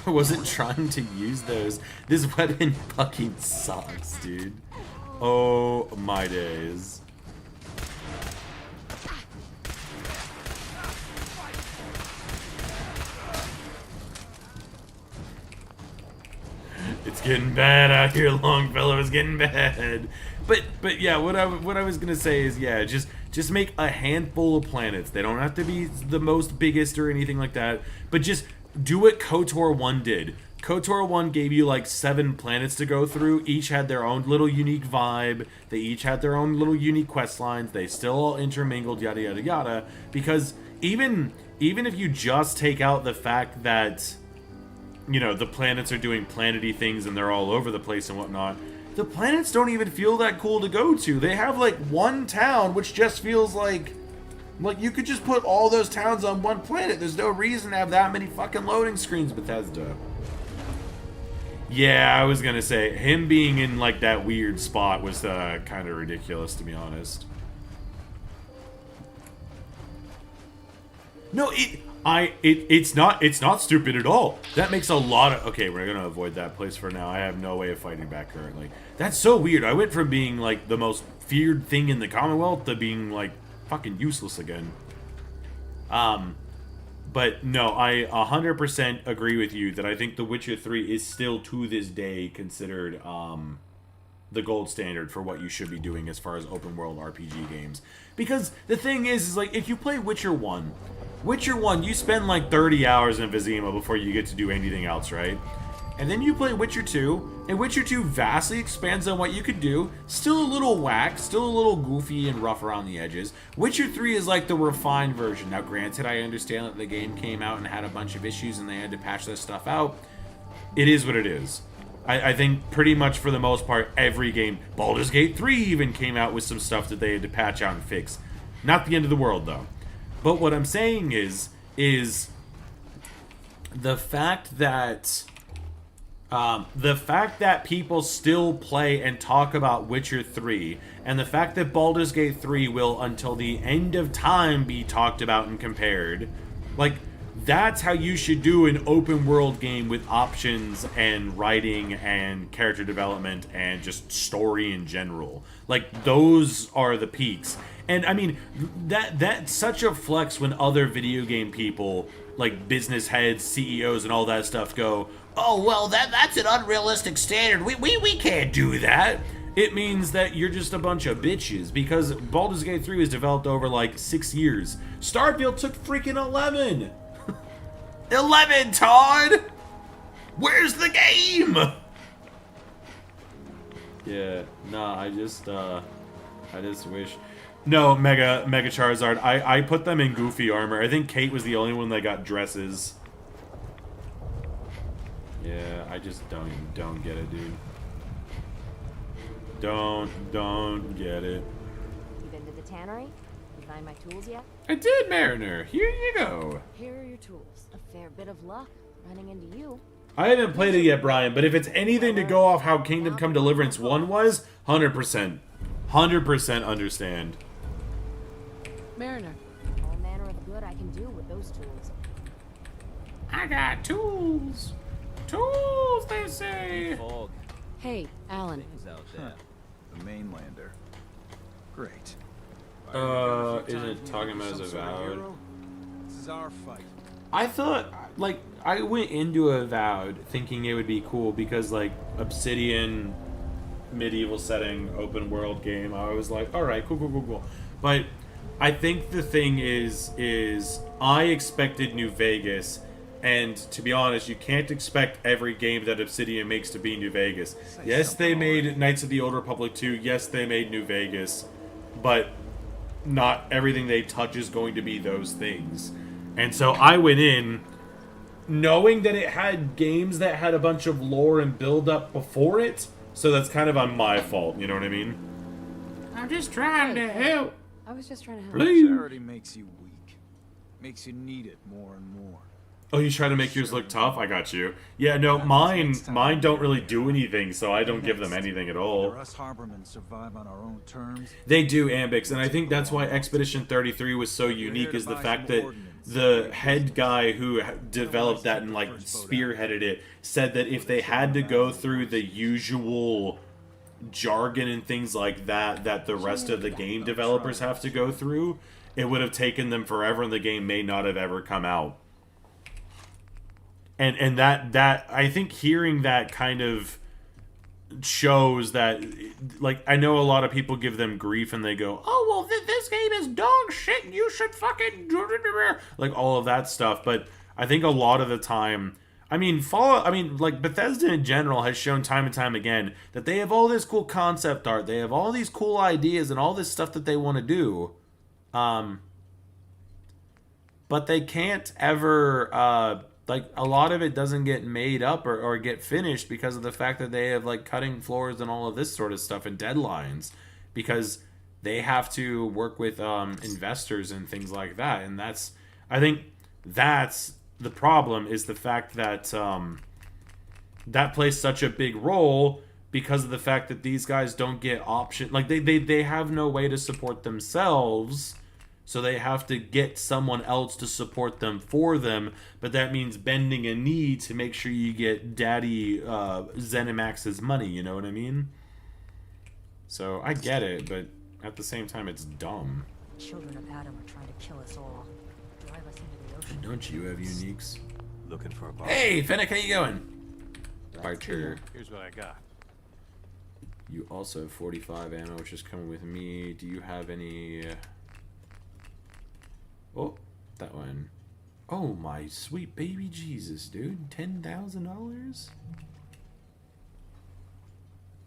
I wasn't trying to use those. This weapon fucking sucks, dude. Oh my days. It's getting bad out here, Longfellow. It's getting bad. But yeah, what I was gonna say is, yeah, just make a handful of planets. They don't have to be the most biggest or anything like that, but just do what KOTOR 1 did. KOTOR 1 gave you like 7 planets to go through. Each had their own little unique vibe. They each had their own little unique quest lines. They still all intermingled, yada yada yada. Because even if you just take out the fact that, you know, the planets are doing planety things and they're all over the place and whatnot, the planets don't even feel that cool to go to. They have like one town, which just feels like you could just put all those towns on one planet. There's no reason to have that many fucking loading screens, Bethesda. Yeah, I was gonna say, him being in like that weird spot was kind of ridiculous, to be honest. No, it's not stupid at all. That makes a lot of... Okay, we're gonna avoid that place for now. I have no way of fighting back currently. That's so weird. I went from being like the most feared thing in the Commonwealth to being like fucking useless again. But no, I 100% agree with you that I think The Witcher 3 is still to this day considered the gold standard for what you should be doing as far as open world RPG games. Because the thing is like, if you play Witcher 1, you spend like 30 hours in Vizima before you get to do anything else, right? And then you play Witcher 2, and Witcher 2 vastly expands on what you could do. Still a little whack, still a little goofy and rough around the edges. Witcher 3 is like the refined version. Now granted, I understand that the game came out and had a bunch of issues and they had to patch this stuff out. It is what it is. I think pretty much for the most part, every game, Baldur's Gate 3 even came out with some stuff that they had to patch out and fix. Not the end of the world though. But what I'm saying is the fact that people still play and talk about Witcher 3, and the fact that Baldur's Gate 3 will, until the end of time, be talked about and compared, like, that's how you should do an open world game with options and writing and character development and just story in general. Like, those are the peaks. And I mean, that's such a flex when other video game people, like business heads, CEOs, and all that stuff go, oh, well, that's an unrealistic standard. We can't do that. It means that you're just a bunch of bitches, because Baldur's Gate 3 was developed over like 6 years. Starfield took freaking 11. 11, Todd! Where's the game? Yeah, nah, I just wish... No, Mega Charizard. I put them in goofy armor. I think Kate was the only one that got dresses. Yeah, I just don't get it, dude. Don't get it. You been to the tannery? You find my tools yet? I did, Mariner. Here you go. Here are your tools. A fair bit of luck running into you. I haven't played it yet, Brian, but if it's anything to go off how Kingdom Come Deliverance 1 was, 100%. 100% understand. Mariner. All manner of good I can do with those tools. I got tools. Tools, they say. Fog. Hey, Alan. Things out there. The mainlander. Great. Isn't talking about as Avowed? This is our fight. I thought, like, I went into Avowed thinking it would be cool because, like, Obsidian, medieval setting, open world game. I was like, alright, cool. But I think the thing is I expected New Vegas, and to be honest, you can't expect every game that Obsidian makes to be New Vegas. Yes, they made Knights of the Old Republic 2. Yes, they made New Vegas. But not everything they touch is going to be those things. And so I went in knowing that it had games that had a bunch of lore and build up before it. So that's kind of on my fault, you know what I mean? I'm just trying to help. I was just trying to help. Please. Charity makes you weak. Makes you need it more and more. Oh, you try to make yours look tough? I got you. Yeah, no, mine don't really do anything, so I don't give them anything at all. Us Harbormen survive on our own terms. They do, Ambix, and I think that's why Expedition 33 was so unique, is the fact that the head guy who developed that and, like, spearheaded it said that if they had to go through the usual jargon and things like that that the rest of the game developers have to go through, it would have taken them forever and the game may not have ever come out. And that I think hearing that kind of shows that, like, I know a lot of people give them grief and they go, oh, well, this game is dog shit, you should fucking, like, all of that stuff. But I think a lot of the time, like, Bethesda in general has shown time and time again that they have all this cool concept art, they have all these cool ideas and all this stuff that they want to do. But they can't ever like a lot of it doesn't get made up or get finished because of the fact that they have like cutting floors and all of this sort of stuff and deadlines, because they have to work with investors and things like that. And that's, I think that's the problem, is the fact that that plays such a big role because of the fact that these guys don't get option, like they have no way to support themselves. So they have to get someone else to support them for them, but that means bending a knee to make sure you get Daddy ZeniMax's money, you know what I mean? So I get it, but at the same time, it's dumb. Children of Adam are trying to kill us all. Drive us into the ocean. Don't you have uniques? Looking for a bar. Hey, Fennec, how you going? Archer. Here's what I got. You also have 45 ammo, which is coming with me. Do you have any... Oh, that one. Oh, my sweet baby Jesus, dude. $10,000?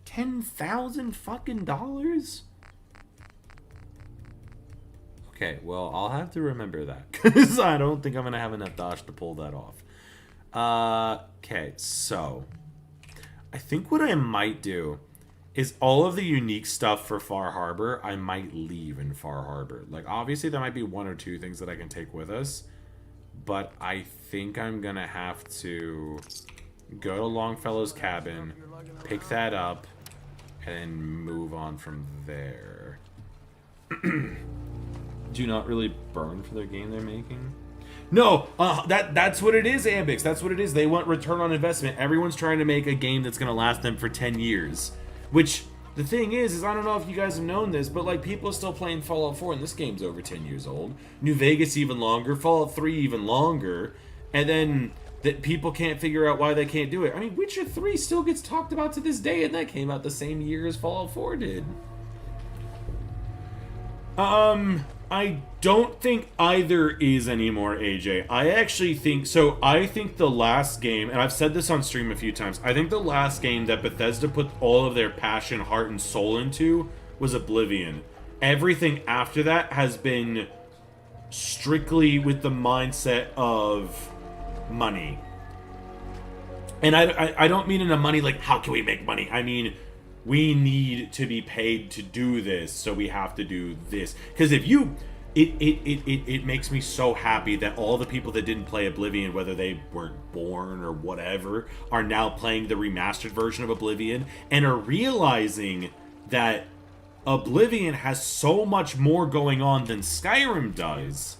10,000 fucking dollars? Okay, well, I'll have to remember that, because I don't think I'm going to have enough dosh to pull that off. Okay, so I think what I might do is all of the unique stuff for Far Harbor, I might leave in Far Harbor. Like, obviously, there might be one or two things that I can take with us, but I think I'm going to have to go to Longfellow's cabin, pick that up, and move on from there. Do not really burn for their game they're making? No, that's what it is, Ambix. That's what it is. They want return on investment. Everyone's trying to make a game that's going to last them for 10 years. Which, the thing is I don't know if you guys have known this, but like people are still playing Fallout 4 and this game's over 10 years old. New Vegas even longer, Fallout 3 even longer, and then that people can't figure out why they can't do it. I mean, Witcher 3 still gets talked about to this day, and that came out the same year as Fallout 4 did. I don't think either is anymore, AJ. I actually think, so I think the last game, and I've said this on stream a few times, I think the last game that Bethesda put all of their passion, heart, and soul into was Oblivion. Everything after that has been strictly with the mindset of money. And I don't mean in a money like, how can we make money? I mean, we need to be paid to do this, so we have to do this. Because if you... It makes me so happy that all the people that didn't play Oblivion, whether they were born or whatever, are now playing the remastered version of Oblivion and are realizing that Oblivion has so much more going on than Skyrim does.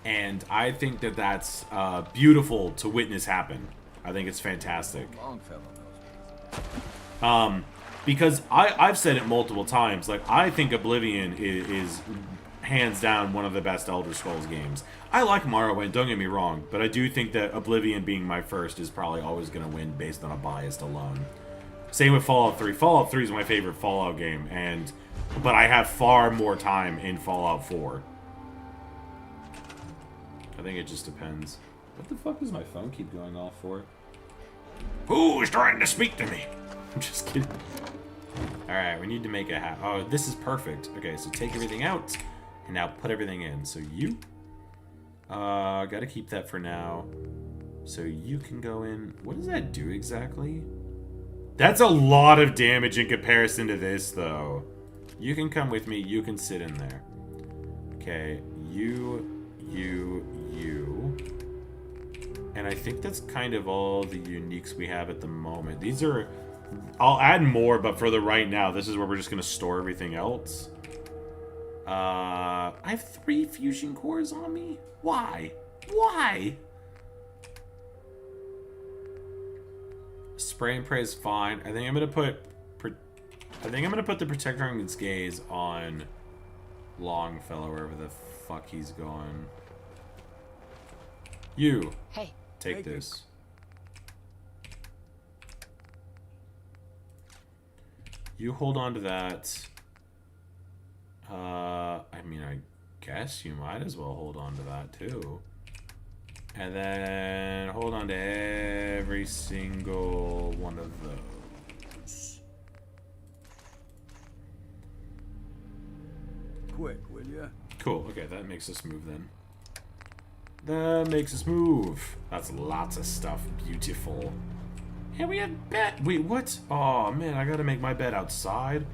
And I think that that's beautiful to witness happen. I think it's fantastic. Because I've said it multiple times, like, I think Oblivion is hands down one of the best Elder Scrolls games. I like Morrowind, don't get me wrong, but I do think that Oblivion being my first is probably always going to win based on a bias alone. Same with Fallout 3. Fallout 3 is my favorite Fallout game, but I have far more time in Fallout 4. I think it just depends. What the fuck does my phone keep going off for? Who's trying to speak to me? I'm just kidding. Alright, we need to make a hat. Oh, this is perfect. Okay, so take everything out, and now put everything in. So you, gotta keep that for now. So you can go in. What does that do exactly? That's a lot of damage in comparison to this, though. You can come with me. You can sit in there. Okay, you. And I think that's kind of all the uniques we have at the moment. These are... I'll add more, but for the right now, this is where we're just going to store everything else. I have 3 fusion cores on me? Why? Why? Spray and pray is fine. I think I'm going to put... the Protector Its Gaze on Longfellow, wherever the fuck he's going. You. Hey. Take this. You hold on to that. I mean, I guess you might as well hold on to that too. And then hold on to every single one of those. Quick, will ya? Cool. Okay, that makes us move then. That makes us move. That's lots of stuff. Beautiful. And we have bed. Wait, what? Oh man, I gotta make my bed outside.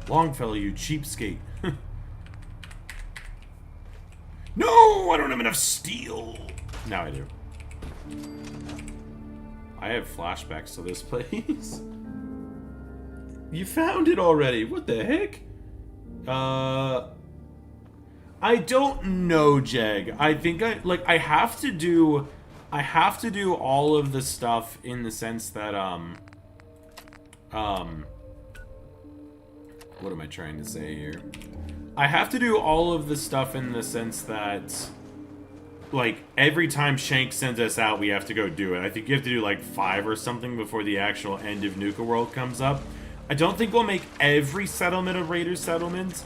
Longfellow, you cheapskate. No, I don't have enough steel. Now I do. I have flashbacks to this place. You found it already. What the heck? I don't know, Jeg. I think I have to do all of the stuff in the sense that what am I trying to say here? I have to do all of the stuff in the sense that, like, every time Shank sends us out, we have to go do it. I think you have to do, like, 5 or something before the actual end of Nuka World comes up. I don't think we'll make every settlement a Raider settlement,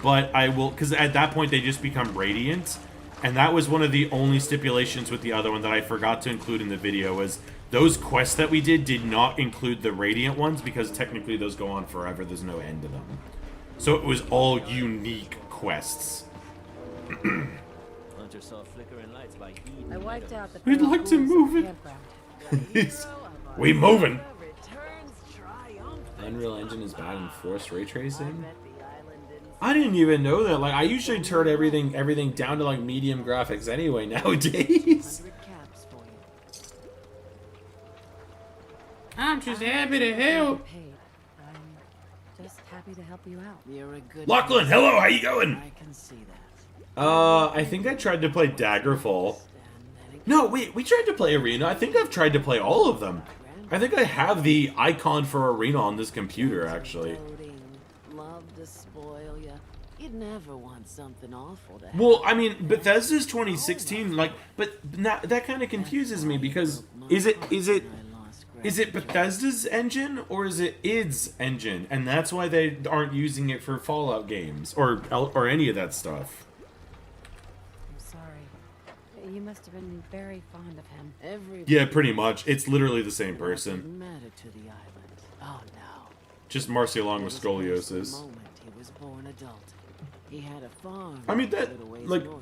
but I will, because at that point they just become Radiant, and that was one of the only stipulations with the other one that I forgot to include in the video, was those quests that we did not include the Radiant ones, because technically those go on forever, there's no end to them. So it was all unique quests. Hunter saw flickering lights by Eden. I wiped out the We'd like to move it. We moving. Unreal Engine is bad in forced ray tracing. I didn't even know that. Like, I usually turn everything down to like medium graphics anyway nowadays. I'm just happy to help. Just happy to help you out. You're a good Lachlan, hello, how you going? I can see that. I think I tried to play Daggerfall. No, wait, we tried to play Arena. I think I've tried to play all of them. I think I have the icon for Arena on this computer, actually. Love to spoil ya. You'd never want something awful to happen. Well, I mean, Bethesda's 2016, like, but that kind of confuses me, because is it Bethesda's engine, or is it id's engine? And that's why they aren't using it for Fallout games, or any of that stuff. I'm sorry. You must have been very fond of him. Yeah, pretty much. It's literally the same person. Matter to the island. Oh no. Just Marcy along with scoliosis. He was born adult. He had a farm. I mean,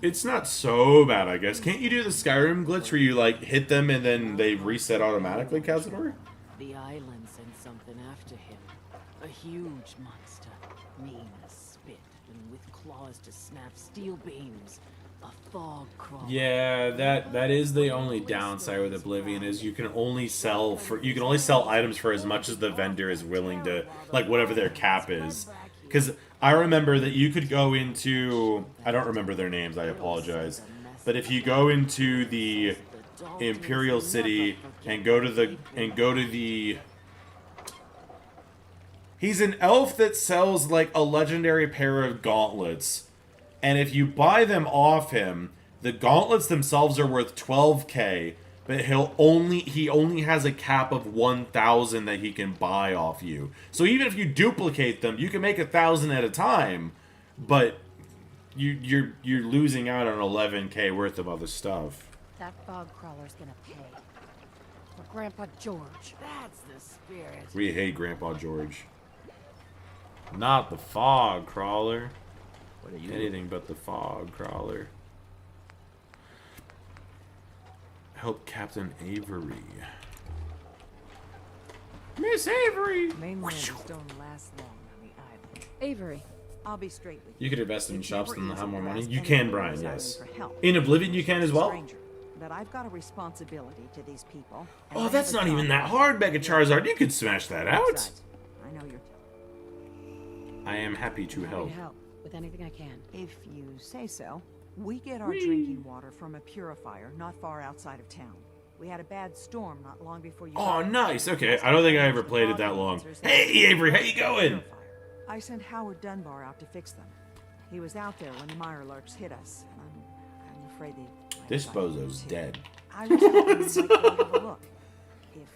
it's not so bad, I guess. Can't you do the Skyrim glitch where you, like, hit them and then they reset automatically, Cazador? The island sent something after him. A huge monster. Mean as spit, and with claws to snap steel beams. A fog crawler. Yeah, that is the only downside with Oblivion, is you can only sell items for as much as the vendor is willing to, like, whatever their cap is. Because I remember that you could go into, I don't remember their names, I apologize, but if you go into the Imperial City and go to the he's an elf that sells like a legendary pair of gauntlets, and if you buy them off him, the gauntlets themselves are worth 12k, but he only has a cap of 1,000 that he can buy off you. So even if you duplicate them, you can make 1,000 at a time, but you're losing out on 11k worth of other stuff. That fog crawler's gonna pay. For Grandpa George. That's the spirit. We hate Grandpa George. Not the fog crawler. What are you? Anything but the fog crawler. Help Captain Avery. Miss Avery! Mainlanders don't last long on the island. Avery. I'll be straight with you. You could invest in shops and have more money. ask You can, anyone Brian, on this yes. island for help. In Oblivion, you can as well. Stranger, but I've got a responsibility to these people. and Oh, I that's have a not even job. that hard, Mega Charizard. You could smash that out. Besides, I know you're I am happy to help. With anything I can. If you say so. We get our drinking water from a purifier not far outside of town. We had a bad storm not long before you. Oh, nice. Okay, I don't think I ever played it that long. Hey, Avery, how you going? I sent Howard Dunbar out to fix them. He was out there when the Mirelurks hit us. I'm afraid they. This bozo's dead. I was hoping you might go have a look. If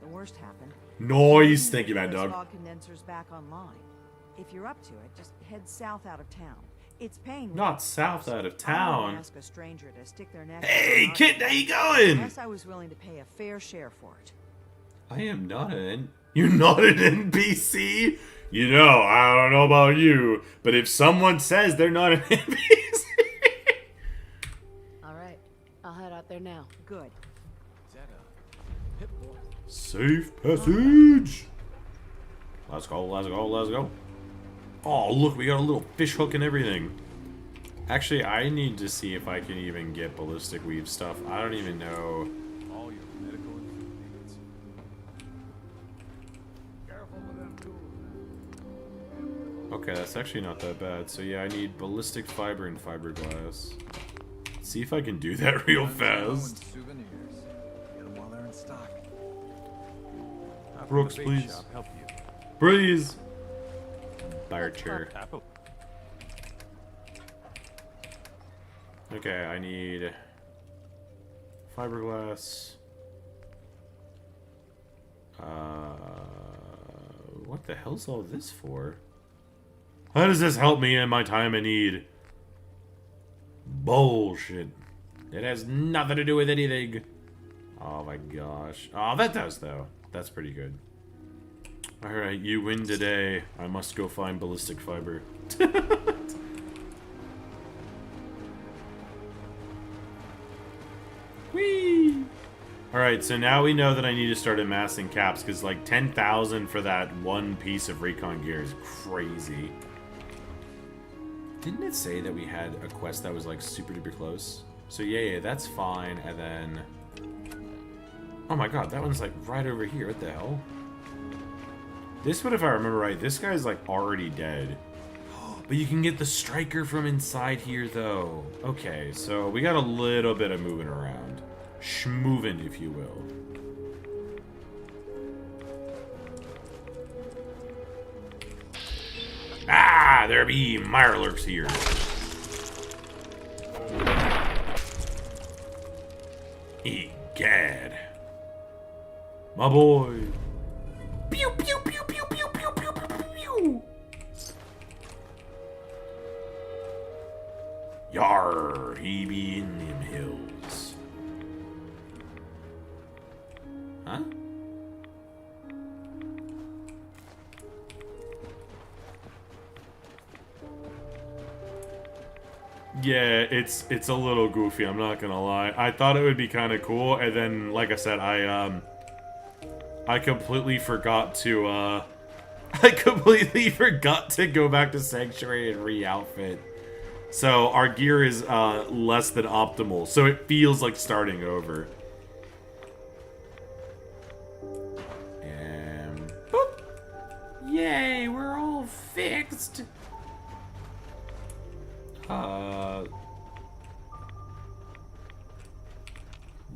the worst happened. Noise. Thank you, Mad those Dog. fog condensers back online. If you're up to it, just head south out of town. It's paying. Not south out of I wouldn't town. ask a stranger to stick their neck. Hey, out kid, how you going? Unless I was willing to pay a fair share for it. I am not You're not an NPC? You know, I don't know about you, but if someone says they're not an NPC... Alright, I'll there now. Good. Is that a pit bull? Safe passage. Let's go, let's go, let's go. Oh, look, we got a little fish hook and everything. Actually, I need to see if I can even get ballistic weave stuff. I don't even know. All your medical and food needs. Careful with them tools. Okay, that's actually not that bad. So yeah, I need ballistic fiber and fiberglass. See if I can do that real fast. Souvenirs. Get them while they're in stock. Brooks, The bait please. shop help you. Please. Barcher. Apple. Okay, I need fiberglass. What the hell's all this for? How does this help me in my time of need? Bullshit. It has nothing to do with anything. Oh my gosh. Oh, that does though. That's pretty good. Alright, you win today. I must go find ballistic fiber. Whee! Alright, so now we know that I need to start amassing caps, because like 10,000 for that one piece of recon gear is crazy. Didn't it say that we had a quest that was like super duper close? So yeah, that's fine, and then... Oh my god, that one's like right over here, what the hell? This one, if I remember right, this guy's like already dead. But you can get the striker from inside here though. Okay, so we got a little bit of moving around. Schmoving, if you will. Ah, there be Mirelurks here. Egad. My boy. Pew, pew, pew, pew, pew, pew, pew, pew, pew. Yar, he be in them hills. Huh? Yeah, it's a little goofy, I'm not gonna lie. I thought it would be kind of cool, and then, like I said, I completely forgot to, I completely forgot to go back to Sanctuary and re-outfit. So, our gear is, less than optimal, so it feels like starting over. And... boop! Yay, we're all fixed!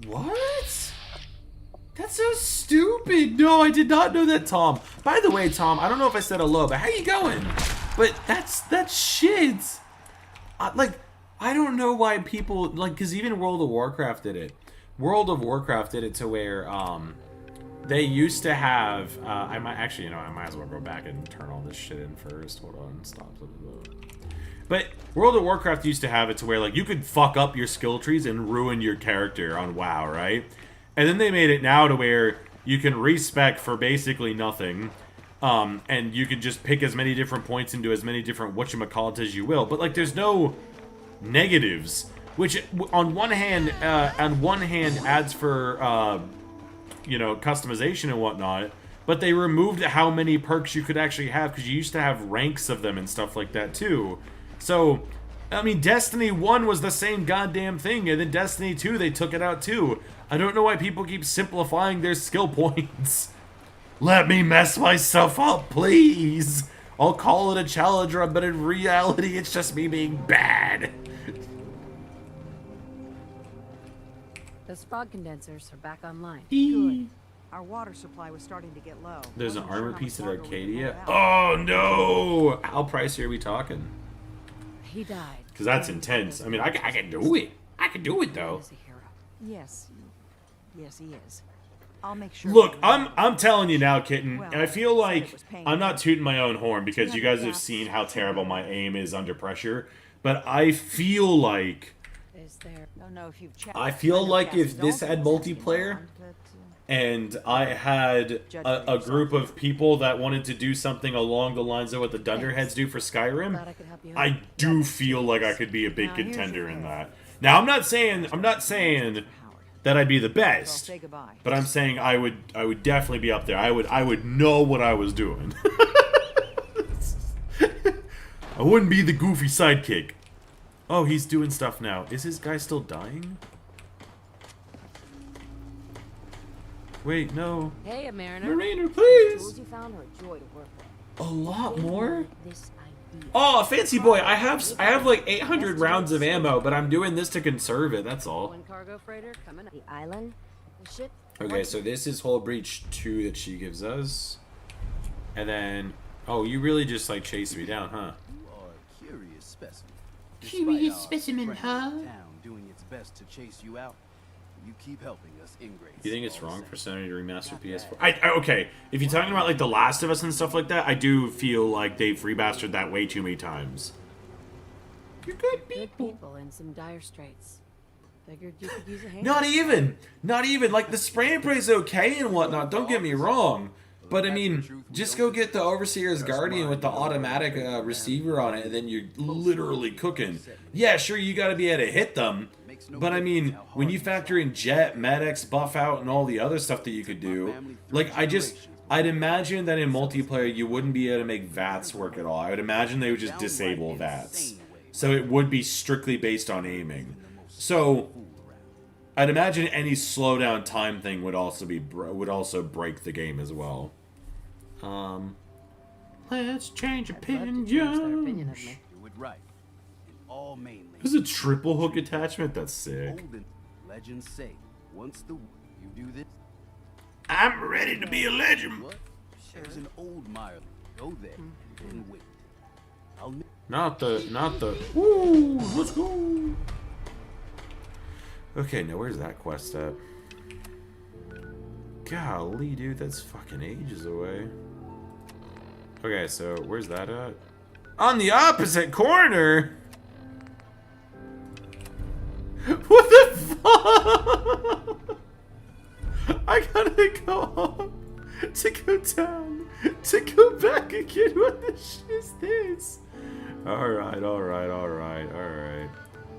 What? That's so stupid. No, I did not know that, Tom. By the way, Tom, I don't know if I said hello, but how you going? But that's shit. Like, I don't know why people, like, because even World of Warcraft did it. World of Warcraft did it to where, they used to have, I might, actually, you know, I might as well go back and turn all this shit in first. Hold on, stop. But World of Warcraft used to have it to where, like, you could fuck up your skill trees and ruin your character on WoW, right? And then they made it now to where you can respec for basically nothing. And you can just pick as many different points into as many different whatchamacallit as you will. But, like, there's no negatives. Which, on one hand adds for, you know, customization and whatnot. But they removed how many perks you could actually have, because you used to have ranks of them and stuff like that, too. So, I mean, Destiny 1 was the same goddamn thing, and then Destiny 2, they took it out, too. I don't know why people keep simplifying their skill points. Let me mess myself up, please! I'll call it a challenger, but in reality, it's just me being bad. The Sprog condensers are back online. Good. Our water supply was starting to get low. There's an Wasn't sure armor how piece much at longer we could Arcadia. hold out. Oh no! How pricey are we talking? He died. Because that's intense. I mean, I can do it. I can do it though. Yes. Yes, he is. I'll make sure. Look, I'm telling you now, Kitten. Well, And I feel like it was paying I'm not tooting my own horn because you guys have seen how terrible my aim is under pressure. But I feel like Is there? Don't know if you've checked. I feel like Gas if this had Dolphins multiplayer around, but, and I had a group of people that wanted to do something along the lines of what the Dunderheads do for Skyrim, Glad I could help you out. I do feel like I could be a big Now, here's contender your in pay. that. Now I'm not saying that I'd be the I'll best. say goodbye. But I'm saying I would definitely be up there. I would know what I was doing. I wouldn't be the goofy sidekick. Oh, he's doing stuff now. Is his guy still dying? Wait, no. Hey, Mariner. Mariner, please. Tools you found are a joy to work with. A lot more? This idea. Oh, fancy boy, I have like 800 rounds of ammo, but I'm doing this to conserve it, that's all. One cargo freighter coming up. The island, the ship. Okay, so this is Hull Breach 2 that she gives us. And then, oh, you really just like chased me down, huh? You are a curious specimen. Curious Despite our specimen, friend huh? Town doing its best to chase you out, you keep helping us ingrate. You think it's wrong for Sony to remaster PS4? Okay, if you're talking about like The Last of Us and stuff like that, I do feel like they've remastered that way too many times. You're good people in some dire straits. Figured you could use a hand. Not even. Like the spray and pray is okay and whatnot. Don't get me wrong, but I mean, just go get the Overseer's Guardian with the automatic receiver on it, and then you're literally cooking. Yeah, sure, you got to be able to hit them, but I mean, when you factor in Jet, Med-X, Buff Out, and all the other stuff that you could do, like I'd imagine that in multiplayer you wouldn't be able to make VATS work at all. I would imagine they would just disable VATS, so it would be strictly based on aiming. So I'd imagine any slowdown time thing would also break the game as well. Let's change opinions. Do it right. In all mainly. There's a triple hook attachment. That's sick. Legends say once you do this. I'm ready to be a legend. What? There's an old mile. Go there and then wait. Not the. Woo! Let's go. Okay, now where's that quest at? Golly, dude, that's fucking ages away. Okay, so where's that at? On the opposite corner! What the fuck? I gotta go up to go down to go back again. What the shit is this? Alright.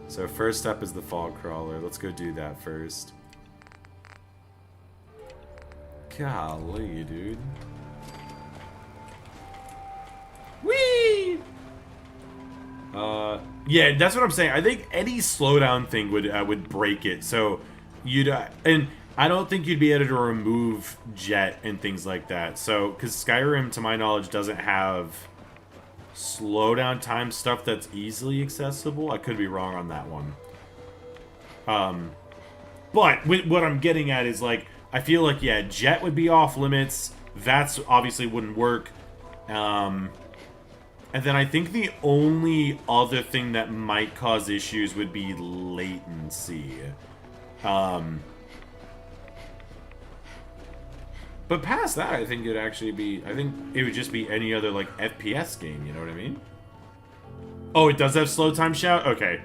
So first step is the fog crawler. Let's go do that first. Golly, dude. Whee! Yeah, that's what I'm saying. I think any slowdown thing would break it. So you'd and I don't think you'd be able to remove Jet and things like that. So because Skyrim, to my knowledge, doesn't have slowdown time stuff that's easily accessible. I could be wrong on that one. But what I'm getting at is like I feel like yeah, Jet would be off limits. VATS obviously wouldn't work. And then I think the only other thing that might cause issues would be latency. But past that, I think it'd actually be... I think it would just be any other, like, FPS game, you know what I mean? Oh, it does have slow time shout? Okay.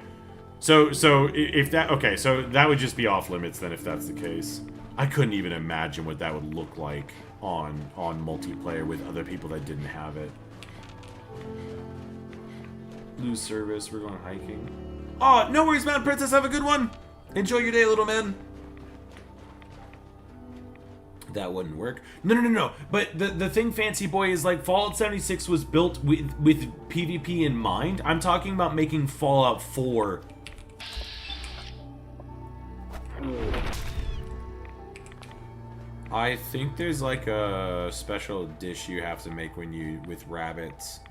So if that... Okay, so that would just be off limits then if that's the case. I couldn't even imagine what that would look like on multiplayer with other people that didn't have it. Lose service, we're going hiking. Oh, no worries, Mountain Princess, have a good one! Enjoy your day, little man. That wouldn't work. No. But the thing, Fancy Boy, is like Fallout 76 was built with PvP in mind. I'm talking about making Fallout 4. I think there's like a special dish you have to make with rabbits.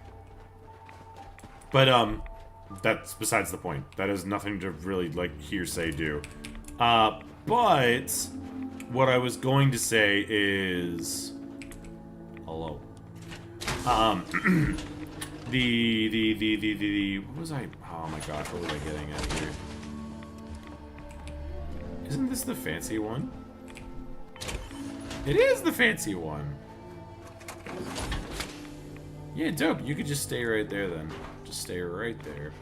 But that's besides the point. That has nothing to really like hearsay do. But what I was going to say is hello. What was I? Oh my gosh, what was I getting at here? Isn't this the fancy one? It is the fancy one. Yeah, dope. You could just stay right there then. Just stay right there.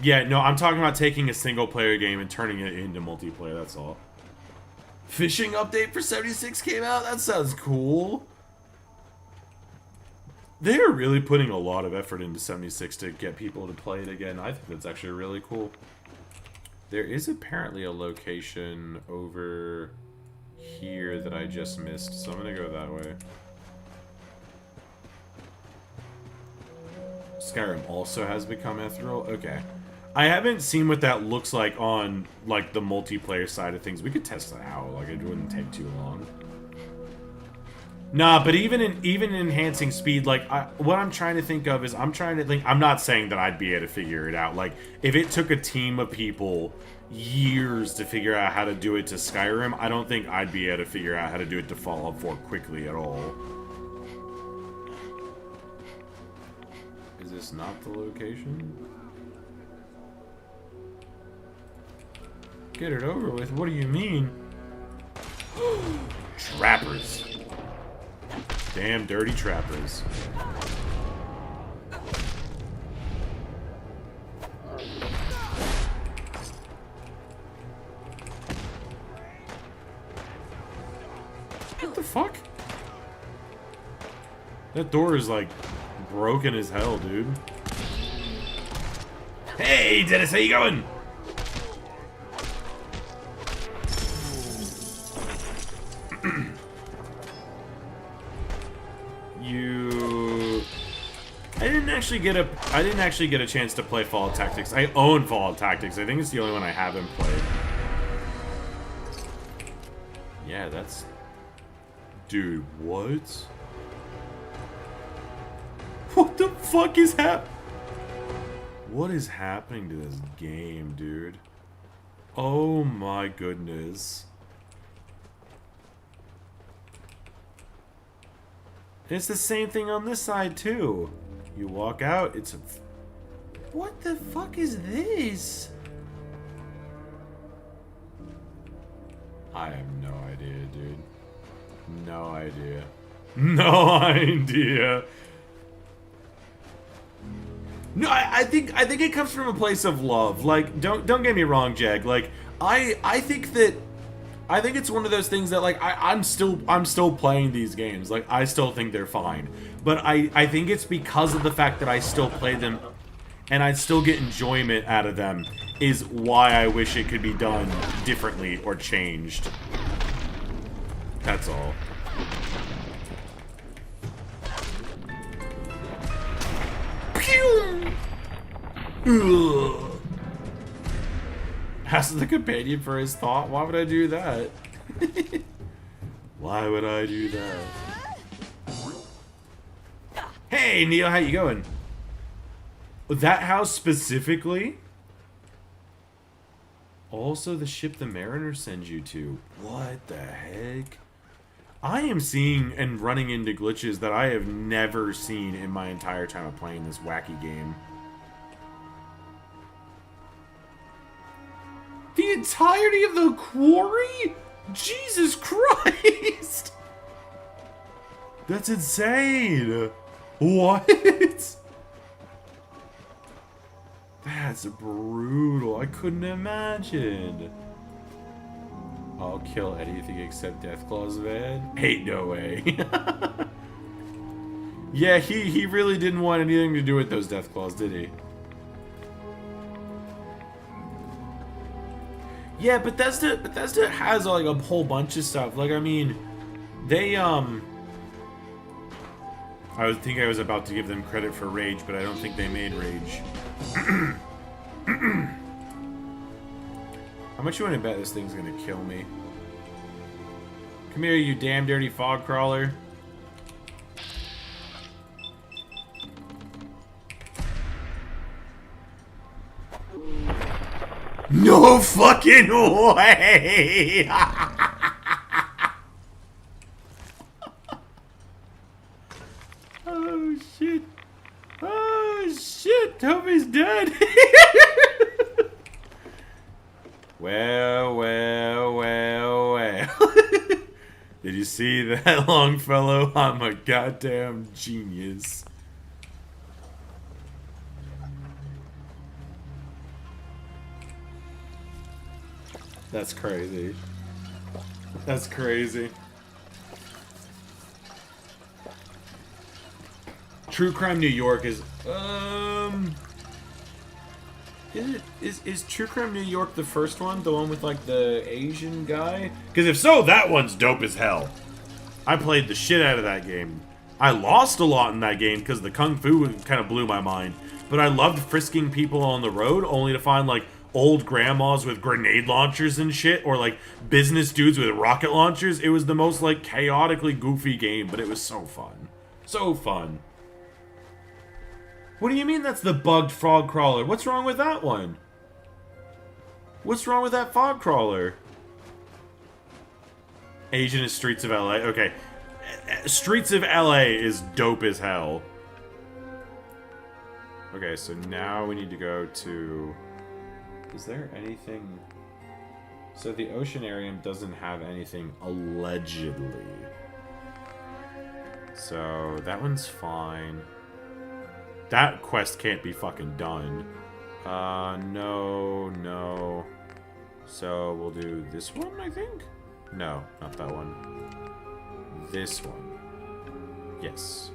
Yeah, no, I'm talking about taking a single player game and turning it into multiplayer, that's all. Fishing update for 76 came out? That sounds cool. They're really putting a lot of effort into 76 to get people to play it again. I think that's actually really cool. There is apparently a location over here that I just missed, so I'm gonna go that way. Skyrim also has become ethereal? Okay. I haven't seen what that looks like on, like, the multiplayer side of things. We could test that out. Like, it wouldn't take too long. Nah, but even enhancing speed, like, what I'm trying to think of is I'm not saying that I'd be able to figure it out. Like, if it took a team of people years to figure out how to do it to Skyrim, I don't think I'd be able to figure out how to do it to Fallout 4 quickly at all. Is this not the location? Get it over with. What do you mean? Trappers. Damn dirty trappers. What the fuck? That door is like broken as hell, dude. Hey, Dennis, how you going? I didn't actually get a chance to play Fallout Tactics. I own Fallout Tactics. I think it's the only one I haven't played. Yeah, that's... Dude, what? What the fuck is What is happening to this game, dude? Oh my goodness. It's the same thing on this side, too. You walk out, it's a... What the fuck is this? I have no idea, dude. No idea. No idea. No, I think it comes from a place of love. Like, don't get me wrong, Jag. Like, I think it's one of those things that, like, I'm still playing these games. Like, I still think they're fine. But I think it's because of the fact that I still play them and I still get enjoyment out of them is why I wish it could be done differently or changed. That's all. Pew! Ugh. Ask the companion for his thought. Why would I do that? Why would I do that? Hey, Neil, how you going? That house specifically? Also the ship the Mariner sends you to. What the heck? I am seeing and running into glitches that I have never seen in my entire time of playing this wacky game. The entirety of the quarry? Jesus Christ! That's insane! What? That's brutal. I couldn't imagine. I'll kill anything except Deathclaws, man. Ain't no way. Yeah, he really didn't want anything to do with those Deathclaws, did he? Yeah, Bethesda has like a whole bunch of stuff. Like, I mean, they I would think I was about to give them credit for Rage, but I don't think they made Rage. How much you want to bet this thing's gonna kill me? Come here, you damn dirty fog crawler. No fucking way! Oh shit. Oh shit, Toby's dead. Well. Did you see that, Longfellow? I'm a goddamn genius. That's crazy. That's crazy. True Crime New York is, Is True Crime New York the first one? The one with, like, the Asian guy? Because if so, that one's dope as hell. I played the shit out of that game. I lost a lot in that game because the Kung Fu kind of blew my mind. But I loved frisking people on the road only to find, like, old grandmas with grenade launchers and shit, or, like, business dudes with rocket launchers. It was the most, like, chaotically goofy game, but it was so fun. So fun. What do you mean that's the bugged frog crawler? What's wrong with that one? What's wrong with that frog crawler? Asian is Streets of LA. Okay. Streets of LA is dope as hell. Okay, so now we need to go to... Is there anything... So the Oceanarium doesn't have anything, allegedly. So that one's fine. That quest can't be fucking done. No. So we'll do this one, I think? No, not that one. This one. Yes.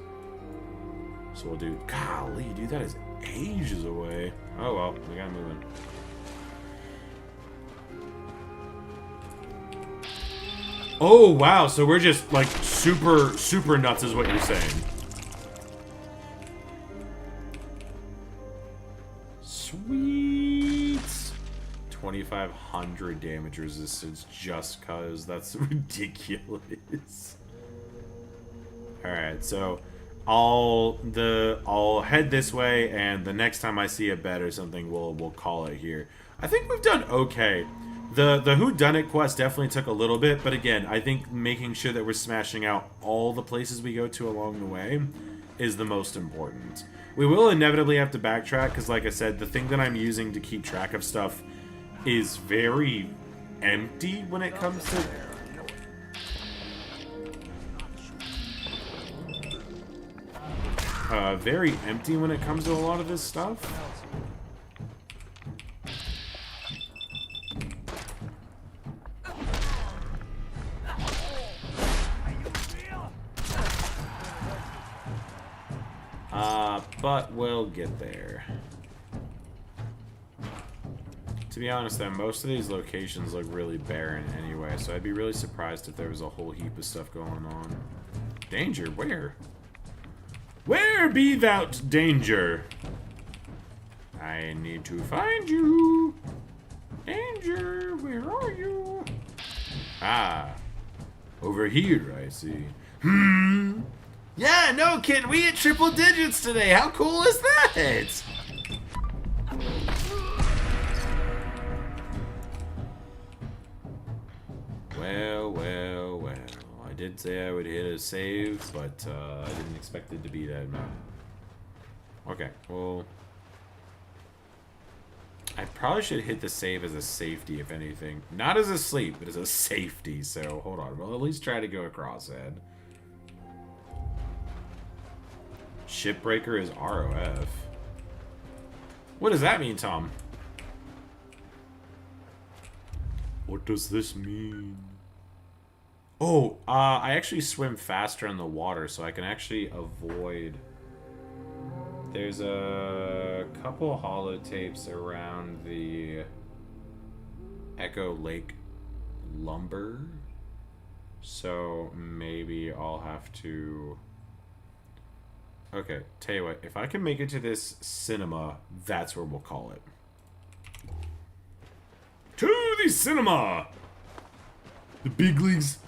So we'll do... Golly, dude, that is ages away. Oh well, we gotta move in. Oh, wow, so we're just, like, super nuts is what you're saying. Sweet! 2,500 damage resistance just cuz. That's ridiculous. Alright, so I'll head this way, and the next time I see a bed or something, we'll call it here. I think we've done okay. The whodunit quest definitely took a little bit, but again, I think making sure that we're smashing out all the places we go to along the way is the most important. We will inevitably have to backtrack, because like I said, the thing that I'm using to keep track of stuff is very empty when it comes to... very empty when it comes to a lot of this stuff. But we'll get there. To be honest though, most of these locations look really barren anyway, so I'd be really surprised if there was a whole heap of stuff going on. Danger? Where? Where be thou, danger? I need to find you. Danger, where are you? Ah, over here, I see. Yeah, no kidding, we hit triple digits today. How cool is that? Well. I did say I would hit a save, but I didn't expect it to be that amount. Okay, well... I probably should hit the save as a safety, if anything. Not as a sleep, but as a safety, so hold on. We'll at least try to go across it. Shipbreaker is ROF. What does that mean, Tom? What does this mean? Oh, I actually swim faster in the water, so I can actually avoid... There's a couple holotapes around the Echo Lake Lumber. So maybe I'll have to... Okay, tell you what, if I can make it to this cinema, that's where we'll call it. To the cinema! The big leagues.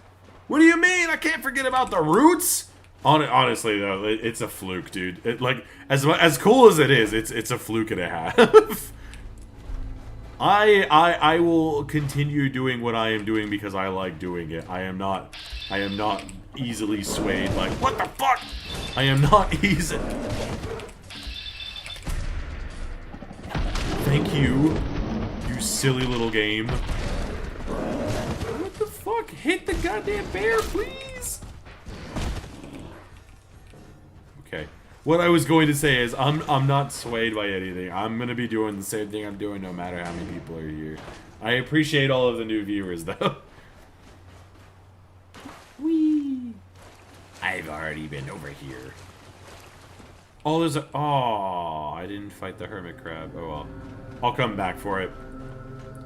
What do you mean? I can't forget about the roots? Honestly, though, it's a fluke, dude. Like, as cool as it is, it's a fluke and a half. I will continue doing what I am doing because I like doing it. I am not easily swayed. Like, what the fuck? I am not easy. Thank you, you silly little game. What the fuck? Hit the goddamn bear, please. Okay. What I was going to say is I'm not swayed by anything. I'm gonna be doing the same thing I'm doing no matter how many people are here. I appreciate all of the new viewers though. Whee! I've already been over here. Oh, there's a... Oh, I didn't fight the hermit crab. Oh well. I'll come back for it.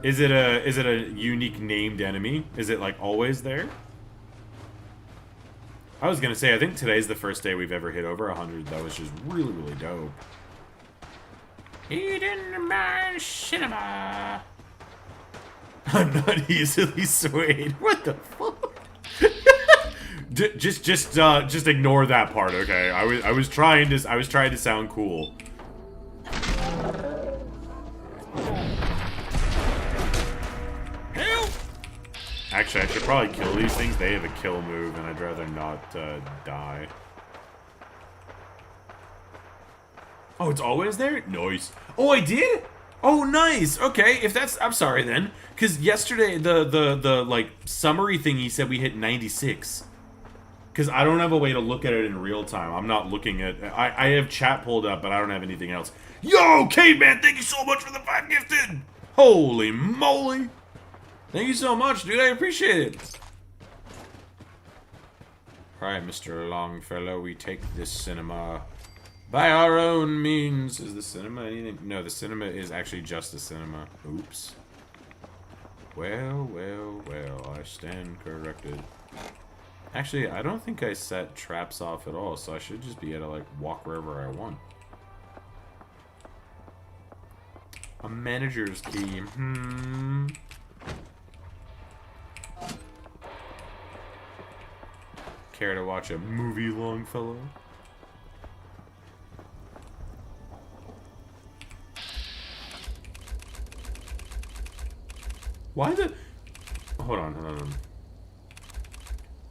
Is it a unique named enemy? Is it like always there? I was gonna say, I think today's the first day we've ever hit over 100 though, which is really, really dope. Eden my cinema. I'm not easily swayed. What the fuck? just ignore that part, okay? I was trying to sound cool. Help! Actually, I should probably kill these things. They have a kill move, and I'd rather not die. Oh, it's always there? Nice. Oh, I did? Oh, nice. Okay, if that's... I'm sorry, then. Because yesterday, the like, summary thing, he said we hit 96. Because I don't have a way to look at it in real time. I'm not looking at... I have chat pulled up, but I don't have anything else. Yo, Caveman, thank you so much for the 5 gifted! Holy moly! Thank you so much, dude. I appreciate it. Alright, Mr. Longfellow, we take this cinema... by our own means. Is the cinema anything? No, the cinema is actually just a cinema. Oops. Well, well, well, I stand corrected. Actually, I don't think I set traps off at all, so I should just be able to, like, walk wherever I want. A manager's key. Care to watch a movie, Longfellow? Why the... Hold on, hold on.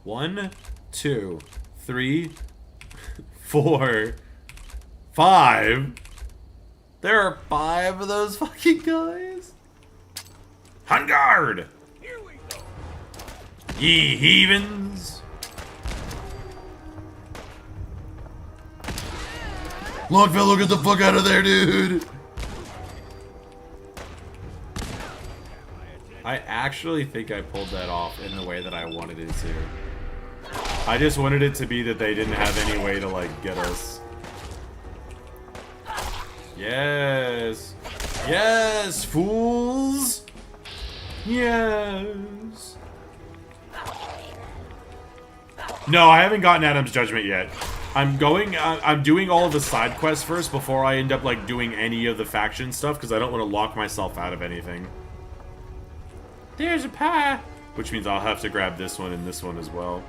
1, 2, 3, 4, 5. There are 5 of those fucking guys. On guard! Ye heathens! Longfellow, get the fuck out of there, dude! I actually think I pulled that off in the way that I wanted it to. I just wanted it to be that they didn't have any way to, like, get us. Yes! Yes, fools! Yes! No, I haven't gotten Adam's Judgment yet. I'm doing all of the side quests first before I end up, like, doing any of the faction stuff, because I don't want to lock myself out of anything. There's a pie! Which means I'll have to grab this one and this one as well.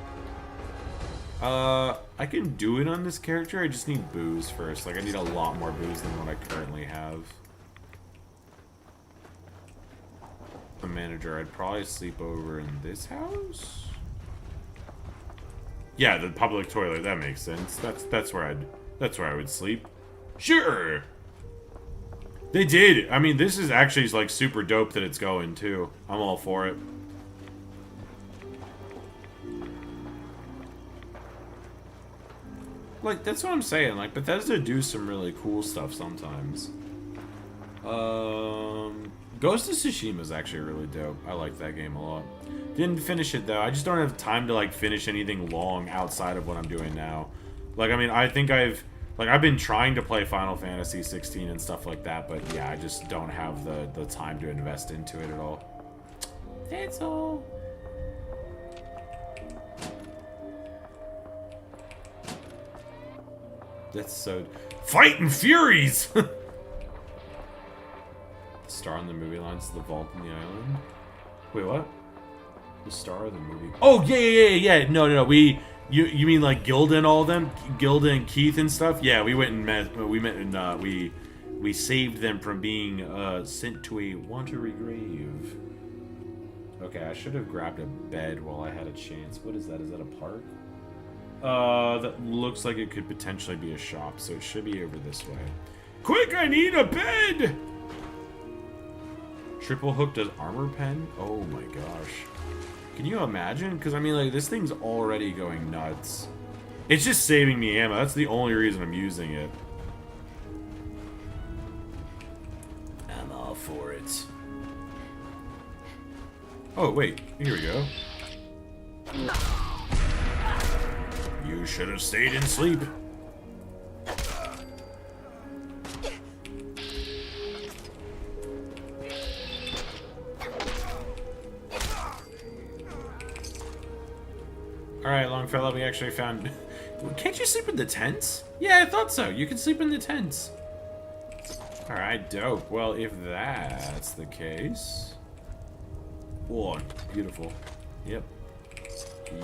I can do it on this character, I just need booze first. Like, I need a lot more booze than what I currently have. The manager, I'd probably sleep over in this house? Yeah, the public toilet, that makes sense. That's where I would sleep. Sure! They did! I mean, this is actually, like, super dope that it's going, too. I'm all for it. Like, that's what I'm saying. Like, Bethesda do some really cool stuff sometimes. Ghost of Tsushima is actually really dope. I like that game a lot. Didn't finish it, though. I just don't have time to, like, finish anything long outside of what I'm doing now. Like, I mean, I think I've been trying to play Final Fantasy 16 and stuff like that, but yeah, I just don't have the time to invest into it at all. That's all. That's so... Fighting Furies! The star in the movie lines is the vault in the island. Wait, what? The star of the movie... Oh, yeah. No. You mean like Gilda and all of them? Gilda and Keith and stuff? Yeah, we went and met and we saved them from being sent to a watery grave. Okay, I should have grabbed a bed while I had a chance. What is that? Is that a park? That looks like it could potentially be a shop, so it should be over this way. Quick, I need a bed! Triple Hook does armor pen? Oh my gosh. Can you imagine? Because, I mean, like, this thing's already going nuts. It's just saving me ammo. That's the only reason I'm using it. I'm all for it. Oh, wait. Here we go. You should have stayed in sleep. Alright, Longfellow, we actually found... Can't you sleep in the tents? Yeah, I thought so. You can sleep in the tents. Alright, dope. Well, if that's the case... Whoa, beautiful. Yep.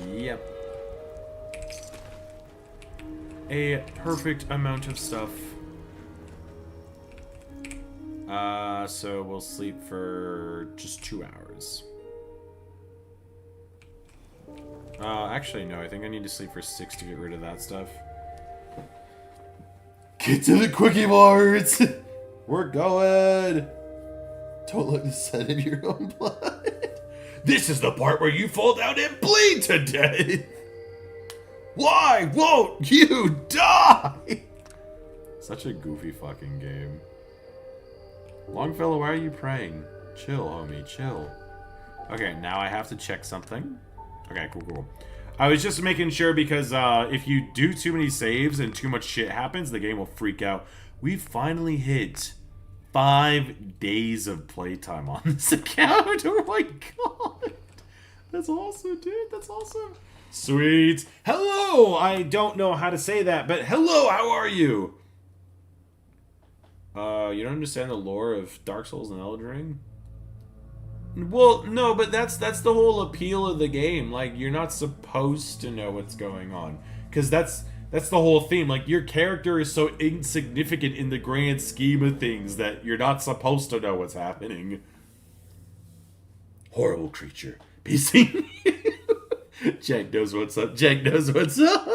Yep. A perfect amount of stuff. So we'll sleep for just 2 hours. Actually, no, I think I need to sleep for 6 to get rid of that stuff. Get to the quickie bars! We're going! Don't look the sight of your own blood. This is the part where you fall down and bleed to death! Why won't you die? Such a goofy fucking game. Longfellow, why are you praying? Chill, homie, chill. Okay, now I have to check something. Okay, cool. I was just making sure because if you do too many saves and too much shit happens, the game will freak out. We finally hit 5 days of playtime on this account. Oh my god. That's awesome, dude. That's awesome. Sweet. Hello! I don't know how to say that, but hello, how are you? You don't understand the lore of Dark Souls and Elden Ring? Well, no, but that's the whole appeal of the game. Like, you're not supposed to know what's going on. Because that's the whole theme. Like, your character is so insignificant in the grand scheme of things that you're not supposed to know what's happening. Horrible creature. Be seen. Jack knows what's up. Jack knows what's up.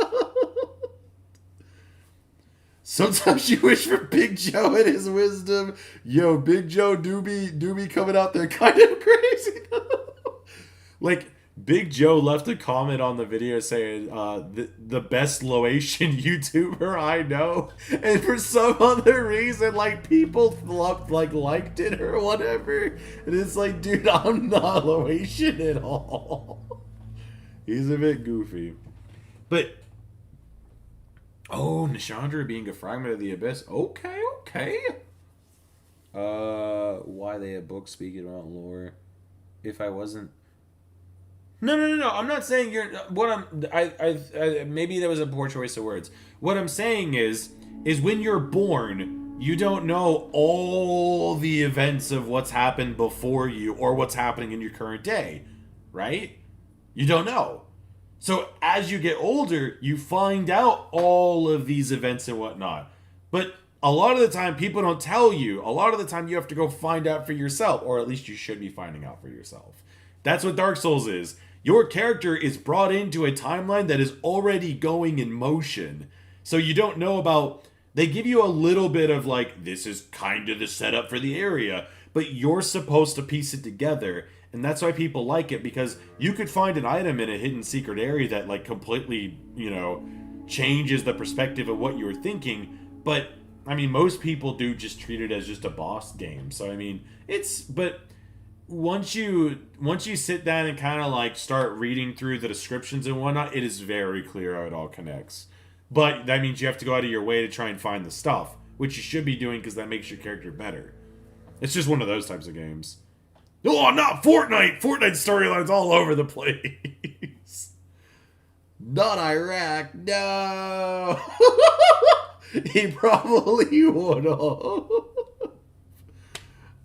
Sometimes you wish for Big Joe and his wisdom. Yo, Big Joe do be coming out there kind of crazy. Like, Big Joe left a comment on the video saying, the best Loation YouTuber I know. And for some other reason, like, people liked it or whatever. And it's like, dude, I'm not Loation at all. He's a bit goofy. But... Oh, Nishandra being a fragment of the abyss. Okay. Why they have books speaking about lore? If I wasn't... No. I'm not saying you're... I maybe that was a poor choice of words. What I'm saying is when you're born, you don't know all the events of what's happened before you or what's happening in your current day. Right? You don't know. So as you get older, you find out all of these events and whatnot. But a lot of the time, people don't tell you. A lot of the time, you have to go find out for yourself. Or at least you should be finding out for yourself. That's what Dark Souls is. Your character is brought into a timeline that is already going in motion. So you don't know about... They give you a little bit of like, this is kind of the setup for the area. But you're supposed to piece it together. And that's why people like it, because you could find an item in a hidden secret area that, like, completely, changes the perspective of what you were thinking. But, I mean, most people do just treat it as just a boss game. So, I mean, but once you sit down and kind of, like, start reading through the descriptions and whatnot, it is very clear how it all connects. But that means you have to go out of your way to try and find the stuff, which you should be doing because that makes your character better. It's just one of those types of games. Oh, not Fortnite! Fortnite storyline's all over the place. Not Iraq, no! He probably would have.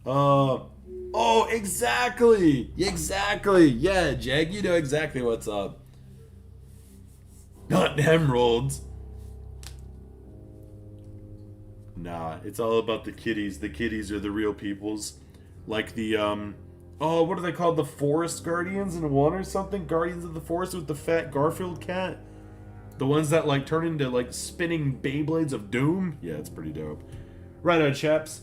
Oh, exactly! Exactly! Yeah, Jag, you know exactly what's up. Not emeralds. Nah, it's all about the kitties. The kitties are the real peoples. Like the, oh, what are they called? The Forest Guardians in 1 or something? Guardians of the Forest with the fat Garfield cat? The ones that, like, turn into, like, spinning Beyblades of Doom? Yeah, it's pretty dope. Righto, chaps.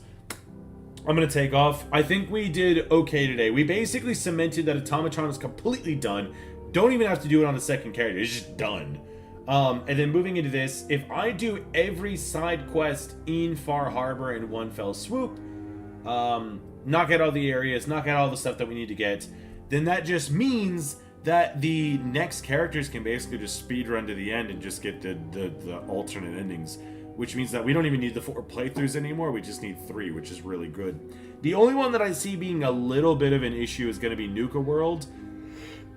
I'm gonna take off. I think we did okay today. We basically cemented that Automatron is completely done. Don't even have to do it on the second character. It's just done. And then moving into this, if I do every side quest in Far Harbor in one fell swoop, knock out all the areas, knock out all the stuff that we need to get, then that just means that the next characters can basically just speed run to the end and just get the alternate endings, which means that we don't even need the 4 playthroughs anymore, we just need 3, which is really good. The only one that I see being a little bit of an issue is going to be Nuka World,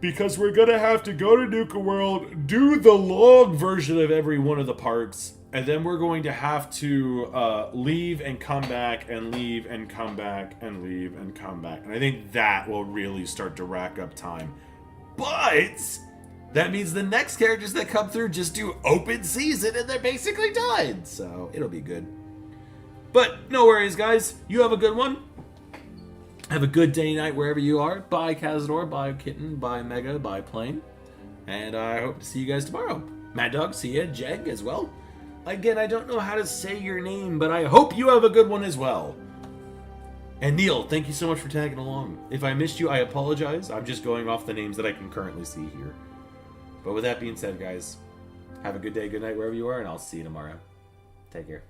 because we're gonna have to go to Nuka World, do the long version of every one of the parks, and then we're going to have to leave and come back and leave and come back and leave and come back. And I think that will really start to rack up time. But that means the next characters that come through just do open season and they're basically done. So it'll be good. But no worries, guys. You have a good one. Have a good day, night, wherever you are. Bye, Cazador. Bye, Kitten. Bye, Mega. Bye, Plane. And I hope to see you guys tomorrow. Mad Dog, see ya. Jeg as well. Again, I don't know how to say your name, but I hope you have a good one as well. And Neil, thank you so much for tagging along. If I missed you, I apologize. I'm just going off the names that I can currently see here. But with that being said, guys, have a good day, good night, wherever you are, and I'll see you tomorrow. Take care.